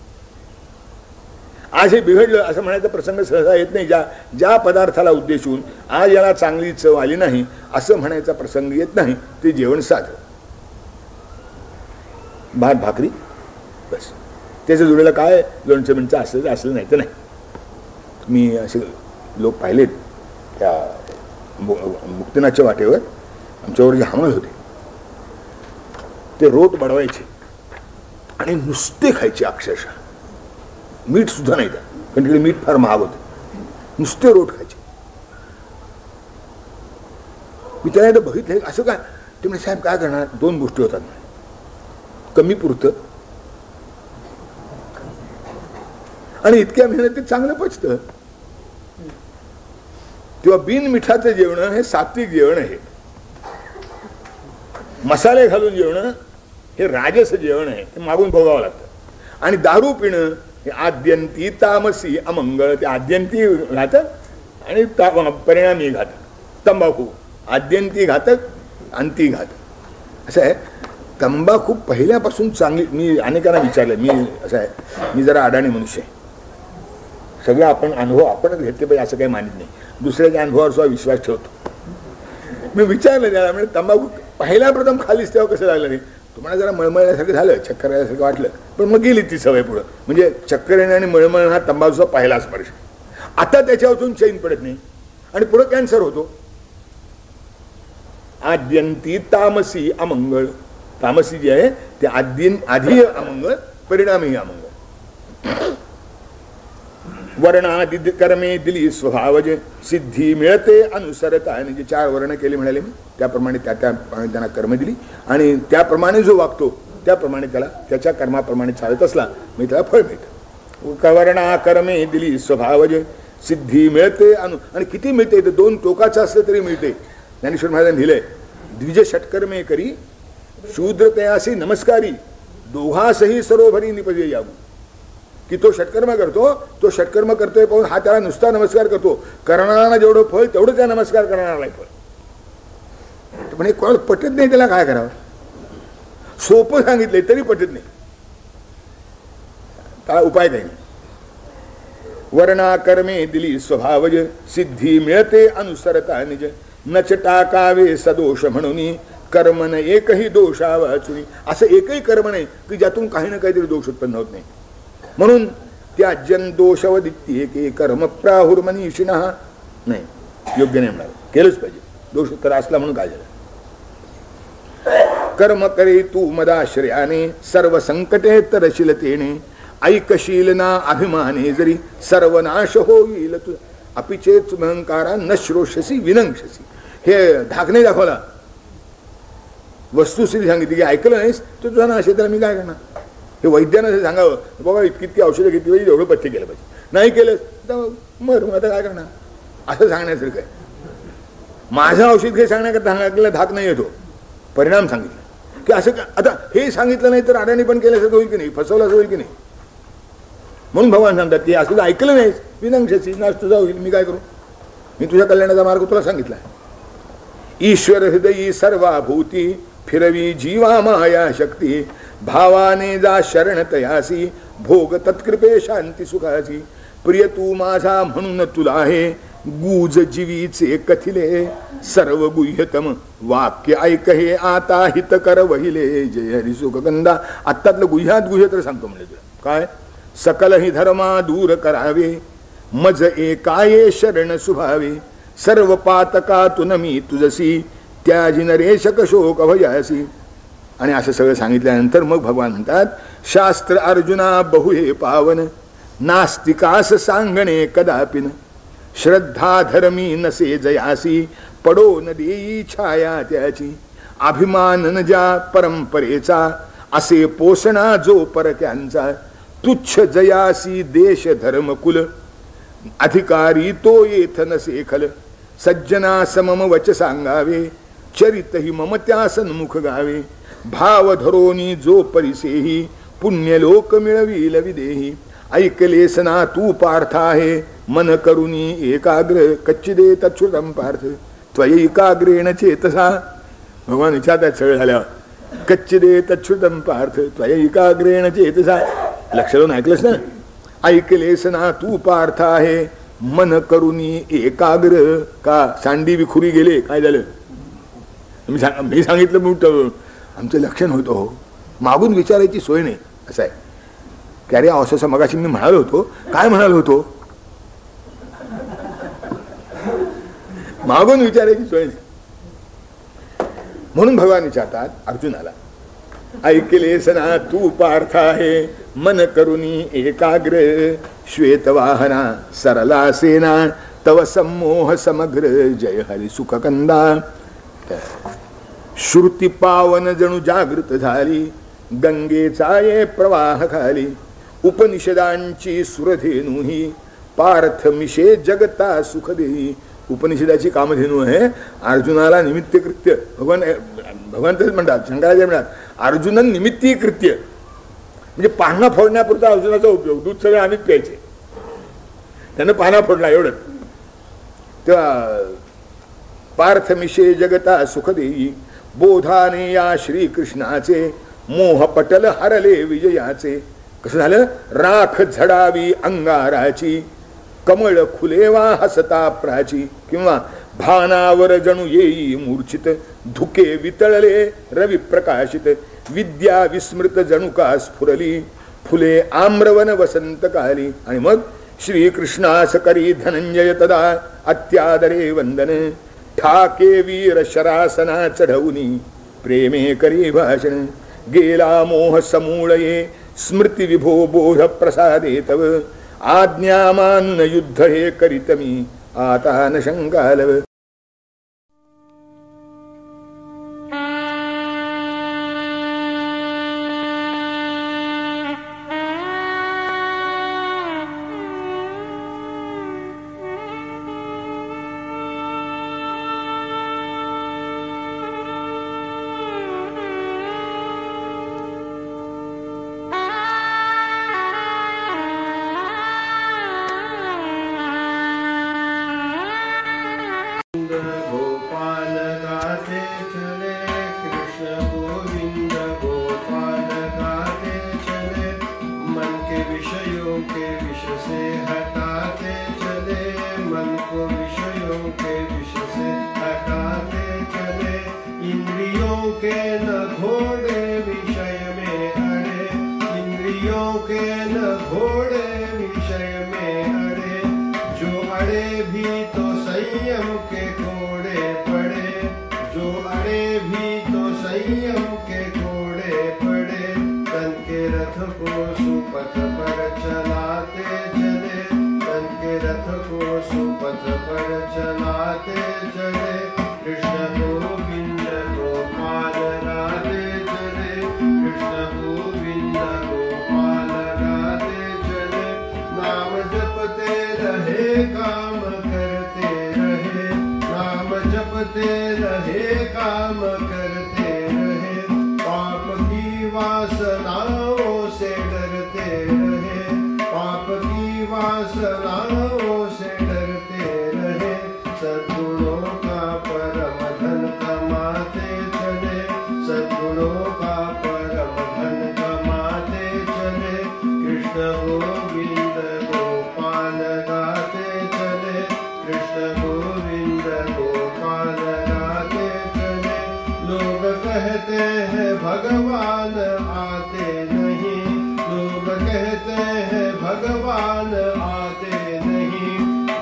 आज हे बिघडलं असं म्हणायचा प्रसंग सहसा येत नाही. ज्या पदार्थाला उद्देशून आज याला चांगली चव आली नाही असं म्हणायचा प्रसंग येत नाही. ते जेवण साधं, भात भाकरी बस. त्याच्या जोडीला काय लोणचं मिणचं असलं नाही तर नाही. मी असे लोक पाहिलेत त्या मुक्तिनाथच्या वाटेवर आमच्यावर जे हमाल होते ते रोट बडवायचे आणि नुसते खायचे, अक्षरशः मीठ सुद्धा नाही, कारण तिकडे मीठ फार महाग होते. नुसते रोट खायचे. मी त्याला बघितलं असं काय. ते म्हणजे साहेब काय करणार, 2 गोष्टी होतात, कमी पुरतं आणि इतक्या मेहनतीत चांगलं पचतं. तेव्हा बिन मिठाचं जेवण हे सात्विक जेवण आहे, मसाले घालून जेवण हे राजस जेवण आहे, ते मागून भोगावं लागतं. आणि दारू पिणं हे आद्यंती तामसी अमंगळ. ते आद्यंती घातक आणि परिणामी घातक. तंबाखू आद्यंती घातक अंती घातक असं आहे. तंबाखू पहिल्यापासून चांगली, मी अनेकांना विचारलं, मी असं आहे, मी जरा अडाणी मनुष्य आहे, सगळं आपण अनुभव आपणच घेतले पाहिजे असं काही मानित नाही, दुसऱ्याच्या अनुभवावर सुद्धा विश्वास ठेवतो. मी विचारलं त्याला, म्हणजे तंबाखू पहिल्या प्रथम खालीच तेव्हा कसं लागलं नाही, तुम्हाला जरा मळमळण्यासारखं झालं, चक्कर आल्यासारखं वाटलं, पण मग गेली ती सवय पुढं. म्हणजे चक्कर येणं आणि मळमळणं हा तंबाखूचा पहिला स्पर्श. आता त्याच्यावरून चैन पडत नाही आणि पुढं कॅन्सर होतो. आद्यंती तामसी अमंगळ. तामसी जे आहे ते आधी अमंगळ परिणामी अमंगळ. वर्णादि कर्मे दिली स्वभावज सिद्धी मिळते अनुसरता. म्हणजे 4 वर्ण केले म्हणाले मी, त्याप्रमाणे त्यांना कर्म दिली आणि त्याप्रमाणे जो वागतो त्याप्रमाणे त्याला त्याच्या कर्माप्रमाणे चालत असला मी त्याला फळ मिळतं. कवर्णा कर्मे दिली स्वभावज सिद्धी मिळते आणि किती मिळते तर 2 टोकाचं असलं तरी मिळते. ज्ञानेश्वर महाराजांनी लिहिलंय, द्विज षटकर्मे करी शूद्र तयासी नमस्कारी दोघासही सरोभरी निपजे यावू. की तो षटकर्म करतो, तो षटकर्म करतोय पाहून हा त्याला नुसता नमस्कार करतो, करणारा जेवढं फळ तेवढं त्या नमस्कार करणारा फळ. पण हे कोणाला पटत नाही, त्याला काय करावं. सोपं सांगितलंय तरी पटत नाही, त्याला उपाय काही नाही. वर्णा कर्मे दिली स्वभावज सिद्धी मिळते अनुसरता निज नच टाकावे सदोष म्हणून कर्मन एकही दोषा वाचुनी. असं एकही कर्म नाही की ज्यातून काही ना काहीतरी दोष उत्पन्न होत नाही. म्हणून त्याजन दोषवदित्य एके कर्म प्राहुर्मनीषिणः नाही, योग्य नाही म्हणाल, केलंच पाहिजे. दोष तर असला म्हणून काय झालं. कर्म करे तू मदाश्रयाने सर्व संकटे तरशीलतेने ऐकशील ना अभिमाने जरी सर्वनाश होईल तू अपिचेत अहंकारा न श्रोषसी विनंक्षसी. हे धाक नाही दाखवला, वस्तुस्थिती सांगितली की ऐकलं नाहीस तर तुझा नाश आहे, त्याला मी काय करणार. हे वैद्यानं सांगावं, बाबा इतकी औषधं घेतली पाहिजे, एवढं पथ्य केलं पाहिजे, नाही केलं तर मग आता काय करणार असं सांगण्यासारखं आहे. माझं औषध घे सांगण्याकरता सांगितलं धाक नाही येतो, परिणाम सांगितलं की असं आता हे सांगितलं नाही तर अडाणी पण केल्यासारखं होईल की नाही, फसवलं असं होईल की नाही. म्हणून भगवान सांगतात की असं ऐकलं नाहीस विनंक्षसी नाश तुझा होईल, मी काय करू. मी तुझ्या कल्याणाचा मार्ग तुला सांगितला. ईश्वर हृदयी सर्वाभूती फिरवी जीवा माया शक्ती भावाने जा शरण तयासी भोग तत्कृपे शांती सुखाची. प्रिय तू माझा म्हणून तुला आहे गुज जीवीचे कथिले. सर्व गुह्यतम वाक्य ऐक हे आता हित कर वहिले. जय हरी सुखकंदा. आत्तातलं गुह्यात गुह्य तर सांगतो म्हणजे तुला काय. सकल ही धर्मा दूर करावे मज एकाये शरण सुभावे. सर्व पातकातून मी तुझसी त्याजी नरेशक शोक भयासी. आणि असं सगळं सांगितल्यानंतर मग भगवान म्हणतात शास्त्र अर्जुना बहु हे पावन नास्तिकास सांगणे कदापिन. श्रद्धा धर्मी नसे जयासी पडो न देई छाया त्याची. अभिमान न ज्या परंपरेचा असे पोषणा जो परक्यांचा. तुच्छ जयासी देश धर्म कुल अधिकारी तो येथ नसे खल. सज्जना समम वच सांगावे चरित ही मम त्या सन्मुख गावे. भाव धरोनी जो परिसेही पुण्यलोक मिळविल विदेही. ऐकलेस ना तू पार्थ आहे मन करुनी एकाग्र कच्चिदे तच्छ्रुतम पार्थ. त्वयैकाग्रेण चेतसा. भगवान विचारतात सगळं झाल्यावर कच्चिदे तच्छ्रुतम पार्थ त्वयैकाग्रेण चेतसा. लक्ष लावून ऐकलंस ना. ऐकलेस ना तू पार्थ आहे मन करुनी एकाग्र. का सांडी विखुरी गेले काय झालं. मी सांगितलं म्हणून आमचं लक्षण होतं. मागून विचारायची सोय नाही असं आहे. की अरे असं मगाशी मी म्हणालो होतो. काय म्हणालो होतो. मागून विचारायची सोय नाही. म्हणून भगवान विचारतात अर्जुनाला ऐकलेस ना तू पार्थ आहे मन करुनी एकाग्र. श्वेतवाहना सरला सेना तव सम्मोह समग्र. जय हरी सुखकंदा. श्रुती पावन जणू जागृत झाली गंगेचा ये प्रवाह खाली. उपनिषदांची सुरधेनु ही पार्थ मिशे जगता सुख देही. उपनिषदाची कामधेनू आहे अर्जुनाला निमित्त कृत्य. भगवान तेच म्हणतात शंकराचार्य म्हणतात अर्जुनन निमित्ती कृत्य म्हणजे पाहणा फोडण्यापुरता अर्जुनाचा उपयोग. दूध सगळं आम्हीच प्यायचे त्यानं पाहणा फोडला एवढं. तेव्हा पार्थ मिशे जगता सुख देई. बोधाने या श्रीकृष्णाचे मोह पटल हरले विजयाचे. कसं झालं. राख झडावी अंगाराची कमळ खुलेवा हसता प्राची. किंवा भानावर जणू येई मूर्छित धुके वितळले रवी प्रकाशित. विद्या विस्मृत जणू का स्फुरली फुले आम्रवन वसंत काली. आणि मग श्रीकृष्णास करी धनंजय तदा अत्यादरे वंदन. ठाके वीर शरासना चढवनी प्रेमे करी भाषण. गेला मोह समूळये स्मृती विभो बोध प्रसादे तव. आज्ञा मानून युद्ध हे करीत मी आता न शंकालव. कहते हैं भगवान आते नहीं, लोग कहते हैं भगवान आते नहीं।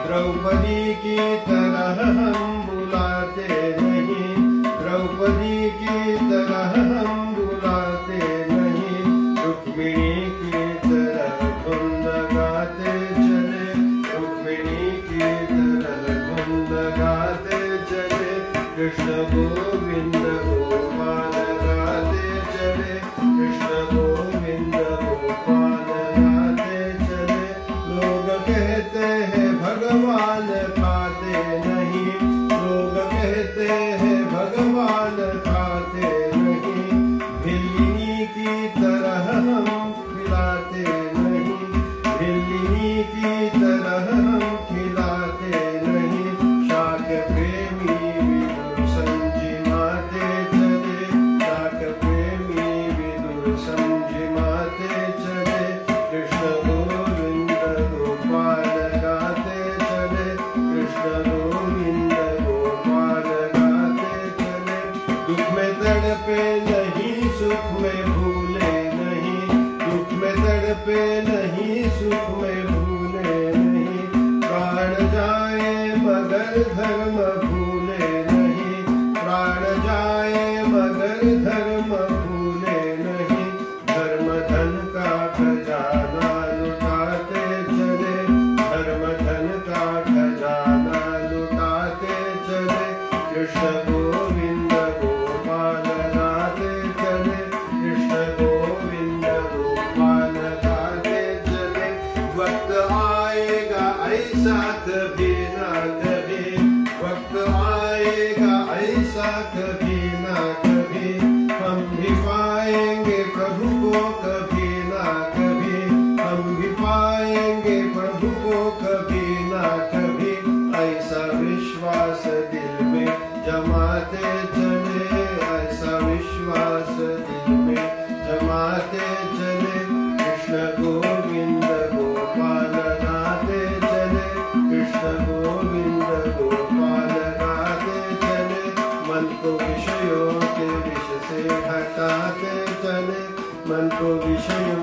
द्रौपदी की तरह हम बुलाते नहीं, द्रौपदी की तरह हम बुलाते नहीं। रुक्मिणी की तरह धुन गाते चले, रुक्मिणी की तरह धुन गाते चले। कृष्ण गोविंद गोपाल गाते चले, कृष्ण गोविंद गोपाल गाते चले। लोग कहते हैं भगवान खाते नहीं, लोग कहते हैं भगवान खाते नहीं। भिल्लिनी की तरह हम खिलाते नहीं, भिल्लिनी की तरह हम खिलाते नहीं। शाक प्रेमी विदुर संजिमाते चले, शाक प्रेमी विदुर संजिमाते चले। कृष्ण गोविंद गोपाल गाते चले, कृष्ण गोविंद गोपाल गाते चले। दुख में तड़पे नहीं, सुख में भूले नहीं, दुख में तड़पे नहीं, सुख में भूले नहीं। प्राण जाए मगर धर्म भूले नहीं, प्राण जाए मगर धर्म भूले नहीं। धर्म धन का खजाना लुटाते चले, धर्म धन का खजाना लुटाते चले। कृष्ण गोविंद गोपाल गाते चले, कृष्ण गोविंद गोपाल गाते चले। वक्त आएगा ऐसा कभी ना कभी, वक्त आएगा ऐसा कभी ना कभी। हम भी पाएंगे प्रभु को कभी ना कभी, हम भी पाएंगे प्रभु को कभी ना कभी। ऐसा विश्वास दिल में जमाते चले, ऐसा विश्वास दिल में जमाते चले। कृष्ण गोविंद गोपाल गाते चले, कृष्ण गोविंद गोपाल गाते चले। मन को विषयों के विष से हटाते चले, मन को विषयों